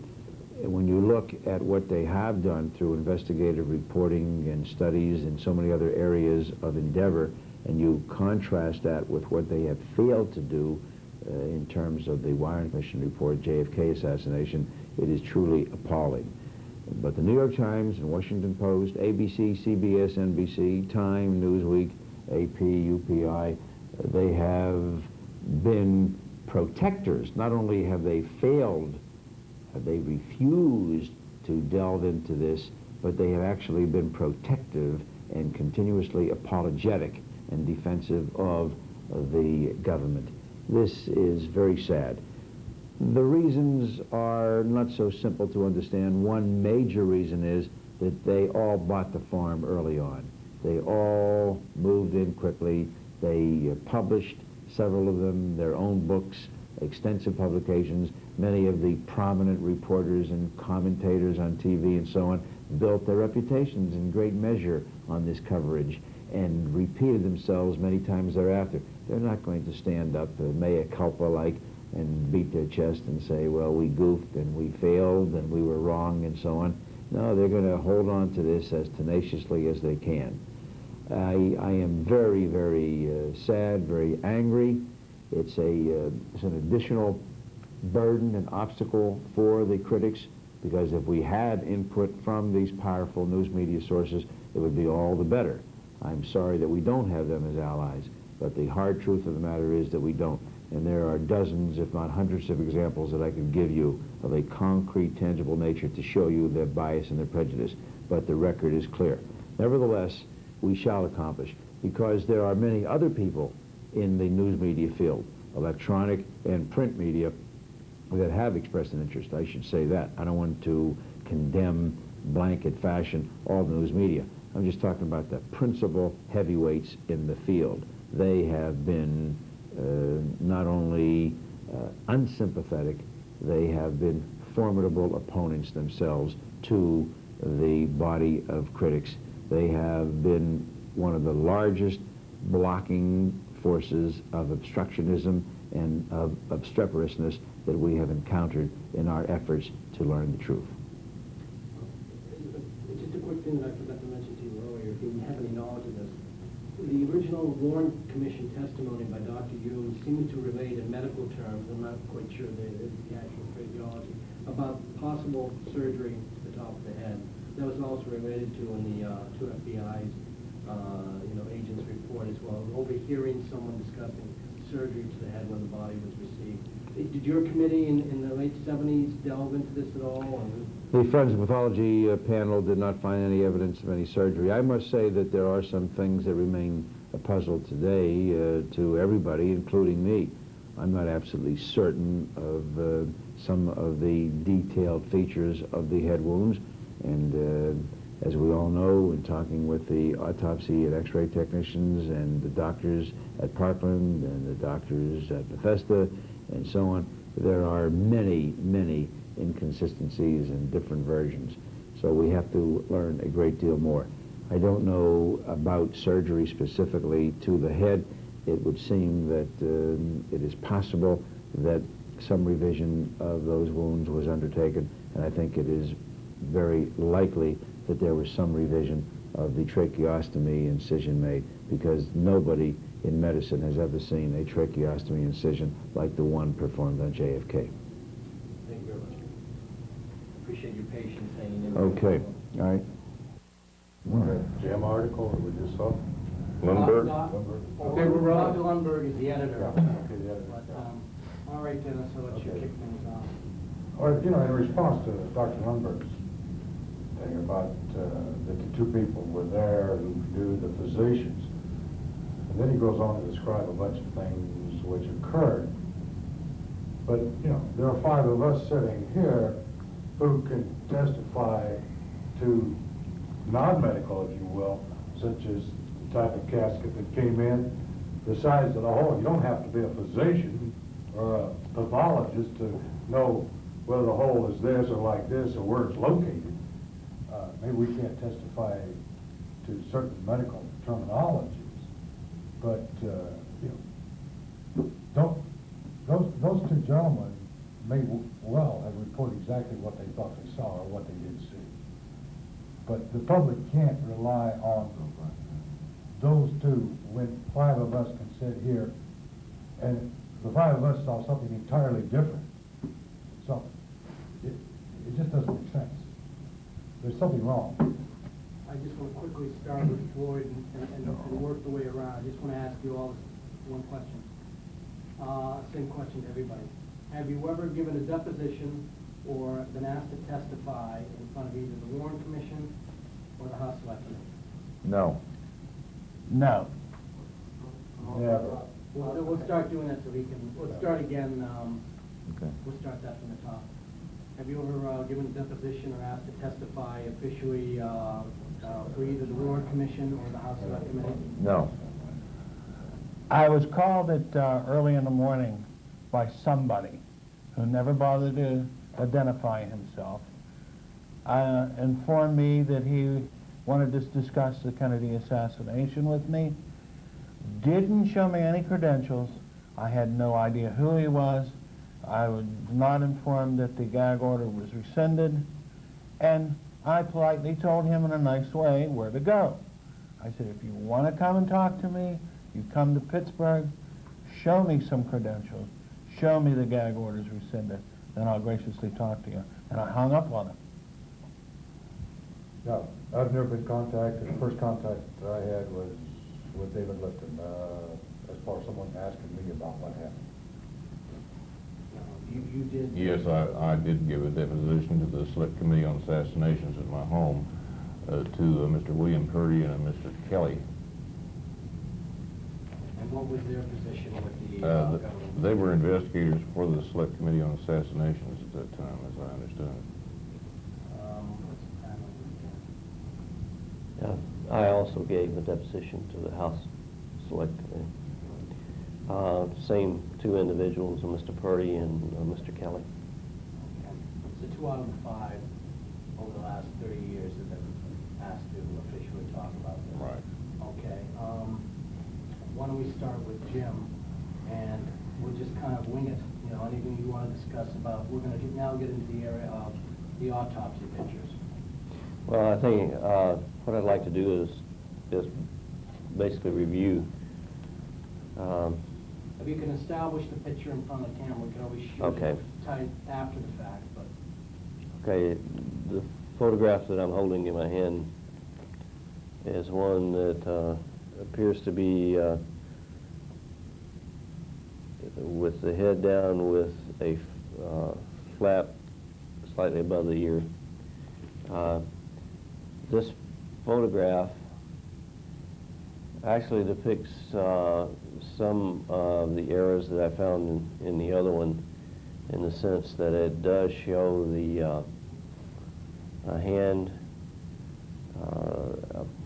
When you look at what they have done through investigative reporting and studies and so many other areas of endeavor, and you contrast that with what they have failed to do in terms of the Warren Commission report, JFK assassination, it is truly appalling. But the New York Times and Washington Post, ABC, CBS, NBC, Time, Newsweek, AP, UPI, they have been protectors. Not only have they failed, they refused to delve into this, but they have actually been protective and continuously apologetic and defensive of the government. This is very sad. The reasons are not so simple to understand. One major reason is that they all bought the farm early on. They all moved in quickly. They published, several of them, their own books, extensive publications. Many of the prominent reporters and commentators on TV and so on built their reputations in great measure on this coverage and repeated themselves many times thereafter. They're not going to stand up mea culpa-like and beat their chest and say, well, we goofed and we failed and we were wrong and so on. No, they're going to hold on to this as tenaciously as they can. I am very, very sad, very angry. It's an additional burden and obstacle for the critics, because if we had input from these powerful news media sources, it would be all the better. I'm sorry that we don't have them as allies, but the hard truth of the matter is that we don't. And there are dozens, if not hundreds of examples that I could give you of a concrete, tangible nature to show you their bias and their prejudice. But the record is clear. Nevertheless, we shall accomplish, because there are many other people in the news media field, electronic and print media, that have expressed an interest. I should say that. I don't want to condemn blanket fashion all the news media. I'm just talking about the principal heavyweights in the field. They have been not only unsympathetic, they have been formidable opponents themselves to the body of critics. They have been one of the largest blocking forces of obstructionism and of obstreperousness that we have encountered in our efforts to learn the truth. Just a quick thing that I forgot to mention to you earlier, if you have any knowledge of this. The original Warren Commission testimony by Dr. Yoon seemed to relate in medical terms, I'm not quite sure the actual phraseology, about possible surgery to the top of the head. That was also related to in the two FBI's agents' report as well, overhearing someone discussing surgery to the head when the body was received. Did your committee in the late 70s delve into this at all? The Forensic Pathology panel did not find any evidence of any surgery. I must say that there are some things that remain a puzzle today to everybody, including me. I'm not absolutely certain of some of the detailed features of the head wounds, and as we all know, in talking with the autopsy and x-ray technicians and the doctors at Parkland and the doctors at Bethesda and so on, there are many, many inconsistencies and different versions. So we have to learn a great deal more. I don't know about surgery specifically to the head. It would seem that it is possible that some revision of those wounds was undertaken, and I think it is very likely that there was some revision of the tracheostomy incision made, because nobody in medicine has ever seen a tracheostomy incision like the one performed on JFK. Thank you very much. Appreciate your patience hanging in. Okay, all right. JAMA article that we just saw? Lundberg? Okay, Dr. Lundberg is the editor. Okay, the editor. But, all right, Dennis, I'll let you kick things off. Or, you know, in response to Dr. Lundberg's thing about that the two people were there who knew the physicians, and then he goes on to describe a bunch of things which occurred. But, you know, there are 5 of us sitting here who can testify to non-medical, if you will, such as the type of casket that came in, the size of the hole. You don't have to be a physician or a pathologist to know whether the hole is this or like this or where it's located. Maybe we can't testify to certain medical terminologies, but you know, those two gentlemen may well have reported exactly what they thought they saw or what they did see. But the public can't rely on those two when 5 of us can sit here and the 5 of us saw something entirely different. So it just doesn't make sense. There's something wrong. I just want to quickly start with Floyd and work the way around. I just want to ask you all one question. Same question to everybody. Have you ever given a deposition or been asked to testify in front of either the Warren Commission or the House Select Committee? No. No. Never. We'll start doing that so we can, let's start again. Okay. We'll start that from the top. Have you ever given a deposition or asked to testify officially for either the Warren Commission or the House Select Committee? No. I was called at early in the morning by somebody who never bothered to identify himself, informed me that he wanted to discuss the Kennedy assassination with me, didn't show me any credentials. I had no idea who he was. I was not informed that the gag order was rescinded, and I politely told him in a nice way where to go. I said, if you want to come and talk to me, you come to Pittsburgh, show me some credentials, show me the gag orders rescinded, then I'll graciously talk to you. And I hung up on him. No, I've never been contacted. The first contact I had was with David Lipton, as far as someone asking me about what happened. You did? Yes, I did give a deposition to the Select Committee on Assassinations at my home to Mr. William Purdy and Mr. Kelly. And what was their position with the government? They were investigators for the Select Committee on Assassinations at that time, as I understood it. What's the timeline? Yeah, I also gave a deposition to the House Select Committee. Same 2 individuals, Mr. Purdy and Mr. Kelly. Okay. So 2 out of the 5 over the last 30 years have been asked to officially talk about this. Right. Okay. Why don't we start with Jim, and we'll just kind of wing it. You know, anything you want to discuss about? We're going to now get into the area of the autopsy pictures. Well, I think what I'd like to do is basically review. If you can establish the picture in front of the camera, we can always shoot Okay. it tight after the fact. But Okay, the photograph that I'm holding in my hand is one that appears to be with the head down with a flap slightly above the ear. This photograph actually depicts some of the errors that I found in the other one, in the sense that it does show the hand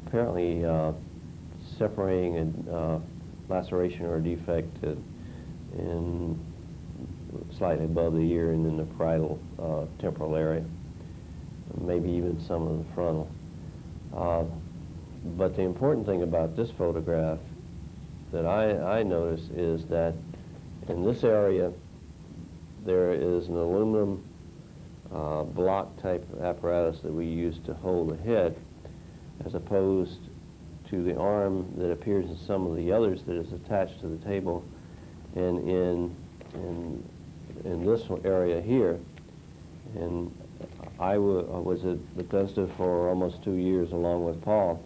apparently separating a laceration or a defect in slightly above the ear and in the parietal temporal area, maybe even some of the frontal. But the important thing about this photograph that I noticed is that in this area there is an aluminum block type apparatus that we use to hold the head, as opposed to the arm that appears in some of the others that is attached to the table. And in this area here, and I was at Bethesda for almost 2 years along with Paul,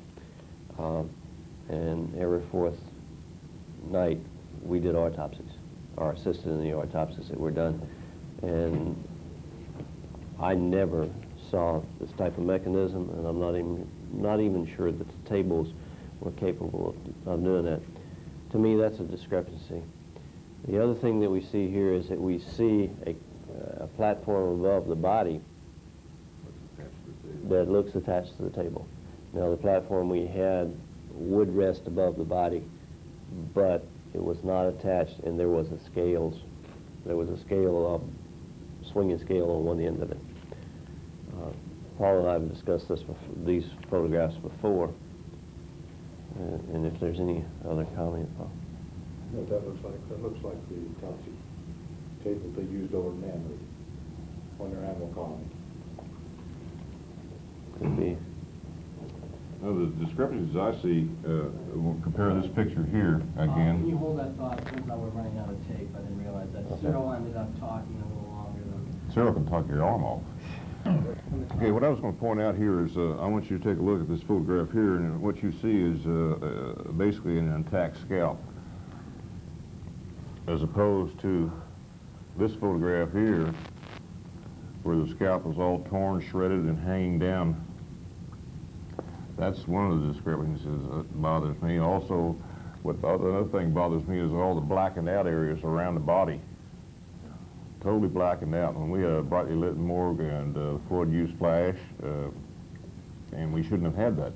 and every fourth night we did autopsies, or assisted in the autopsies that were done. And I never saw this type of mechanism, and I'm not even sure that the tables were capable of doing that. To me, that's a discrepancy. The other thing that we see here is that we see a platform above the body that looks attached to the table. Now, the platform we had would rest above the body, but it was not attached, and there was a scale, swinging scale on one end of it. Paul and I have discussed these photographs before, and if there's any other comment, Paul. No, that looks like the autopsy table they used over in Manly on their animal colony. Could be. Now, the discrepancies I see, we'll compare this picture here Can you again. hold that thought? Since we're running out of tape, I didn't realize that. Jerrol ended up talking a little longer than... Sarah can talk your arm off. Okay, what I was going to point out here is I want you to take a look at this photograph here, and what you see is basically an intact scalp, as opposed to this photograph here, where the scalp was all torn, shredded, and hanging down. That's one of the discrepancies that bothers me. Also, another thing bothers me is all the blackened out areas around the body. Totally blackened out. When we had a brightly lit morgue and Floyd used flash, and we shouldn't have had that.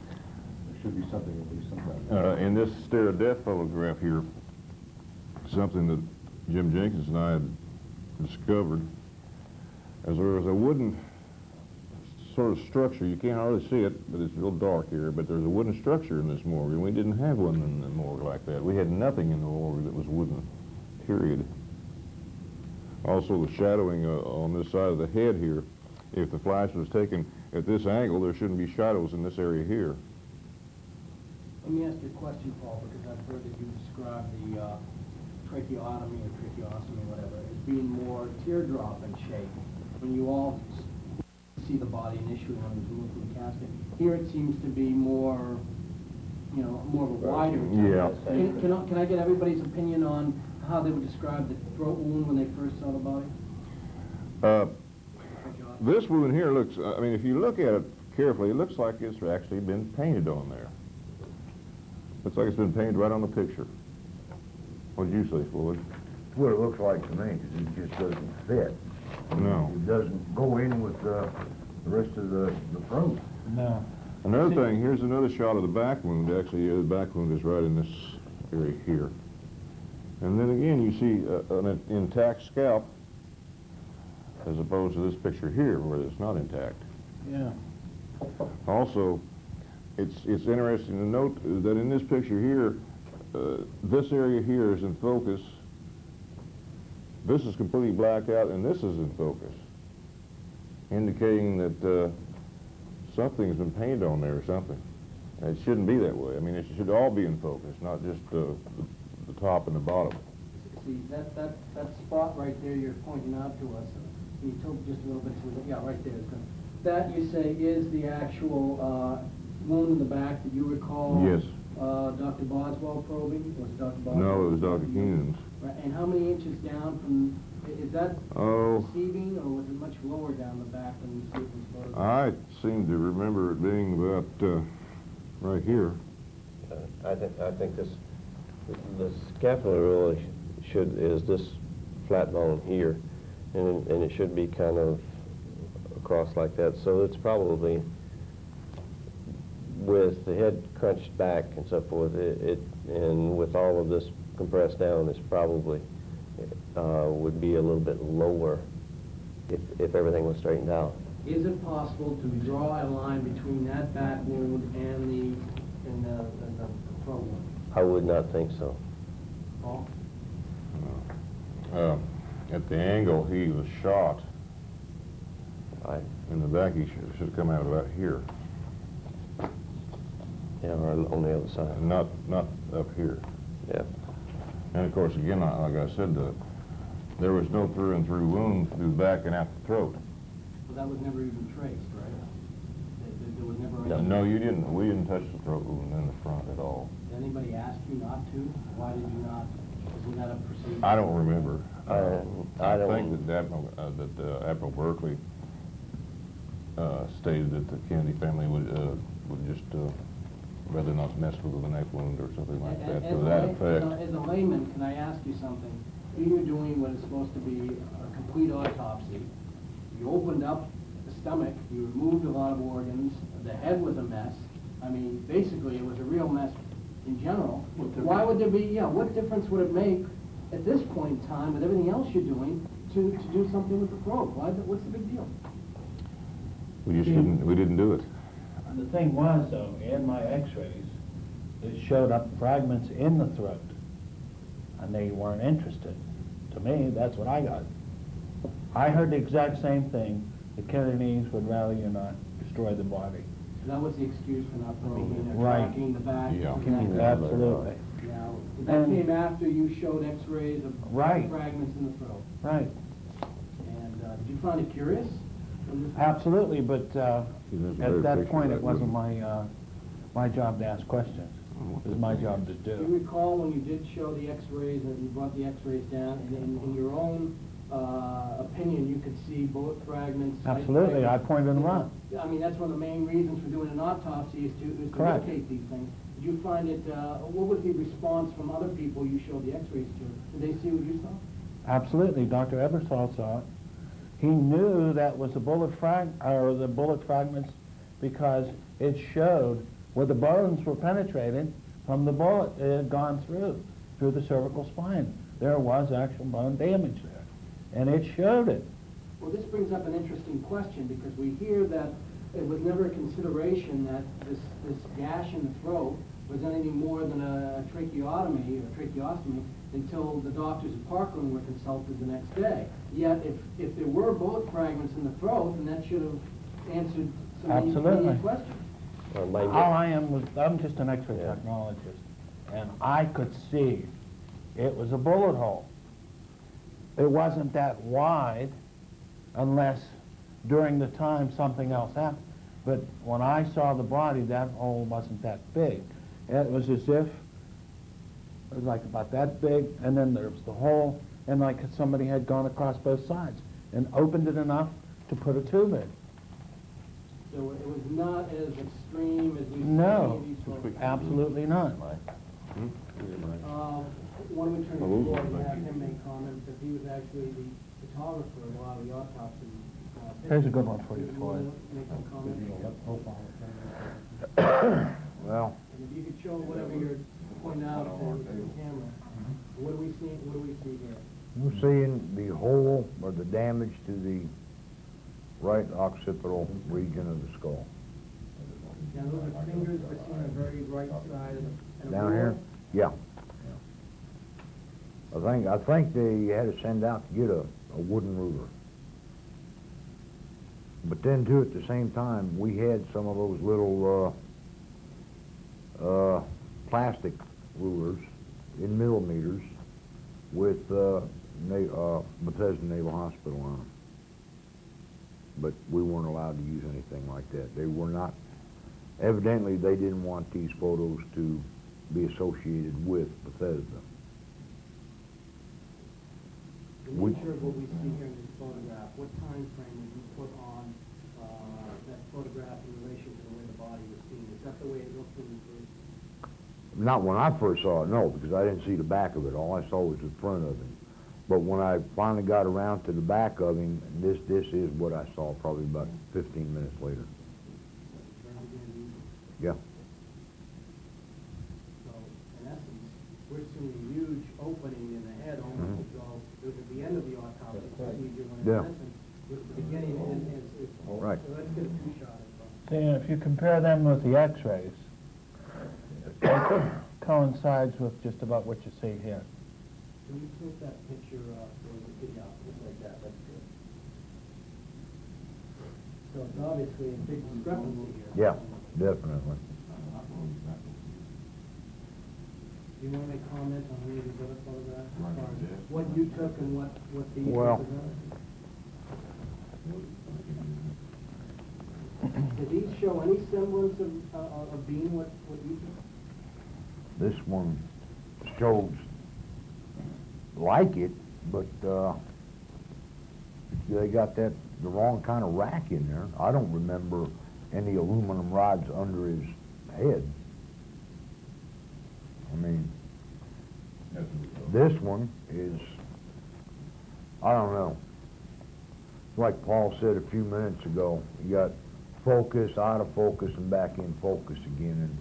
There should be something at least sometime. In this stare of death photograph here, something that Jim Jenkins and I had discovered, as there was a wooden sort of structure. You can't hardly see it, but it's real dark here, but there's a wooden structure in this morgue, and we didn't have one in the morgue like that. We had nothing in the morgue that was wooden, period. Also, the shadowing on this side of the head here, if the flash was taken at this angle, there shouldn't be shadows in this area here. Let me ask you a question, Paul, because I've heard that you describe the tracheotomy or tracheostomy, whatever, as being more teardrop in shape. When you all see the body initially when it's removed from the casket, here it seems to be more, more of a wider. Yeah. Can I get everybody's opinion on how they would describe the throat wound when they first saw the body? This wound here looks, I mean, if you look at it carefully, it looks like it's actually been painted on there. Looks like it's been painted right on the picture. What did you say, Floyd? That's what it looks like to me, because it just doesn't fit. No. It doesn't go in with the rest of the throat. No. Another thing, here's another shot of the back wound. Actually, the back wound is right in this area here. And then again, you see an intact scalp, as opposed to this picture here, where it's not intact. Yeah. Also, it's interesting to note that in this picture here, this area here is in focus. This is completely blacked out, and this is in focus, indicating that something's been painted on there or something. And it shouldn't be that way. I mean, it should all be in focus, not just the top and the bottom. See, that spot right there you're pointing out to us, can you tilt just a little bit to it? Yeah, right there. That, you say, is the actual wound in the back that you recall? Yes. Dr. Boswell probing? Was it Dr. Boswell? No, it was Dr. Keenan's. Right, and how many inches down from, is that Oh. receiving, or was it much lower down the back when you see it was photographed? I seem to remember it being about right here. I think the scapula really is this flat bone here, and it should be kind of across like that. So it's probably, with the head crunched back and so forth, and with all of this compressed down, it's probably would be a little bit lower if everything was straightened out. Is it possible to draw a line between that back wound and the throat wound? I would not think so. Paul? At the angle he was shot, in the back, he should have come out about here, Yeah, or on the other side. and not up here. Yeah. And of course, again, like I said, there was no through-and-through wound through the back and out the throat. So that was never even traced, right? There was never operation? No, you didn't, we didn't touch the throat wound in the front at all. Did anybody ask you not to? Why did you not? Isn't that a procedure? I don't remember. I don't- think that Admiral Berkeley stated that the Kennedy family would just rather not mess with the neck wound or something like that, to that effect. As a layman, can I ask you something? You're doing what is supposed to be a complete autopsy. You opened up the stomach, you removed a lot of organs, the head was a mess. I mean, basically, it was a real mess in general. Why would there be, what difference would it make at this point in time, with everything else you're doing, to do something with the throat? What's the big deal? We didn't do it. The thing was, though, in my x-rays, it showed up fragments in the throat, and they weren't interested. To me, that's what I got. I heard the exact same thing. The Kennedys would rather you not destroy the body. That was the excuse for not putting in or Right. tracking the back. Yeah. Absolutely. Now, that came after you showed x-rays of Right. fragments in the throat. Right. And did you find it curious? Absolutely, but There's a at better that picture point, of it that wasn't wound. my job to ask questions. It was my job to Do you do. recall when you did show the x-rays and you brought the x-rays down, and in your own opinion, you could see bullet fragments? Absolutely, I pointed them out. I mean, that's one of the main reasons for doing an autopsy is to Correct. locate these things. Did you find it, what was the response from other people you showed the x-rays to? Did they see what you saw? Absolutely, Dr. Ebersol saw it. He knew that was the bullet fragments because it showed where the bones were penetrated from the bullet. It had gone through the cervical spine. There was actual bone damage there, and it showed it. Well, this brings up an interesting question because we hear that it was never a consideration that this gash in the throat was anything more than a tracheotomy or tracheostomy until the doctors at Parkland were consulted the next day. Yet, if there were bullet fragments in the throat, then that should have answered some Absolutely. immediate questions. All I am was, I'm just an X-ray technologist, and I could see it was a bullet hole. It wasn't that wide unless during the time something else happened. But when I saw the body, that hole wasn't that big. It was as if it was like about that big, and then there was the hole, and like somebody had gone across both sides and opened it enough to put a tube in. So it was not as extreme as we see No, in these photos. absolutely not. Why don't we turn to Floyd and have him make comment, because he was actually the photographer while the autopsy. Here's a good one for you, Did Floyd. Make some comment? Well, And if you could show whatever you're pointing out to the camera. What do we see here? we're seeing the hole or the damage to the right occipital region of the skull. Now, those are fingers we're seeing on the very right side and a Down here? ruler. Yeah. I think they had to send out to get a wooden ruler. But then too, at the same time, we had some of those little plastic rulers in millimeters with Bethesda Naval Hospital on them. But we weren't allowed to use anything like that. They were not, evidently they didn't want these photos to be associated with Bethesda. The nature of what we see here in this photograph, what time frame would you put on that photograph in relation to the way the body was seen? Is that the way it looked when you first? Not when I first saw it, no, because I didn't see the back of it. All I saw was the front of him. But when I finally got around to the back of him, this is what I saw probably about 15 minutes later. Yeah. So, in essence, we're seeing a huge opening in the head almost to go at the end of the autopsy procedure when Yeah. in essence, with the beginning and it's Right. So let's get a two-shot. See, if you compare them with the x-rays, it coincides with just about what you see here. Can you flip that picture just like that? That's good. So it's obviously a big discrepancy here. Yeah, definitely. Do you want to make comment on any of these other photographs? As far as what you took and what these Well, represented? Did these show any semblance of being what you think? This one shows like it, but they got the wrong kind of rack in there. I don't remember any aluminum rods under his head. I mean, this one is, I don't know. Like Paul said a few minutes ago, you got focus, out of focus, and back in focus again.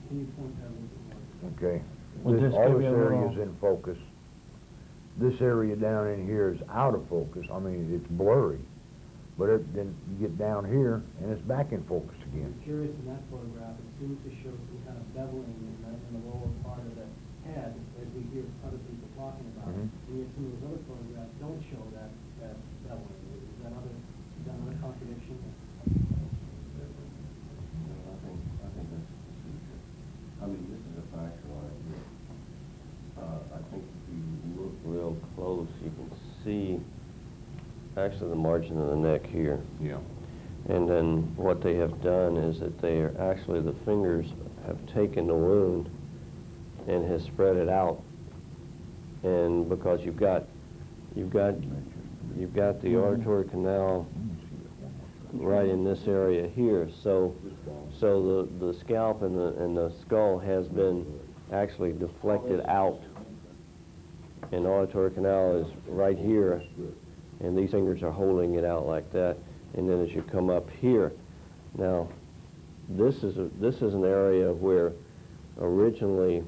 Can you point that a little bit more? Okay. Well, just All give this you a area little- is in focus. This area down in here is out of focus. I mean, it's blurry. But then you get down here, and it's back in focus again. I'm curious, in that photograph, it seems to show some kind of beveling in the lower part of the head, as we hear other people talking about. Mhm. And yet some of those other photographs don't show that beveling. Is that another contradiction? I think that's the procedure. I mean, this is a fracture line here. I think if you look Real close, you can see actually the margin of the neck here. Yeah. And then what they have done is that they are actually, the fingers have taken the wound and has spread it out. And because you've got the auditory canal right in this area here, so the scalp and the skull has been actually deflected out, and the auditory canal is right here, and these fingers are holding it out like that. And then as you come up here, now this is an area where originally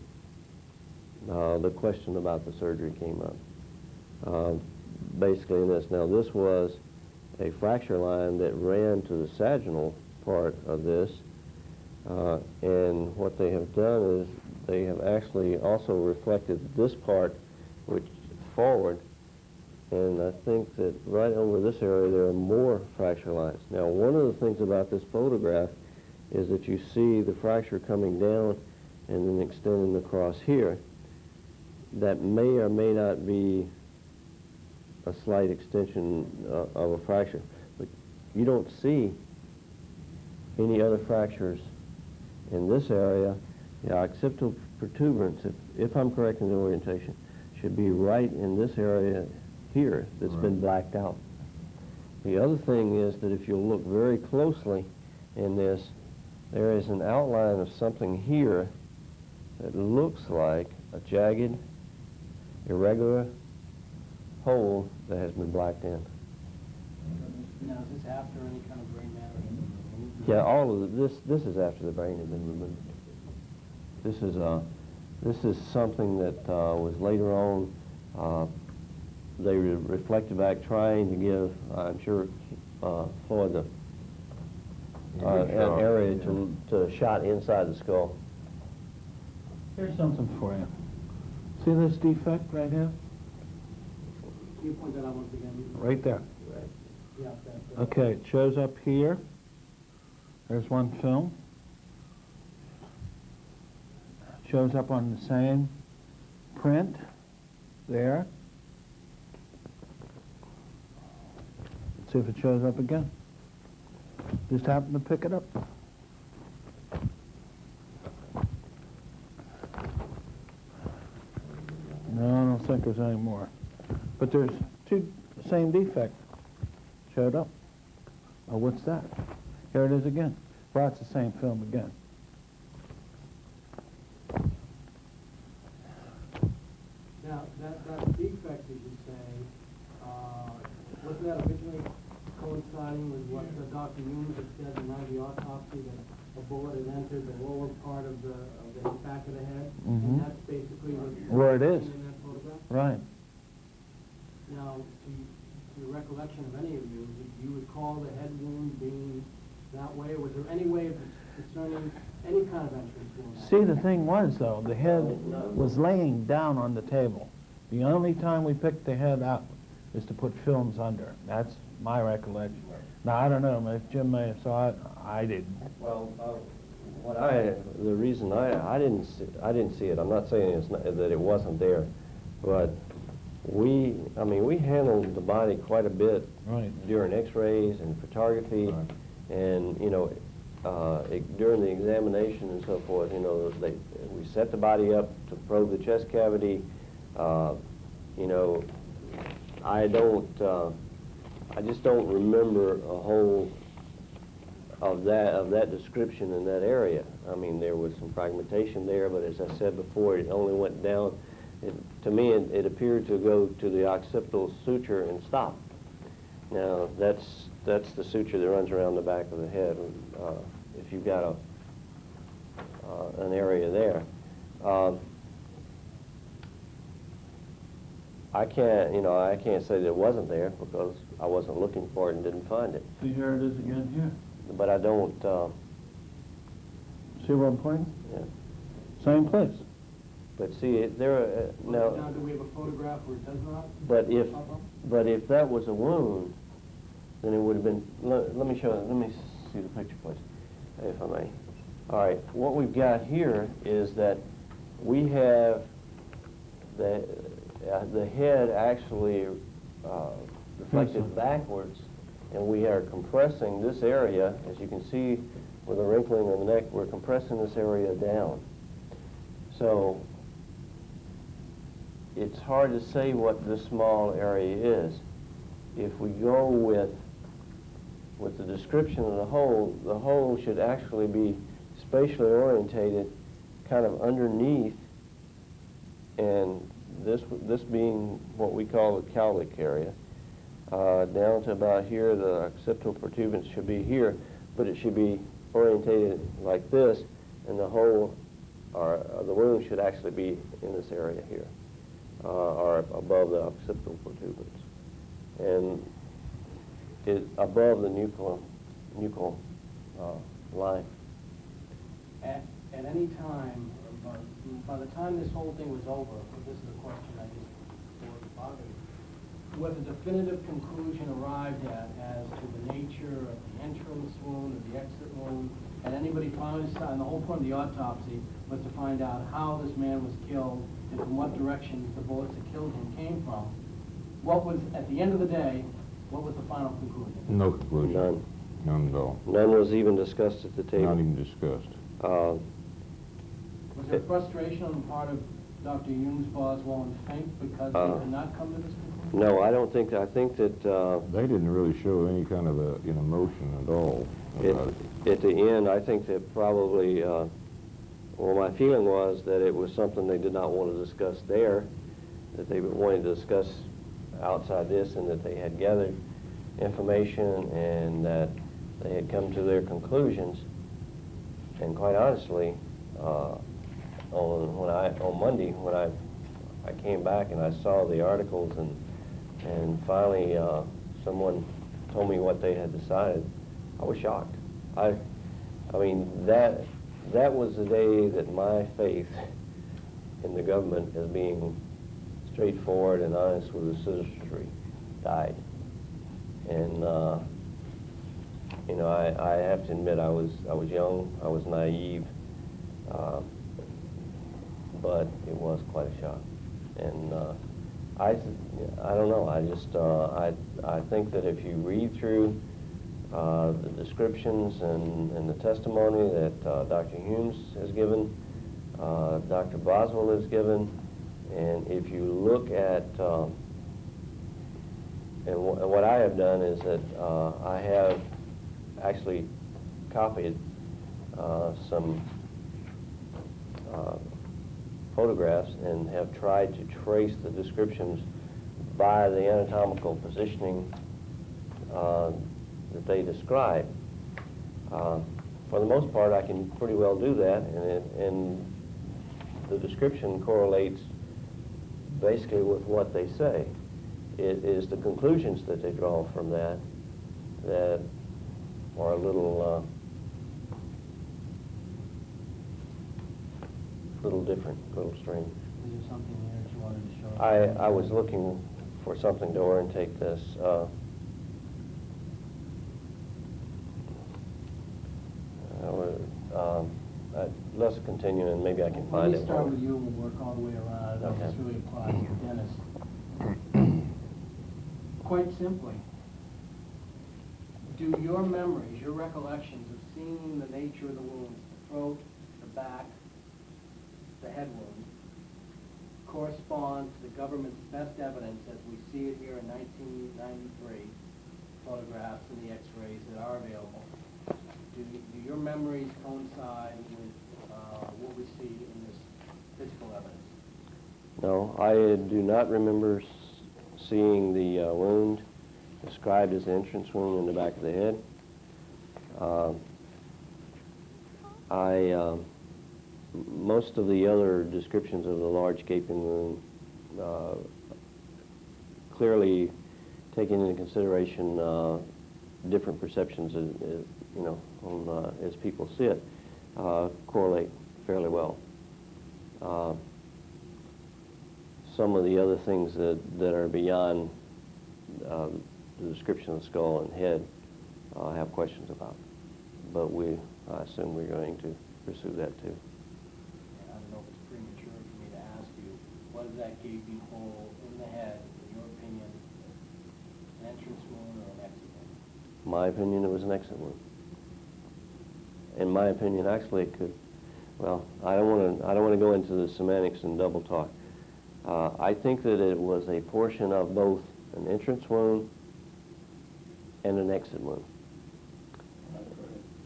the question about the surgery came up. Basically in this. Now this was a fracture line that ran to the sagittal part of this, and what they have done is they have actually also reflected this part which forward, and I think that right over this area there are more fracture lines. Now one of the things about this photograph is that you see the fracture coming down and then extending across here. That may or may not be a slight extension of a fracture, but you don't see any other fractures in this area. The occipital protuberance, if I'm correct in the orientation, should be right in this area here that's been blacked out. The other thing is that if you'll look very closely in this, there is an outline of something here that looks like a jagged, irregular hole that has been blacked in. Now, is this after any kind of brain matter has been removed? Yeah, all of this is after the brain had been removed. This is something that was later on. They reflected back, trying to give, I'm sure, Floyd an area to shot inside the skull. Here's something for you. See this defect right here? Can you point that out once again? Right there. Yeah, that's Okay, it shows up here. There's one film. Shows up on the same print there. See if it shows up again. Just happened to pick it up. No, I don't think there's any more. But there's two, same defect showed up. Oh, what's that? Here it is again. Well, it's the same film again. Now, that defect, as you say, wasn't that originally coinciding with what Dr. Newman had said in the autopsy, that a bullet had entered the lower part of the back of the head? Mhm. And that's basically Where it is. in that photograph? Right. Now, to your recollection of any of you, do you recall the head wound being that way? Was there any way of discerning any kind of entrance wound? See, the thing was, though, the head was laying down on the table. The only time we picked the head up is to put films under. That's my recollection. Now, I don't know, if Jim may have saw it, I didn't. Well, the reason I didn't see it. I'm not saying that it wasn't there, but we handled the body quite a bit Right. during X-rays and photography, And, you know, during the examination and so forth, you know, we set the body up to probe the chest cavity. You know, I just don't remember a whole of that description in that area. I mean, there was some fragmentation there, but as I said before, it only went down. To me, it appeared to go to the occipital suture and stop. Now, that's the suture that runs around the back of the head. If you've got an area there, I can't say that it wasn't there because I wasn't looking for it and didn't find it. See, here it is again here. But I don't. See where I'm pointing? Yeah. Same place. But see, now. Now, do we have a photograph where it does not? But if that was a wound, then it would have been. Let me show. Let me see the picture, please, if I may. All right. What we've got here is that we have the head actually reflected backwards, and we are compressing this area, as you can see with the wrinkling of the neck, we're compressing this area down. So it's hard to say what this small area is. If we go with the description of the hole should actually be spatially orientated kind of underneath, and this being what we call the cowlick area, down to about here. The occipital protuberance should be here, but it should be orientated like this, and the hole or the wound should actually be in this area here, or above the occipital protuberance, and it above the nuchal line. At any time, by the time this whole thing was over, this is a question I just bothered me, was a definitive conclusion arrived at as to the nature of the entrance wound or the exit wound, and anybody finally saw, and the whole point of the autopsy was to find out how this man was killed and from what direction the bullets that killed him came from. What was, at the end of the day, what was the final conclusion? No conclusion. None. None at all. None was even discussed at the table. Not even discussed. Was there frustration on the part of Dr. Humes, Boswell, and Fink because they could not come to this conclusion? No, I don't think. I think that They didn't really show any kind of an emotion at all about it. at the end, I think that probably, well, my feeling was that it was something they did not want to discuss there, that they wanted to discuss outside this, and that they had gathered information and that they had come to their conclusions. And quite honestly, on Monday when I came back and I saw the articles and finally someone told me what they had decided, I was shocked. I mean that was the day that my faith in the government as being straightforward and honest with the citizenry died. And you know, I have to admit I was young, I was naive, but it was quite a shock. And I don't know. I just I think that if you read through the descriptions and the testimony that Dr. Humes has given, Dr. Boswell has given, and if you look at and what I have done is that I have actually copied some photographs and have tried to trace the descriptions by the anatomical positioning that they describe. For the most part, I can pretty well do that, and the description correlates basically with what they say. It is the conclusions that they draw from that are a little different, a little strange. Is there something here that you wanted to show? I was looking for something to orientate this. Let's continue and maybe I can find it. Let me start with you and we'll work all the way around. I don't know if this really applies to Dennis. Quite simply, Do your memories, your recollections of seeing the nature of the wounds, the throat, the back, the head wound, correspond to the government's best evidence as we see it here in 1993, photographs and the x-rays that are available? Do your memories coincide with what we see in this physical evidence? No, I do not remember seeing the wound described as the entrance wound in the back of the head. Most of the other descriptions of the large gaping wound clearly taking into consideration different perceptions, you know, as people see it, correlate fairly well. Some of the other things that are beyond the description of the skull and head have questions about, but I assume we're going to pursue that too. I don't know if it's premature for me to ask you, was that gaping hole in the head, in your opinion, an entrance wound or an exit wound? My opinion, it was an exit wound. In my opinion, actually, it could. Well, I don't want to go into the semantics and double talk. I think that it was a portion of both an entrance wound and an exit wound.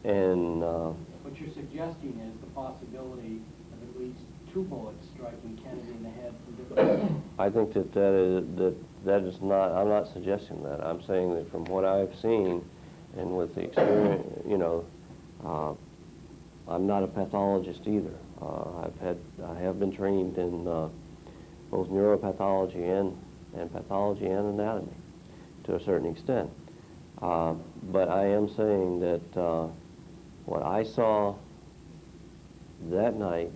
And what you're suggesting is the possibility of at least two bullets striking Kennedy in the head from different places. I think that is not. I'm not suggesting that. I'm saying that from what I've seen and with the experience, you know, I'm not a pathologist either. I have been trained in both neuropathology and pathology and anatomy to a certain extent. But I am saying that what I saw that night,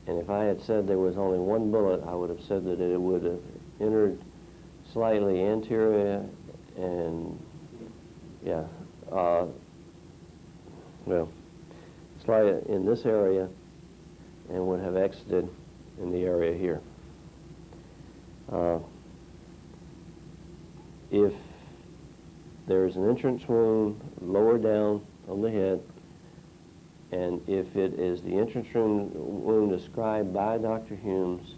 and if I had said there was only one bullet, I would have said that it would have entered slightly anterior and, yeah, well, slightly in this area and would have exited in the area here. If there's an entrance wound lower down on the head, and if it is the entrance wound described by Dr. Humes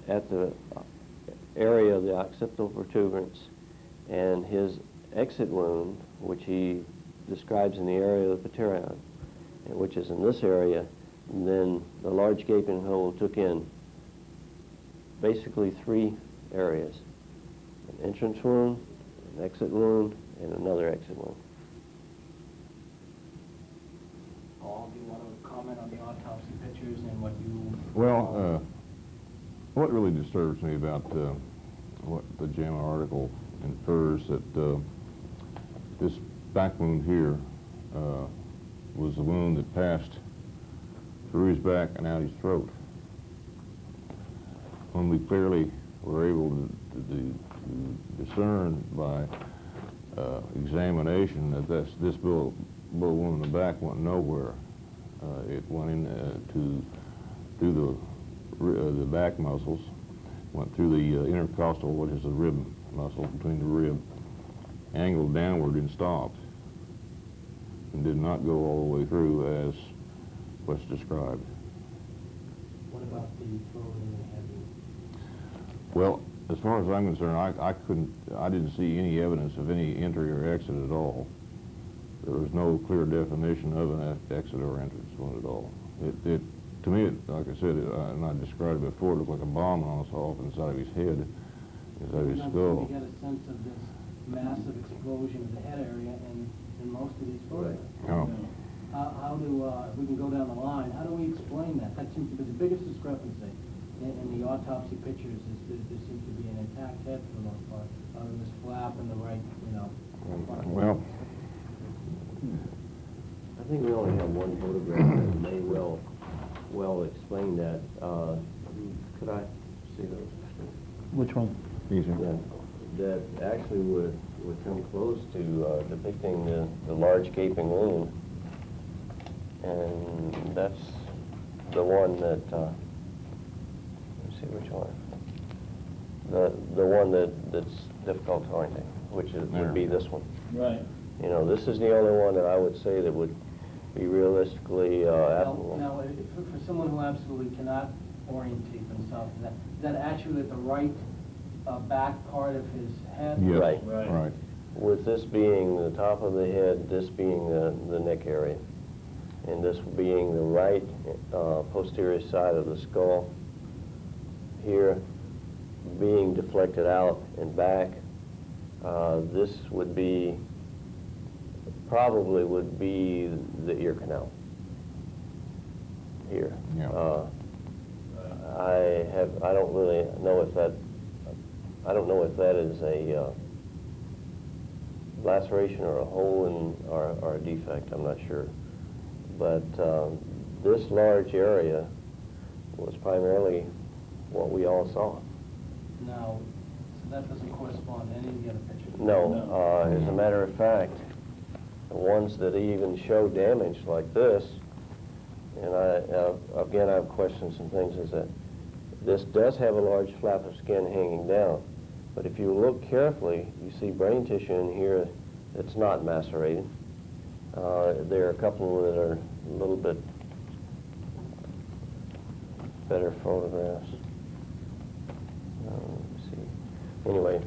at the area of the occipital protuberance, and his exit wound, which he describes in the area of the Pterion, which is in this area, then the large gaping hole took in basically three areas: an entrance wound, an exit wound, and another exit wound. Paul, do you want to comment on the autopsy pictures and what you... Well, what really disturbs me about what the JAMA article infers that this back wound here was the wound that passed through his back and out his throat. When we clearly were able to discern by examination that this bullet wound in the back went nowhere. It went in through the back muscles, went through the intercostal, which is the rib muscle between the rib, angled downward and stopped, and did not go all the way through as what's described. What about the throat and the head wound? Well, as far as I'm concerned, I didn't see any evidence of any entry or exit at all. There was no clear definition of an exit or entrance wound at all. To me, like I said, and I described it before, it looked like a bomb went off inside of his head, inside of his skull. You get a sense of this massive explosion of the head area in most of these photographs. No. How do, if we can go down the line, how do we explain that? That seems to be the biggest discrepancy in the autopsy pictures, is that there seems to be an intact head for the most part, other than this flap in the right, you know. Well, I think we only have one photograph that may well explain that. Could I see those? Which one? That actually would come close to depicting the large gaping wound, and that's the one that. Let's see which one. the one that's difficult to orientate, which would be this one. Right. You know, this is the only one that I would say that would be realistically applicable. Now, for someone who absolutely cannot orientate themselves, is that actually at the right back part of his head? Yes. Right. With this being the top of the head, this being the neck area, and this being the right posterior side of the skull, here being deflected out and back, this would be, probably would be the ear canal here. Yeah. I don't really know if that, I don't know if that is a laceration or a hole in, or a defect, I'm not sure. But this large area was primarily what we all saw. No, so that doesn't correspond to any of the other pictures? No, as a matter of fact, the ones that even show damage like this, and again, I've questioned some things, is that this does have a large flap of skin hanging down, but if you look carefully, you see brain tissue in here that's not macerated. There are a couple that are a little bit better photographs. Let's see. Anyway,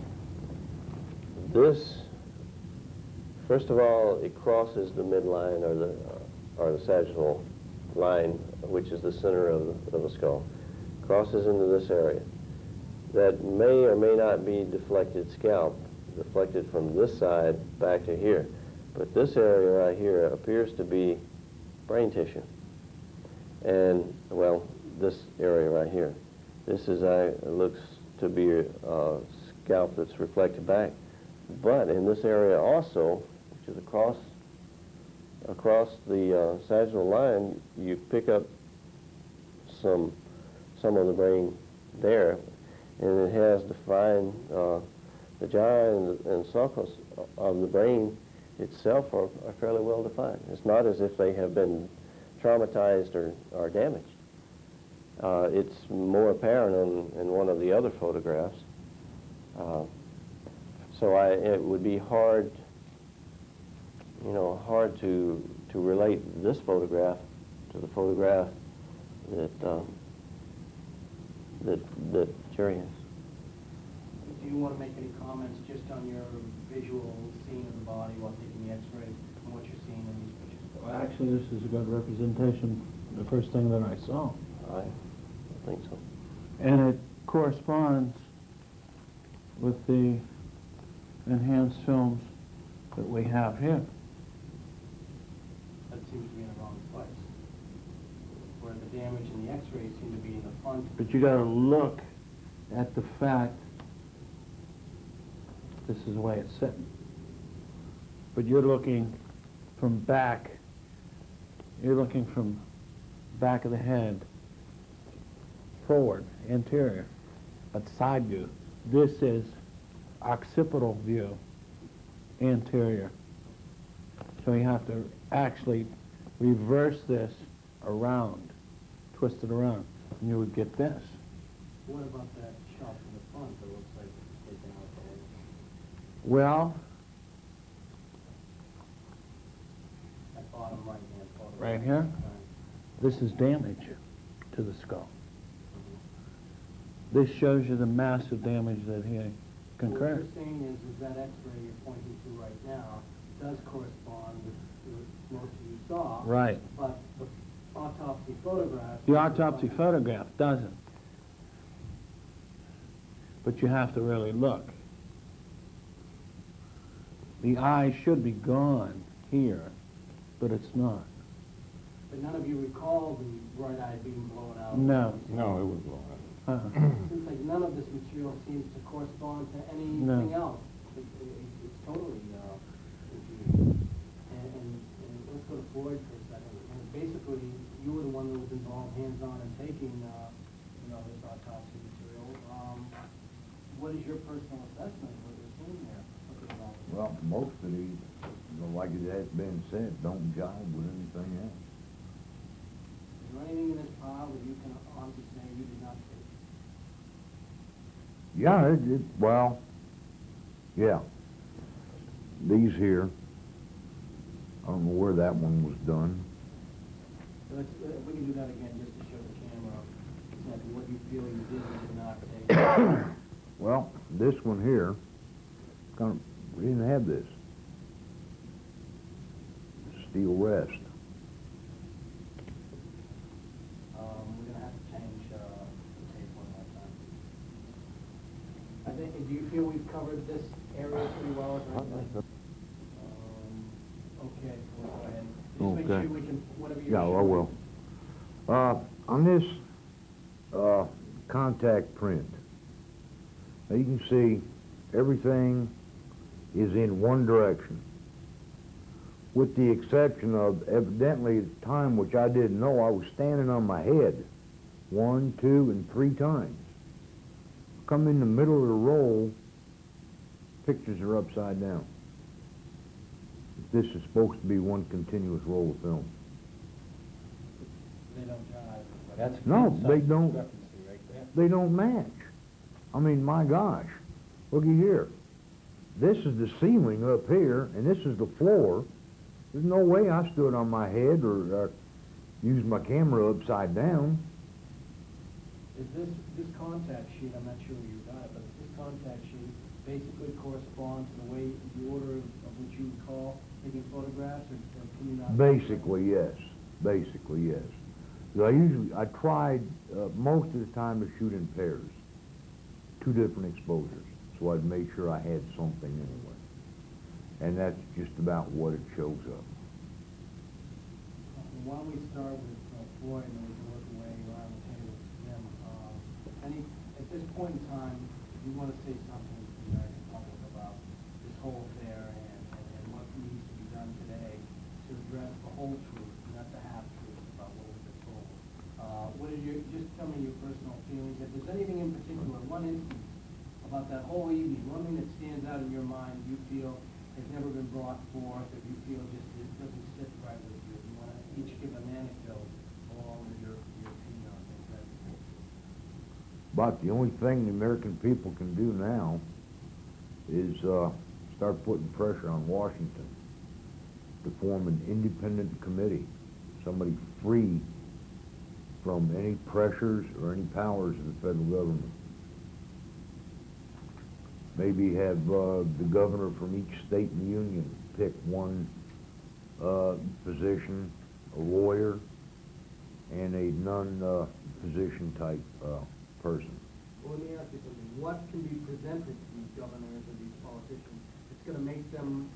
this, first of all, it crosses the midline or the sagittal line, which is the center of the skull. Crosses into this area. That may or may not be deflected scalp, deflected from this side back to here. But this area right here appears to be brain tissue. And, well, this area right here. This is, looks to be a scalp that's reflected back. But in this area also, which is across the sagittal line, you pick up some of the brain there, and it has defined, the gyre and sulcus of the brain itself are fairly well defined. It's not as if they have been traumatized or damaged. It's more apparent in one of the other photographs. So it would be hard, hard to relate this photograph to the photograph that Jerry has. Do you want to make any comments just on your visual scene of the body while taking the x-ray and what you're seeing in these pictures? Well, actually, this is a good representation, the first thing that I saw. I think so. And it corresponds with the enhanced films that we have here. That seems to be in the wrong place, where the damage in the x-rays seem to be in the front. But you got to look at the fact this is the way it's sitting. But you're looking from back. You're looking from back of the head forward, anterior, but side view. This is occipital view, anterior. So you have to actually reverse this around, twist it around, and you would get this. What about that shot from the front that looks like it's taken out the way? Well, That bottom right-hand photograph. right here, this is damage to the skull. This shows you the massive damage that he concurred. What you're saying is that x-ray you're pointing to right now does correspond with most of you saw. Right. But the autopsy photograph. The autopsy photograph doesn't. But you have to really look. The eye should be gone here, but it's not. But none of you recall the right eye being blown out? No. No, it was blown out. It seems like none of this material seems to correspond to anything else. It's totally confusing. And let's go to Floyd for a second. And basically, you were the one that was involved hands-on in taking, this autopsy material. What is your personal assessment of what you're seeing there? Well, most of these, like it has been said, don't jive with anything else. Is there anything in this pile that you can honestly say you did not take? Yeah, well, yeah. These here, I don't know where that one was done. Let's, we can do that again just to show the camera exactly what you feel you did and did not take. Well, this one here, we didn't have this. Steel rest. We're gonna have to change the tape one more time. I think, do you feel we've covered this area pretty well? Okay, we'll go ahead. Just make Okay. sure we can, whatever you. Yeah, I will. On this contact print, now you can see everything is in one direction, with the exception of evidently at the time, which I didn't know, I was standing on my head 1, 2, and 3 times. Come in the middle of the roll, pictures are upside down. This is supposed to be one continuous roll of film. They don't jive. That's a No, good they size don't. discrepancy right there. They don't match. I mean, my gosh, looky here. This is the ceiling up here, and this is the floor. There's no way I stood on my head or used my camera upside down. Is this contact sheet, I'm not sure where you got it, but does this contact sheet basically correspond to the way, the order of which you recall taking photographs, or can you not? Basically, yes. Basically, yes. I tried most of the time to shoot in pairs, 2 different exposures, so I'd make sure I had something anyway. And that's just about what it shows up. Why don't we start with Floyd, and then we can work away around the table with Jim. At this point in time, if you want to say something to the American public about this whole affair and what needs to be done today to address the whole truth, not the half-truth about what we've been told. Just tell me your personal feelings. If there's anything in particular, one instance about that whole evening, one thing that stands out in your mind you feel has never been brought forth, if you feel just it doesn't sit right with you, if you want to each give an anecdote along with your opinion on things, that'd be great. But the only thing the American people can do now is start putting pressure on Washington to form an independent committee, somebody free from any pressures or any powers of the federal government. Maybe have the governor from each state in the union pick one position, a lawyer, and a non-physician type person. Well, let me ask you something. What can be presented to these governors or these politicians that's going to make them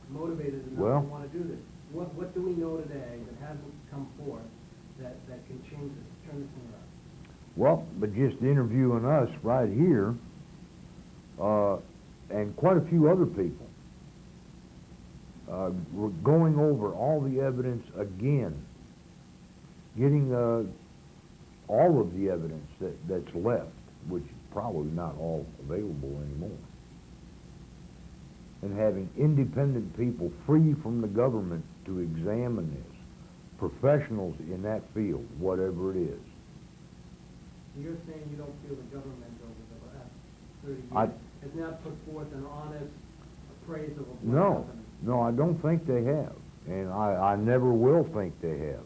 motivated enough to want to do this? What do we know today that hasn't come forth that can change this, turn this thing around? Well, but just interviewing us right here, and quite a few other people, we're going over all the evidence again, getting all of the evidence that's left, which is probably not all available anymore, and having independent people free from the government to examine this, professionals in that field, whatever it is. You're saying you don't feel the government over the last 30 years has not put forth an honest appraisal of what happened? No, I don't think they have, and I never will think they have.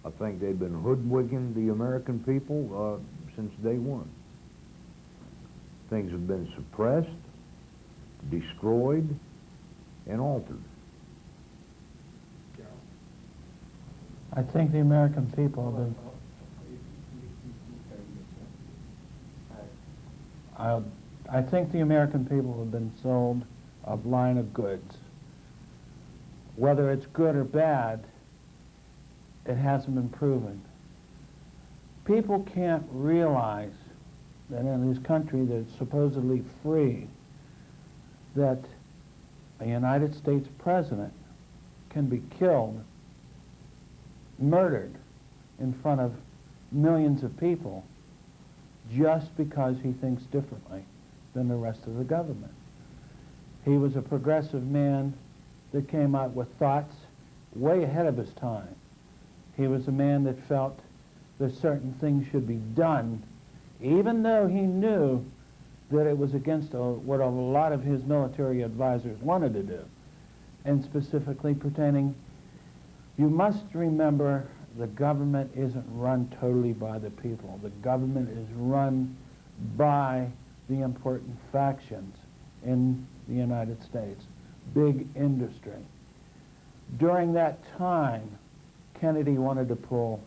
I think they've been hoodwinking the American people since day one. Things have been suppressed, destroyed, and altered. I think the American people have been... I think the American people have been sold a line of goods. Whether it's good or bad, it hasn't been proven. People can't realize that in this country that's supposedly free, that a United States president can be killed, murdered in front of millions of people just because he thinks differently than the rest of the government. He was a progressive man that came out with thoughts way ahead of his time. He was a man that felt that certain things should be done, even though he knew that it was against what a lot of his military advisors wanted to do, and specifically pertaining, you must remember the government isn't run totally by the people. The government is run by the important factions in the United States, big industry. During that time, Kennedy wanted to pull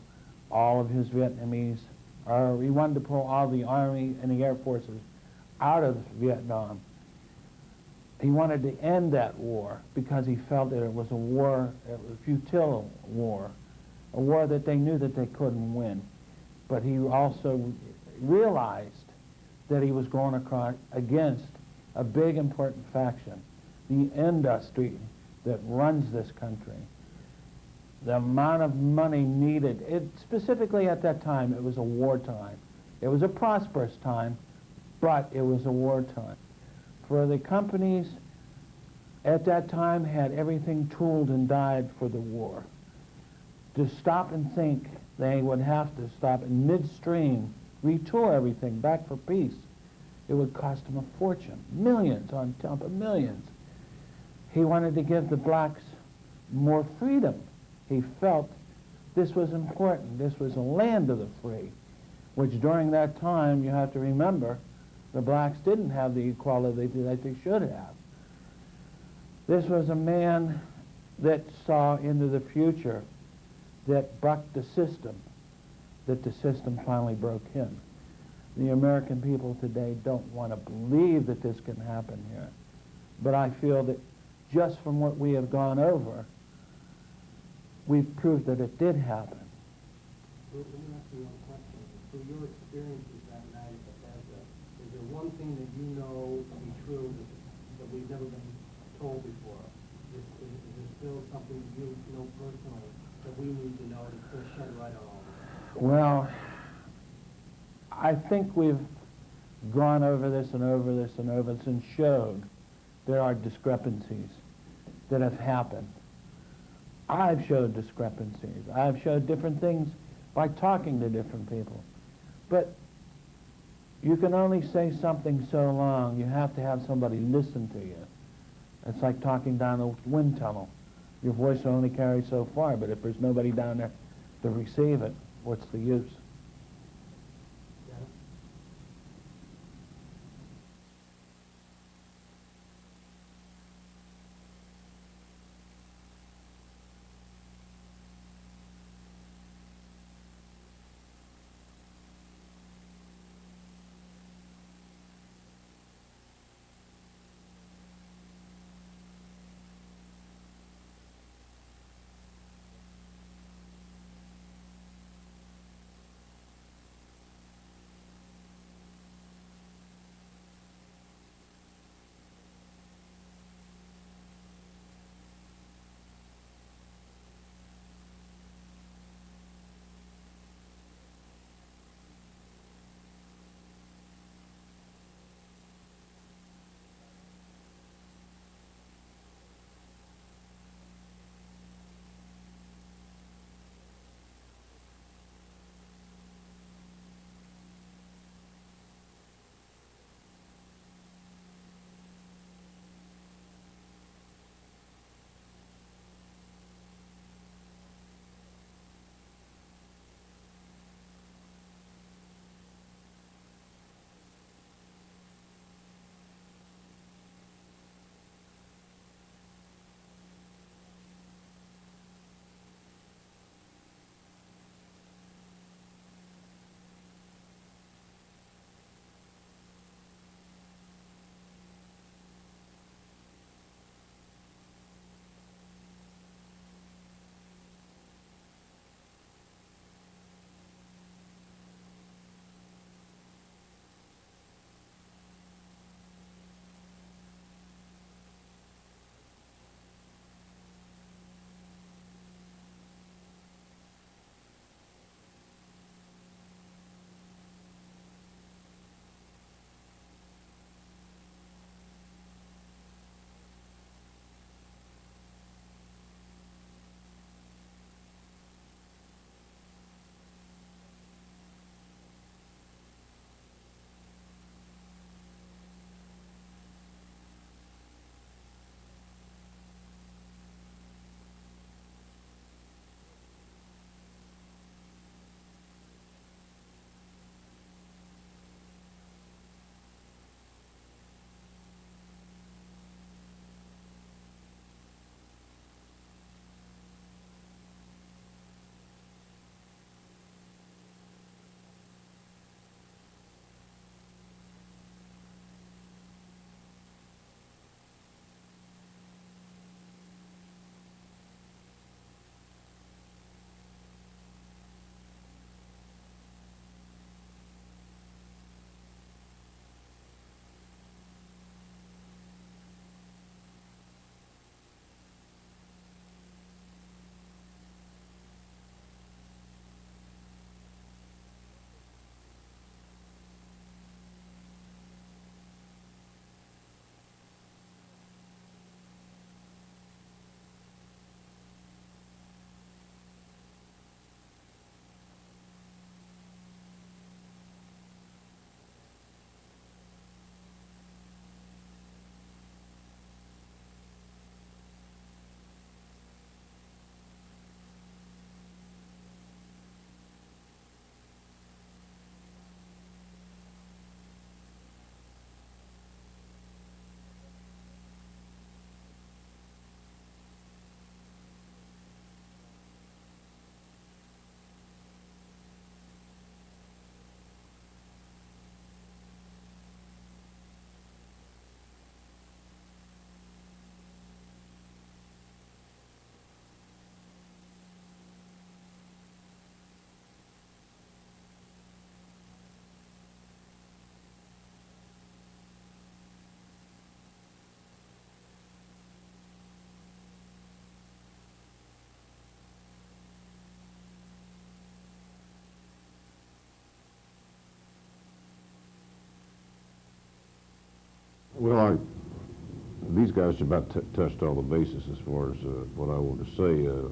all of his Vietnamese, or he wanted to pull all the Army and the Air Forces out of Vietnam. He wanted to end that war because he felt that it was a war, it was a futile war, a war that they knew that they couldn't win. But he also realized that he was going across against a big important faction, the industry that runs this country. The amount of money needed, specifically at that time, it was a wartime. It was a prosperous time, but it was a wartime. For the companies at that time had everything tooled and dyed for the war. To stop and think, they would have to stop in midstream, retool everything back for peace. It would cost them a fortune, millions on top of millions. He wanted to give the blacks more freedom. He felt this was important. This was a land of the free, which during that time, you have to remember, the blacks didn't have the equality that they should have. This was a man that saw into the future, that bucked the system, that the system finally broke him. The American people today don't want to believe that this can happen here. But I feel that just from what we have gone over, we've proved that it did happen. Let me ask you one question. Through your experiences that night at Bethesda, is there one thing that you know to be true that we've never been told before? Is there still something you know personally that we need to know that's going to shed light on all this? Well, I think we've gone over this and over this and over this and showed there are discrepancies that have happened. I've showed discrepancies. I've showed different things by talking to different people. But you can only say something so long. You have to have somebody listen to you. It's like talking down a wind tunnel. Your voice will only carry so far, but if there's nobody down there to receive it, what's the use? Well, these guys about touched all the bases as far as what I want to say. The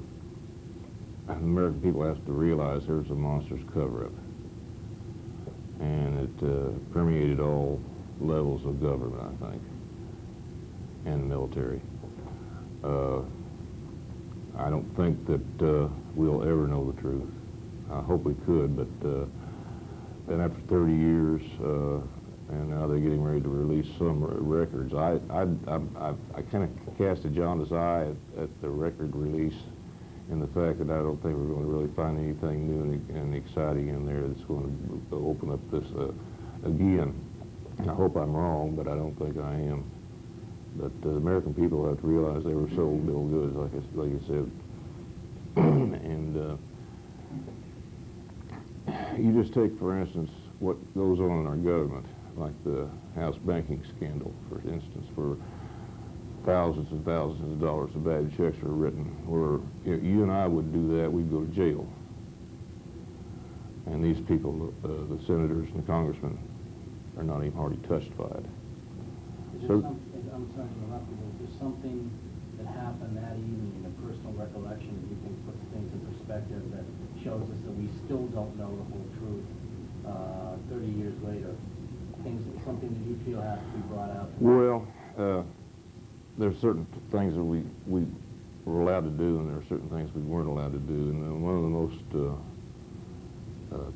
American people have to realize there's a monstrous cover-up, and it permeated all levels of government, I think, and the military. I don't think that we'll ever know the truth. I hope we could, but then after 30 years, and now they're getting ready to release some records. I kind of cast a jaundiced eye at the record release, in the fact that I don't think we're going to really find anything new and exciting in there that's going to open up this again. I hope I'm wrong, but I don't think I am. But the American people have to realize they were sold bill of goods, like you said. And you just take, for instance, what goes on in our government, like the house banking scandal, for instance, where thousands and thousands of dollars of bad checks were written, where if you and I would do that, we'd go to jail. And these people, the senators and the congressmen, are not even hardly touched by it. I'm sorry to interrupt you, is there something that happened that evening in a personal recollection that you think puts things in perspective, that shows us that we still don't know the whole truth 30 years later? Something that you feel has to be brought out? Well, there's certain things that we were allowed to do, and there are certain things we weren't allowed to do. And one of the most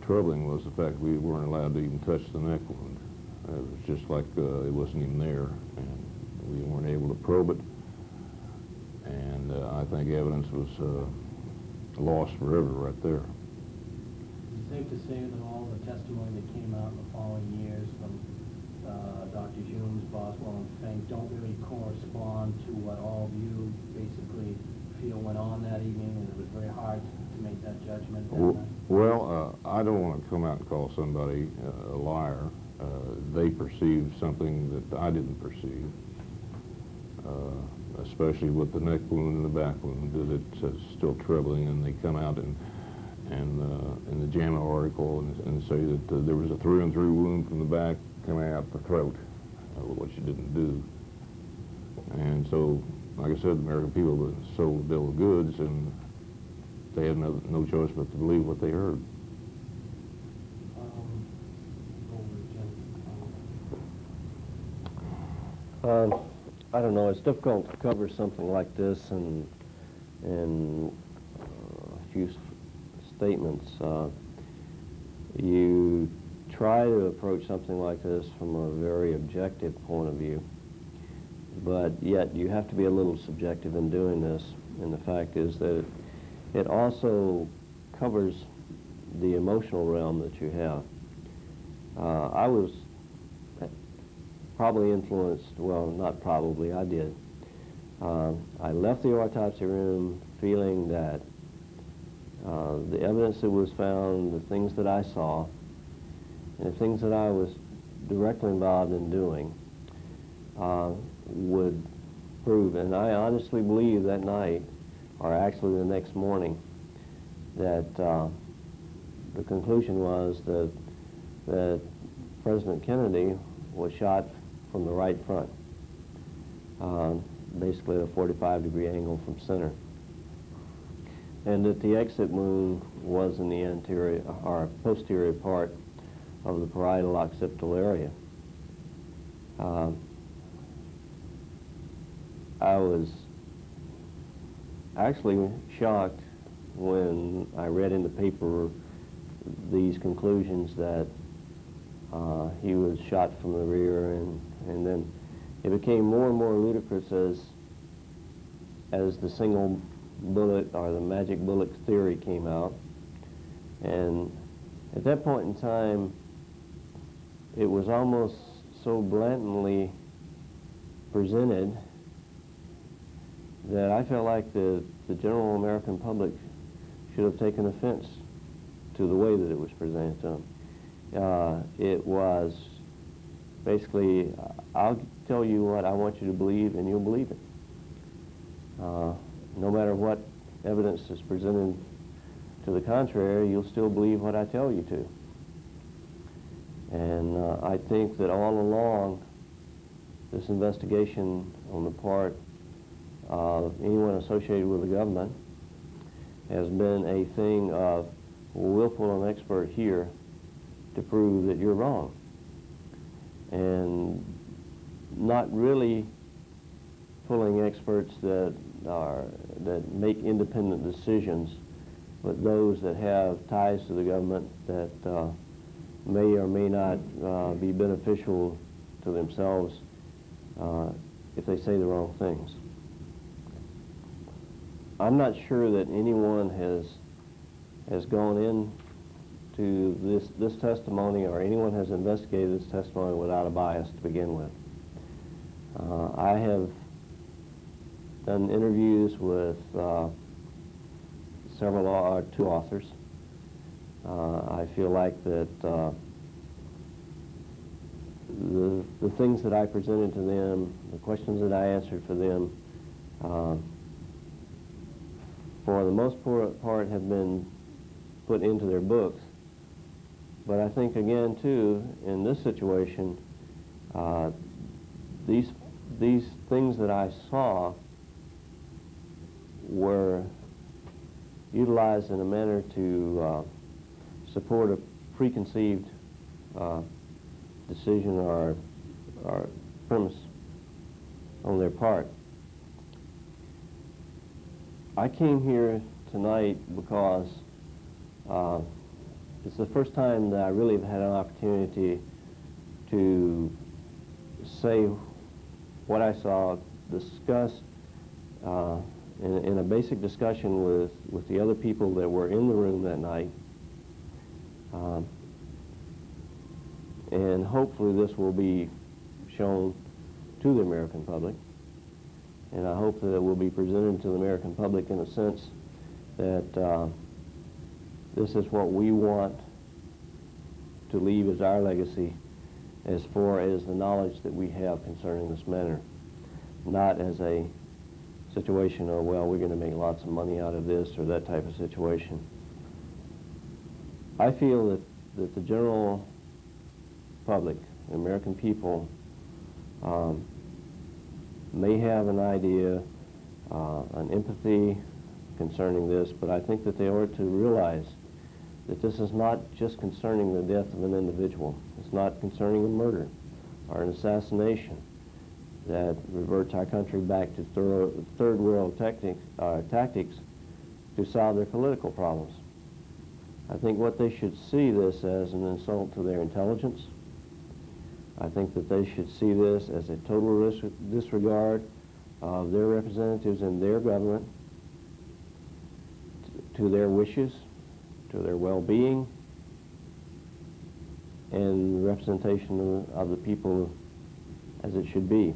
troubling was the fact we weren't allowed to even touch the neck wound. It was just like it wasn't even there, and we weren't able to probe it. And I think evidence was lost forever right there. Is it safe to say that all the testimony that came out in the following years from Dr. Humes, Boswell, and Fink don't really correspond to what all of you basically feel went on that evening, and it was very hard to make that judgment? Well, I don't want to come out and call somebody a liar. They perceived something that I didn't perceive, especially with the neck wound and the back wound. It's still troubling, and they come out and in the JAMA article and say that there was a through-and-through wound from the back coming out the throat, which you didn't do. And so, like I said, the American people were sold a bill of goods, and they had no choice but to believe what they heard. I don't know. It's difficult to cover something like this in a few statements. You try to approach something like this from a very objective point of view, but yet you have to be a little subjective in doing this. And the fact is that it also covers the emotional realm that you have. I was probably influenced, well, not probably, I did. I left the autopsy room feeling that the evidence that was found, the things that I saw, and the things that I was directly involved in doing would prove, and I honestly believe that night, or actually the next morning, that the conclusion was that President Kennedy was shot from the right front, basically at a 45-degree angle from center, and that the exit wound was in the anterior or posterior part of the parietal occipital area. I was actually shocked when I read in the paper these conclusions that he was shot from the rear, and then it became more and more ludicrous as the single bullet or the magic bullet theory came out. And at that point in time, it was almost so blatantly presented that I felt like the general American public should have taken offense to the way that it was presented to them. It was basically, I'll tell you what I want you to believe, and you'll believe it. No matter what evidence is presented to the contrary, you'll still believe what I tell you to. And I think that all along, this investigation on the part of anyone associated with the government has been a thing of, we'll pull an expert here to prove that you're wrong, and not really pulling experts that make independent decisions, but those that have ties to the government that may or may not be beneficial to themselves if they say the wrong things. I'm not sure that anyone has gone in to this testimony, or anyone has investigated this testimony without a bias to begin with. I have done interviews with two authors. I feel like that the things that I presented to them, the questions that I answered for them, for the most part have been put into their books. But I think, again, too, in this situation, these things that I saw were utilized in a manner to support a preconceived decision or premise on their part. I came here tonight because it's the first time that I really have had an opportunity to say what I saw, discuss in a basic discussion with the other people that were in the room that night. And hopefully this will be shown to the American public. And I hope that it will be presented to the American public in a sense that this is what we want to leave as our legacy as far as the knowledge that we have concerning this matter. Not as a situation of, well, we're going to make lots of money out of this or that type of situation. I feel that the general public, the American people, may have an idea, an empathy concerning this, but I think that they ought to realize that this is not just concerning the death of an individual. It's not concerning a murder or an assassination that reverts our country back to third world tactics to solve their political problems. I think what they should see this as an insult to their intelligence. I think that they should see this as a total disregard of their representatives in their government to their wishes, to their well-being, and the representation of the people as it should be.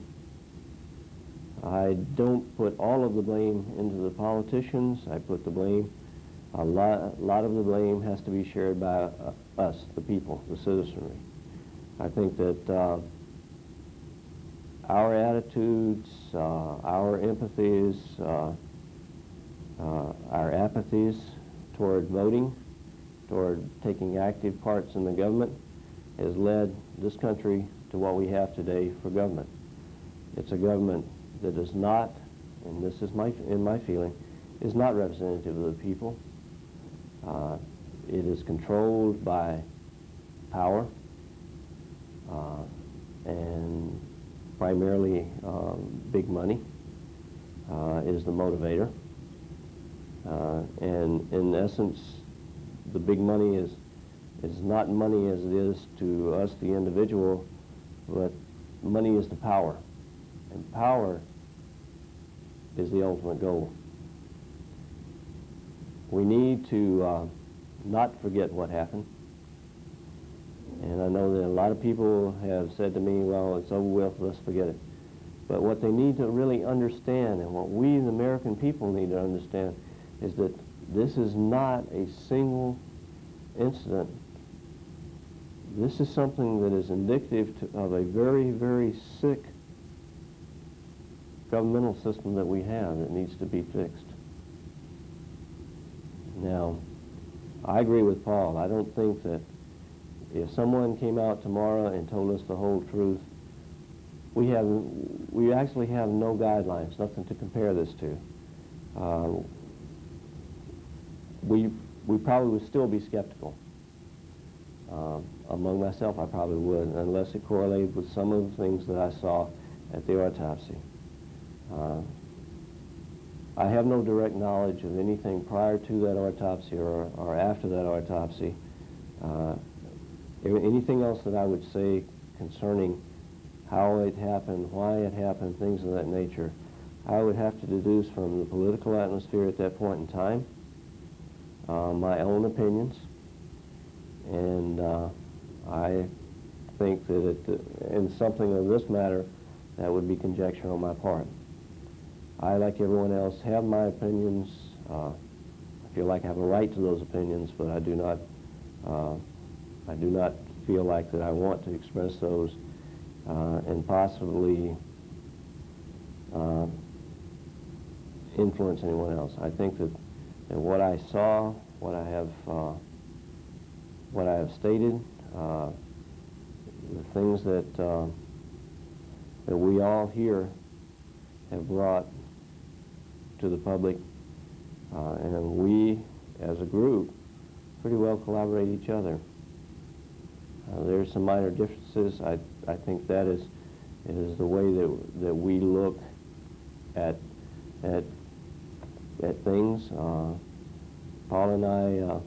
I don't put all of the blame into the politicians. I put the blame, a lot of the blame has to be shared by us, the people, the citizenry. I think that our attitudes, our empathies, our apathies toward voting, toward taking active parts in the government, has led this country to what we have today for government. It's a government that is not, and this is in my feeling, is not representative of the people. It is controlled by power, and primarily big money is the motivator. And in essence, the big money is not money as it is to us, the individual, but money is the power. And power is the ultimate goal. We need to not forget what happened. And I know that a lot of people have said to me, well, it's over with, let's forget it. But what they need to really understand, and what we, the American people, need to understand, is that this is not a single incident. This is something that is indicative of a very, very sick governmental system that we have that needs to be fixed. Now, I agree with Paul. I don't think that if someone came out tomorrow and told us the whole truth, we actually have no guidelines, nothing to compare this to. We probably would still be skeptical. Among myself, I probably would, unless it correlated with some of the things that I saw at the autopsy. I have no direct knowledge of anything prior to that autopsy or after that autopsy. Anything else that I would say concerning how it happened, why it happened, things of that nature, I would have to deduce from the political atmosphere at that point in time, my own opinions, and I think that in something of this matter, that would be conjecture on my part. I, like everyone else, have my opinions. I feel like I have a right to those opinions, but I do not feel like that I want to express those and possibly influence anyone else. I think that what I saw, what I have stated, the things that we all here have brought to the public, and we, as a group, pretty well collaborate each other. There's some minor differences. I think that is the way that we look at things. Paul and I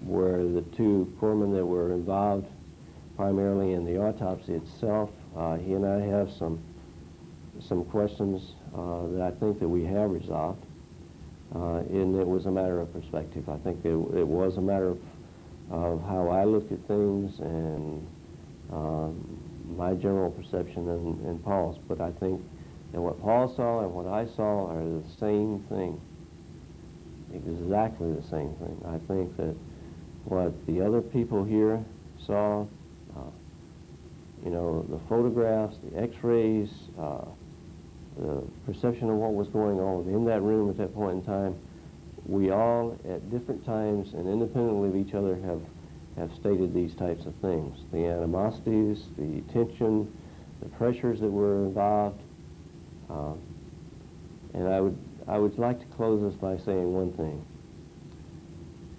were the two corpsmen that were involved primarily in the autopsy itself. He and I have some questions that I think that we have resolved, and it was a matter of perspective. I think it was a matter of how I looked at things and my general perception and Paul's, but I think that what Paul saw and what I saw are the same thing, exactly the same thing. I think that what the other people here saw, you know, the photographs, the x-rays, the perception of what was going on in that room at that point in time, we all at different times and independently of each other have stated these types of things. The animosities, the tension, the pressures that were involved. And I would like to close this by saying one thing.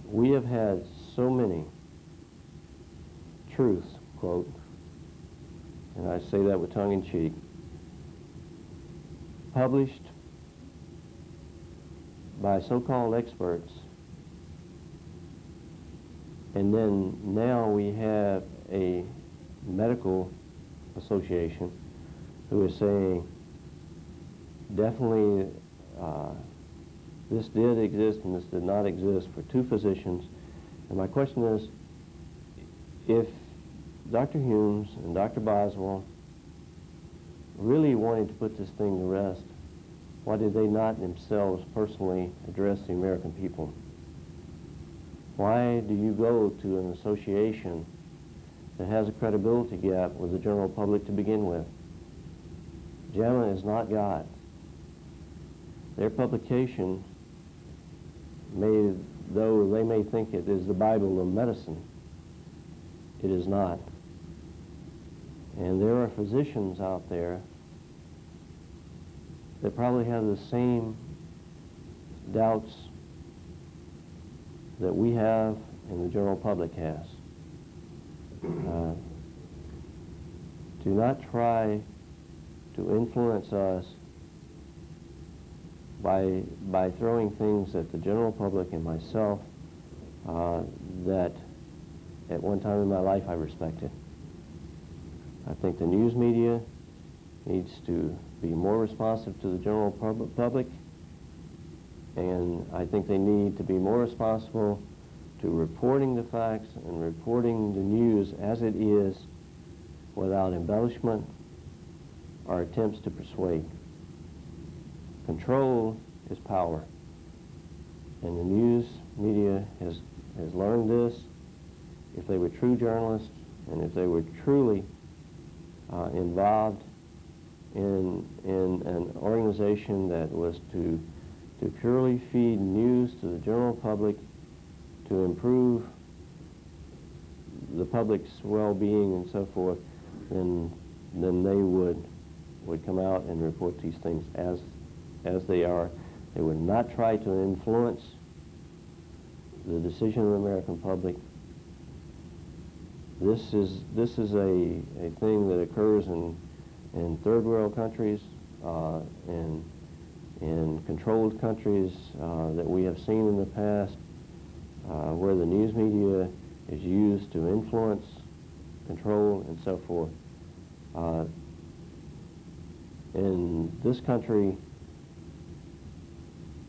We have had so many truths, quote, and I say that with tongue in cheek, published by so-called experts, and then now we have a medical association who is saying definitely this did exist and this did not exist for two physicians. And my question is, if Dr. Humes and Dr. Boswell really wanted to put this thing to rest, why did they not themselves personally address the American people? Why do you go to an association that has a credibility gap with the general public to begin with? JAMA is not God. Their publication, though they may think it is the Bible of medicine, it is not. And there are physicians out there that probably have the same doubts that we have and the general public has. Do not try to influence us by throwing things at the general public and myself that at one time in my life I respected. I think the news media needs to be more responsive to the general public, and I think they need to be more responsible to reporting the facts and reporting the news as it is without embellishment or attempts to persuade. Control is power, and the news media has learned this. If they were true journalists and if they were truly involved in an organization that was to purely feed news to the general public, to improve the public's well-being and so forth, then then they would come out and report these things as they are. They would not try to influence the decision of the American public. This is a thing that occurs in third world countries, in controlled countries that we have seen in the past, where the news media is used to influence, control, and so forth. In this country,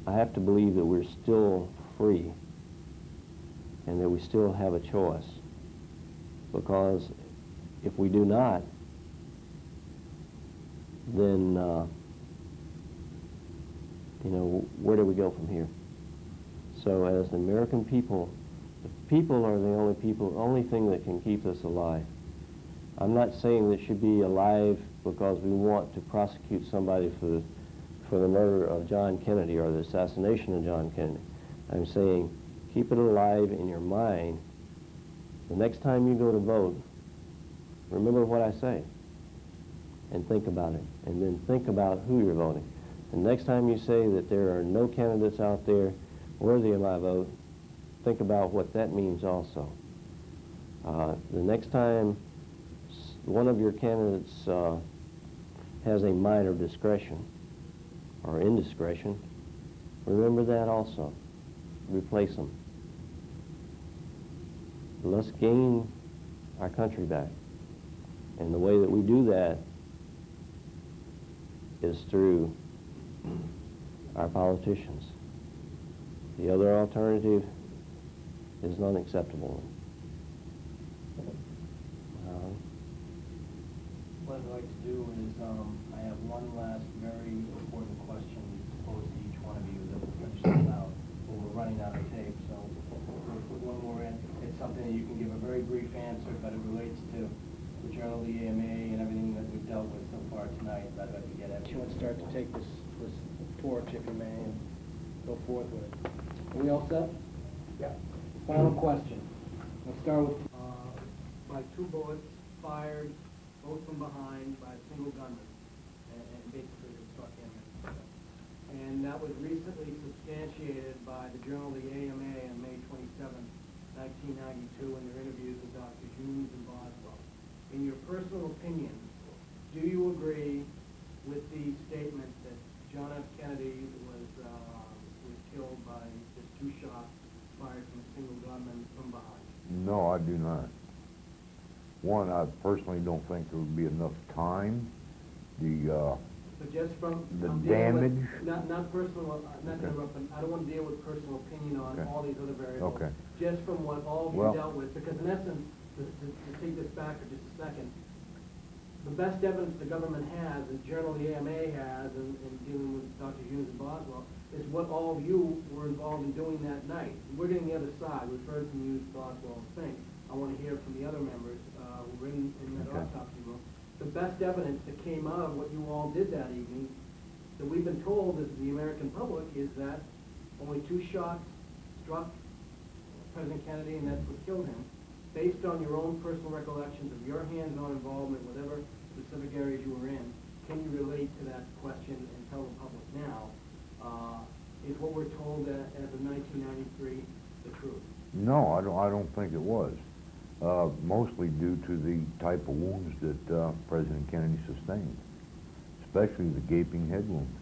I have to believe that we're still free and that we still have a choice. Because if we do not, then, you know, where do we go from here? So as the American people, the people are the only thing that can keep us alive. I'm not saying that should be alive because we want to prosecute somebody for the murder of John Kennedy or the assassination of John Kennedy. I'm saying keep it alive in your mind. The next time you go to vote, remember what I say and think about it, and then think about who you're voting. The next time you say that there are no candidates out there worthy of my vote, think about what that means also. The next time one of your candidates has a minor discretion or indiscretion, remember that also. Replace them. Let's gain our country back. And the way that we do that is through our politicians. The other alternative is not acceptable. What I'd like to do is, I have one last very important question to pose to each one of you that we'll finish this out. Well, we're running out of tape, so we'll put one more in. It's something that you can give a very brief answer, but it relates to the Journal of the AMA and everything that we've dealt with so far tonight. I'd like to get at you and start to take this torch, if you may, and go forth with it. Are we all set? Yeah. Final question. Let's start with by 2 bullets fired, both from behind, by a single gunman, and basically it struck him. And that was recently substantiated by the Journal of the AMA on May 27, 1992, in their interviews with Dr. Hughes and Boswell. In your personal opinion, do you agree with the statement that John F. Kennedy was killed by just 2 shots fired from a single gunman from behind? No, I do not. One, I personally don't think there would be enough time. But just from The I'm dealing with- damage? not personal, not Okay. interrupting. I don't want to deal with personal opinion on Okay. all these other variables. Okay. Just from what all of you Well- dealt with, because in essence, to take this back for just a second, the best evidence the government has, and Journal of the AMA has, in dealing with Dr. Hughes and Boswell, is what all of you were involved in doing that night. We're getting the other side. We've heard from Hughes, Boswell, and Fink. I want to hear from the other members who were in that Okay. autopsy room. The best evidence that came out of what you all did that evening, that we've been told as the American public, is that only 2 shots struck President Kennedy, and that's what killed him. Based on your own personal recollections of your hands-on involvement, whatever specific areas you were in, can you relate to that question and tell the public now, is what we're told as of 1993 the truth? No, I don't think it was. Mostly due to the type of wounds that President Kennedy sustained, especially the gaping head wound.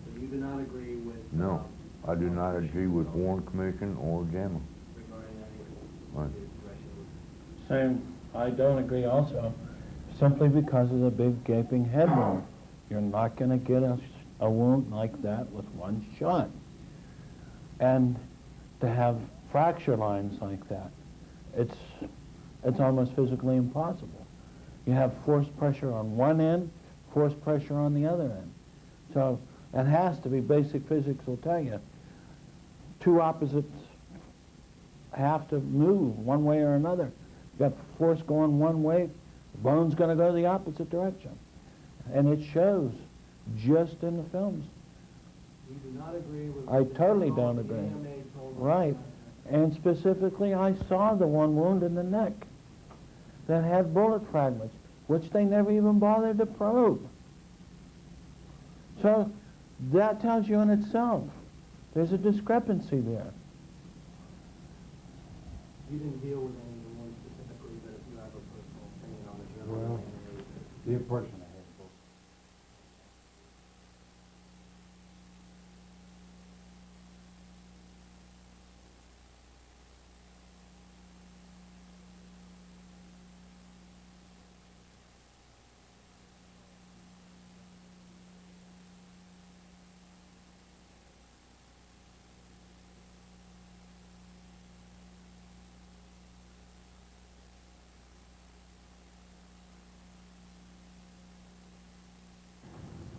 So you do not agree with... No, I do not agree with Warren Commission or JAMA. regarding that Right. Same, I don't agree also, simply because of the big gaping head wound. You're not going to get a wound like that with 1 shot. And to have fracture lines like that, it's almost physically impossible. You have force pressure on one end, force pressure on the other end. So it has to be, basic physics will tell you, 2 opposites have to move one way or another. You got force going one way, the bone's going to go the opposite direction. And it shows just in the films. You do not agree with... I totally what don't the agree. AMA told us. Right. And specifically, I saw the one wound in the neck that had bullet fragments. which they never even bothered to probe. So that tells you in itself, there's a discrepancy there. You didn't deal with anyone specifically, but if you have a personal opinion on the general. Well, the impression I had.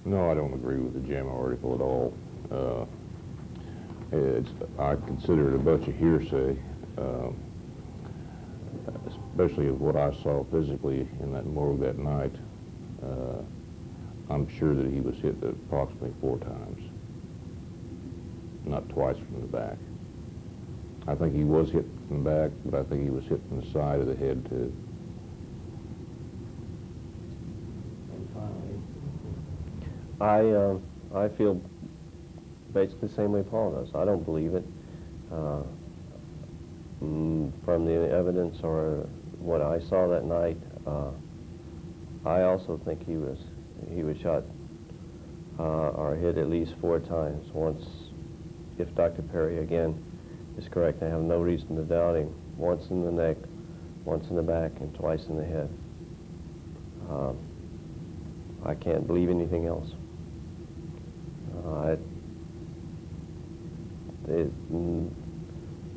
No, I don't agree with the JAMA article at all. I consider it a bunch of hearsay, especially of what I saw physically in that morgue that night. I'm sure that he was hit approximately 4 times, not twice from the back. I think he was hit from the back, but I think he was hit from the side of the head too. I feel basically the same way Paul does. I don't believe it. From the evidence or what I saw that night, I also think he was shot or hit at least 4 times. Once, if Dr. Perry again is correct, I have no reason to doubt him. Once in the neck, once in the back, and twice in the head. I can't believe anything else.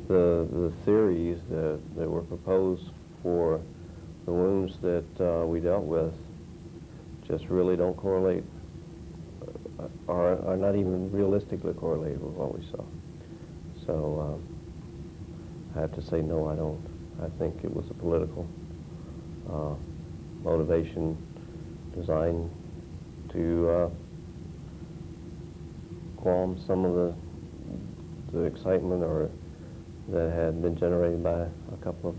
The theories that were proposed for the wounds that we dealt with just really don't correlate, are not even realistically correlated with what we saw. So I have to say no, I don't. I think it was a political motivation designed to qualm some of the excitement or that had been generated by a couple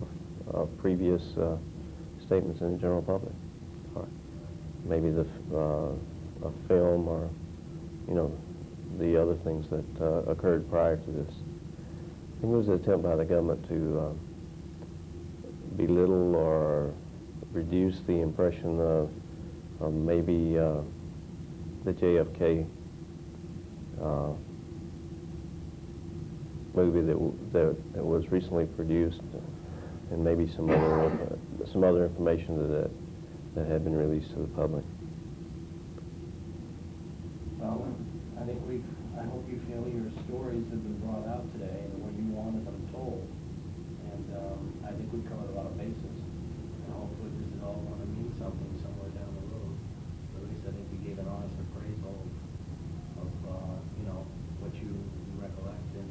of previous statements in the general public. Or maybe a film or, the other things that occurred prior to this. I think it was an attempt by the government to belittle or reduce the impression of maybe the JFK movie that was recently produced, and maybe some other information that had been released to the public. Well, I hope you feel your stories have been brought out today and the way you wanted them told. And I think we've covered a lot of bases. And hopefully this is all going to mean something somewhere down the road. But at least I think we gave an honest appraisal of what you recollect. And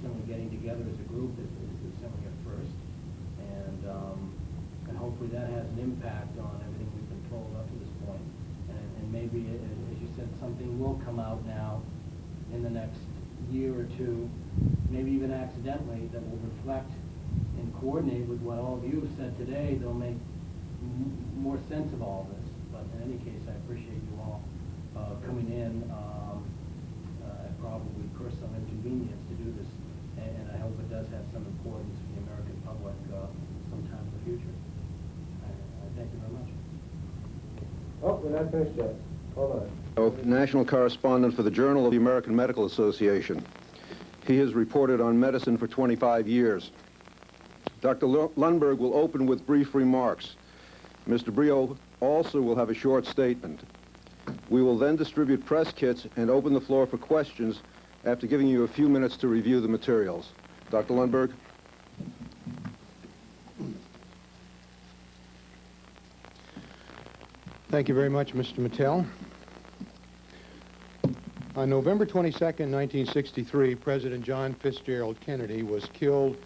certainly getting together as a group is certainly a first. And hopefully that has an impact on everything we've been told up to this point. And maybe, as you said, something will come out now in the next year or two, maybe even accidentally, that will reflect and coordinate with what all of you have said today. They'll make more sense of all this. But in any case, I appreciate you all coming in at probably personal inconvenience to do this. And I hope it does have some importance for the American public sometime in the future. I thank you very much. Oh, we're not finished yet. Hold on. National correspondent for the Journal of the American Medical Association. He has reported on medicine for 25 years. Dr. Lundberg will open with brief remarks. Mr. Brio also will have a short statement. We will then distribute press kits and open the floor for questions after giving you a few minutes to review the materials. Dr. Lundberg? Thank you very much, Mr. Mattel. On November 22nd, 1963, President John Fitzgerald Kennedy was killed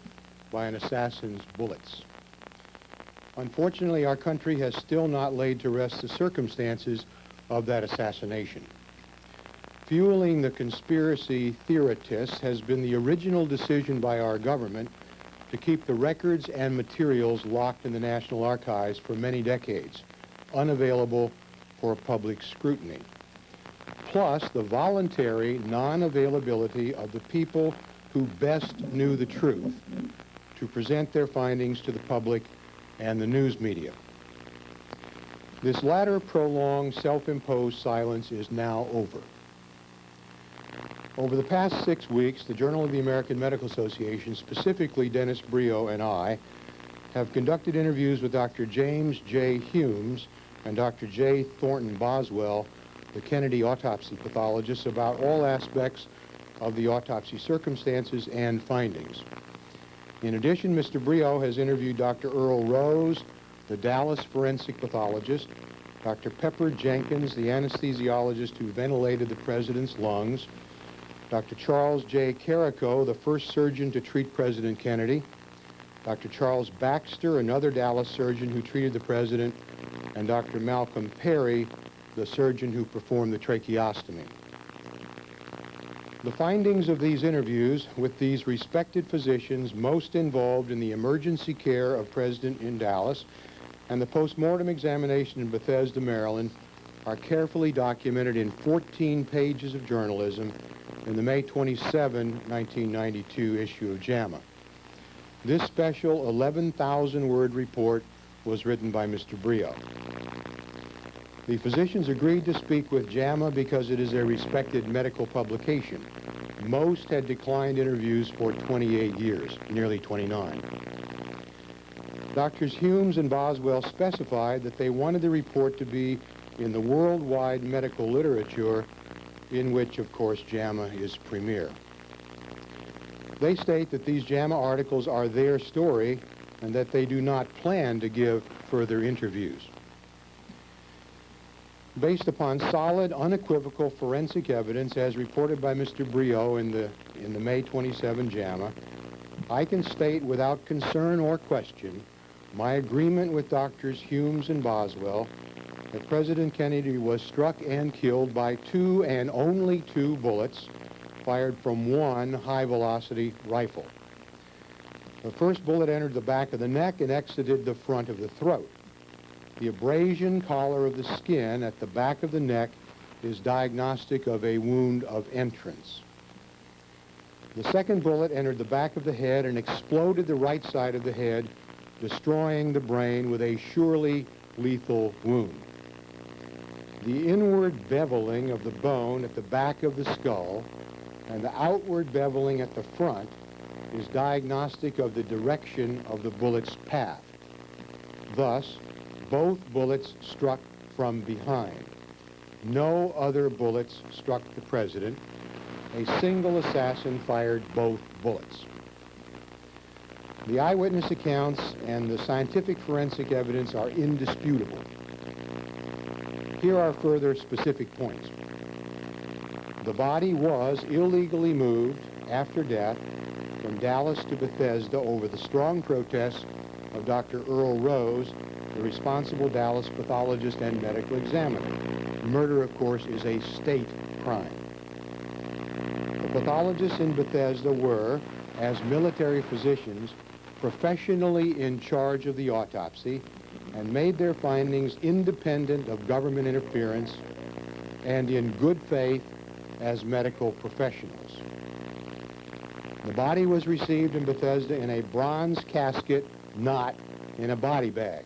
by an assassin's bullets. Unfortunately, our country has still not laid to rest the circumstances of that assassination. Fueling the conspiracy theorists has been the original decision by our government to keep the records and materials locked in the National Archives for many decades, unavailable for public scrutiny. Plus the voluntary non-availability of the people who best knew the truth to present their findings to the public and the news media. This latter prolonged self-imposed silence is now over. Over the past 6 weeks, the Journal of the American Medical Association, specifically Dennis Brio and I, have conducted interviews with Dr. James J. Humes and Dr. J. Thornton Boswell, the Kennedy autopsy pathologists, about all aspects of the autopsy circumstances and findings. In addition, Mr. Brio has interviewed Dr. Earl Rose, the Dallas forensic pathologist, Dr. Pepper Jenkins, the anesthesiologist who ventilated the president's lungs, Dr. Charles J. Carrico, the first surgeon to treat President Kennedy, Dr. Charles Baxter, another Dallas surgeon who treated the president, and Dr. Malcolm Perry, the surgeon who performed the tracheostomy. The findings of these interviews with these respected physicians most involved in the emergency care of President in Dallas and the post-mortem examination in Bethesda, Maryland, are carefully documented in 14 pages of journalism in the May 27, 1992 issue of JAMA. This special 11,000-word report was written by Mr. Brio. The physicians agreed to speak with JAMA because it is a respected medical publication. Most had declined interviews for 28 years, nearly 29. Doctors Humes and Boswell specified that they wanted the report to be in the worldwide medical literature, in which, of course, JAMA is premier. They state that these JAMA articles are their story and that they do not plan to give further interviews. Based upon solid, unequivocal forensic evidence as reported by Mr. Brio in the May 27 JAMA, I can state without concern or question my agreement with Doctors Humes and Boswell that President Kennedy was struck and killed by 2 and only 2 bullets fired from one high-velocity rifle. The first bullet entered the back of the neck and exited the front of the throat. The abrasion collar of the skin at the back of the neck is diagnostic of a wound of entrance. The second bullet entered the back of the head and exploded the right side of the head, destroying the brain with a surely lethal wound. The inward beveling of the bone at the back of the skull and the outward beveling at the front is diagnostic of the direction of the bullet's path. Thus, both bullets struck from behind. No other bullets struck the president. A single assassin fired both bullets. The eyewitness accounts and the scientific forensic evidence are indisputable. Here are further specific points. The body was illegally moved after death from Dallas to Bethesda over the strong protests of Dr. Earl Rose, the responsible Dallas pathologist and medical examiner. Murder, of course, is a state crime. The pathologists in Bethesda were, as military physicians, professionally in charge of the autopsy and made their findings independent of government interference and in good faith as medical professionals. The body was received in Bethesda in a bronze casket, not in a body bag.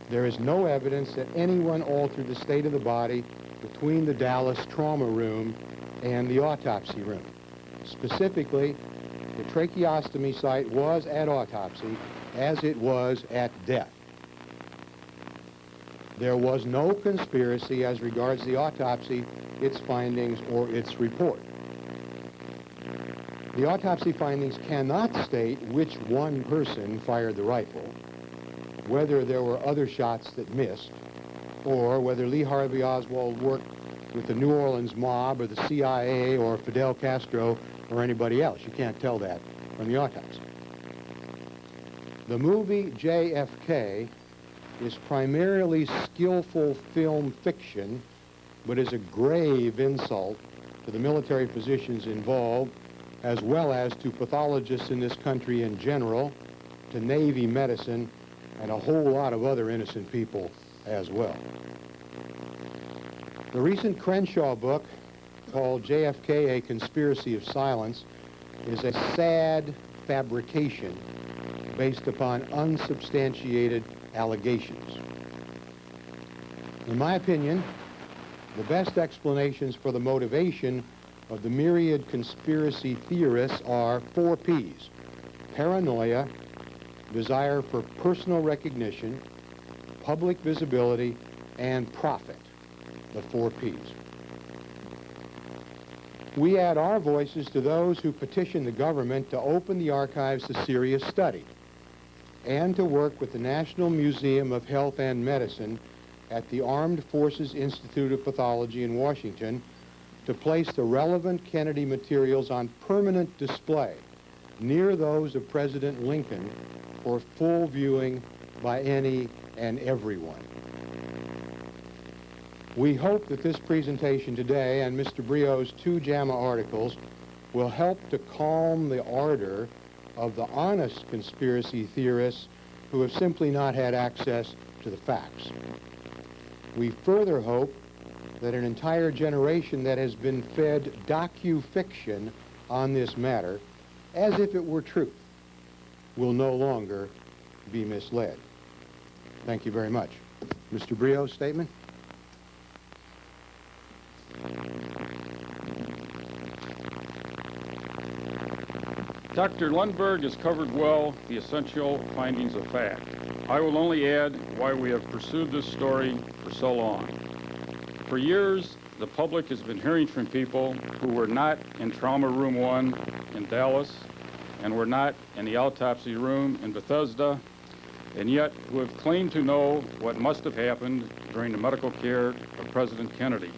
There is no evidence that anyone altered the state of the body between the Dallas trauma room and the autopsy room. Specifically, the tracheostomy site was at autopsy as it was at death. There was no conspiracy as regards the autopsy, its findings, or its report. The autopsy findings cannot state which one person fired the rifle, whether there were other shots that missed, or whether Lee Harvey Oswald worked with the New Orleans mob or the CIA or Fidel Castro or anybody else. You can't tell that from the autopsy. The movie JFK is primarily skillful film fiction, but is a grave insult to the military physicians involved as well as to pathologists in this country in general, to Navy medicine, and a whole lot of other innocent people as well. The recent Crenshaw book, called JFK, A Conspiracy of Silence, is a sad fabrication based upon unsubstantiated allegations. In my opinion, the best explanations for the motivation of the myriad conspiracy theorists are 4 Ps: paranoia, desire for personal recognition, public visibility, and profit, the 4 Ps. We add our voices to those who petition the government to open the archives to serious study and to work with the National Museum of Health and Medicine at the Armed Forces Institute of Pathology in Washington to place the relevant Kennedy materials on permanent display near those of President Lincoln for full viewing by any and everyone. We hope that this presentation today and Mr. Brio's 2 JAMA articles will help to calm the ardor of the honest conspiracy theorists who have simply not had access to the facts. We further hope that an entire generation that has been fed docu-fiction on this matter, as if it were truth, will no longer be misled. Thank you very much. Mr. Brio's statement? Dr. Lundberg has covered well the essential findings of fact. I will only add why we have pursued this story for so long. For years, the public has been hearing from people who were not in Trauma Room 1 in Dallas and were not in the autopsy room in Bethesda, and yet who have claimed to know what must have happened during the medical care of President Kennedy.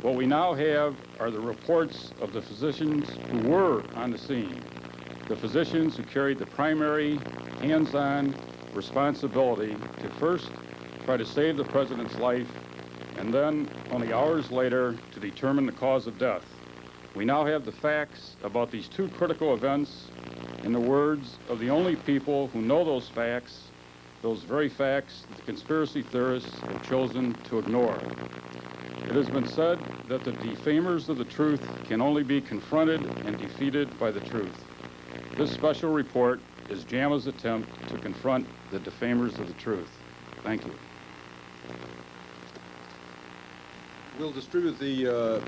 What we now have are the reports of the physicians who were on the scene, the physicians who carried the primary hands-on responsibility to first try to save the president's life and then, only hours later, to determine the cause of death. We now have the facts about these 2 critical events in the words of the only people who know those facts, those very facts that the conspiracy theorists have chosen to ignore. It has been said that the defamers of the truth can only be confronted and defeated by the truth. This special report is JAMA's attempt to confront the defamers of the truth. Thank you. We'll distribute the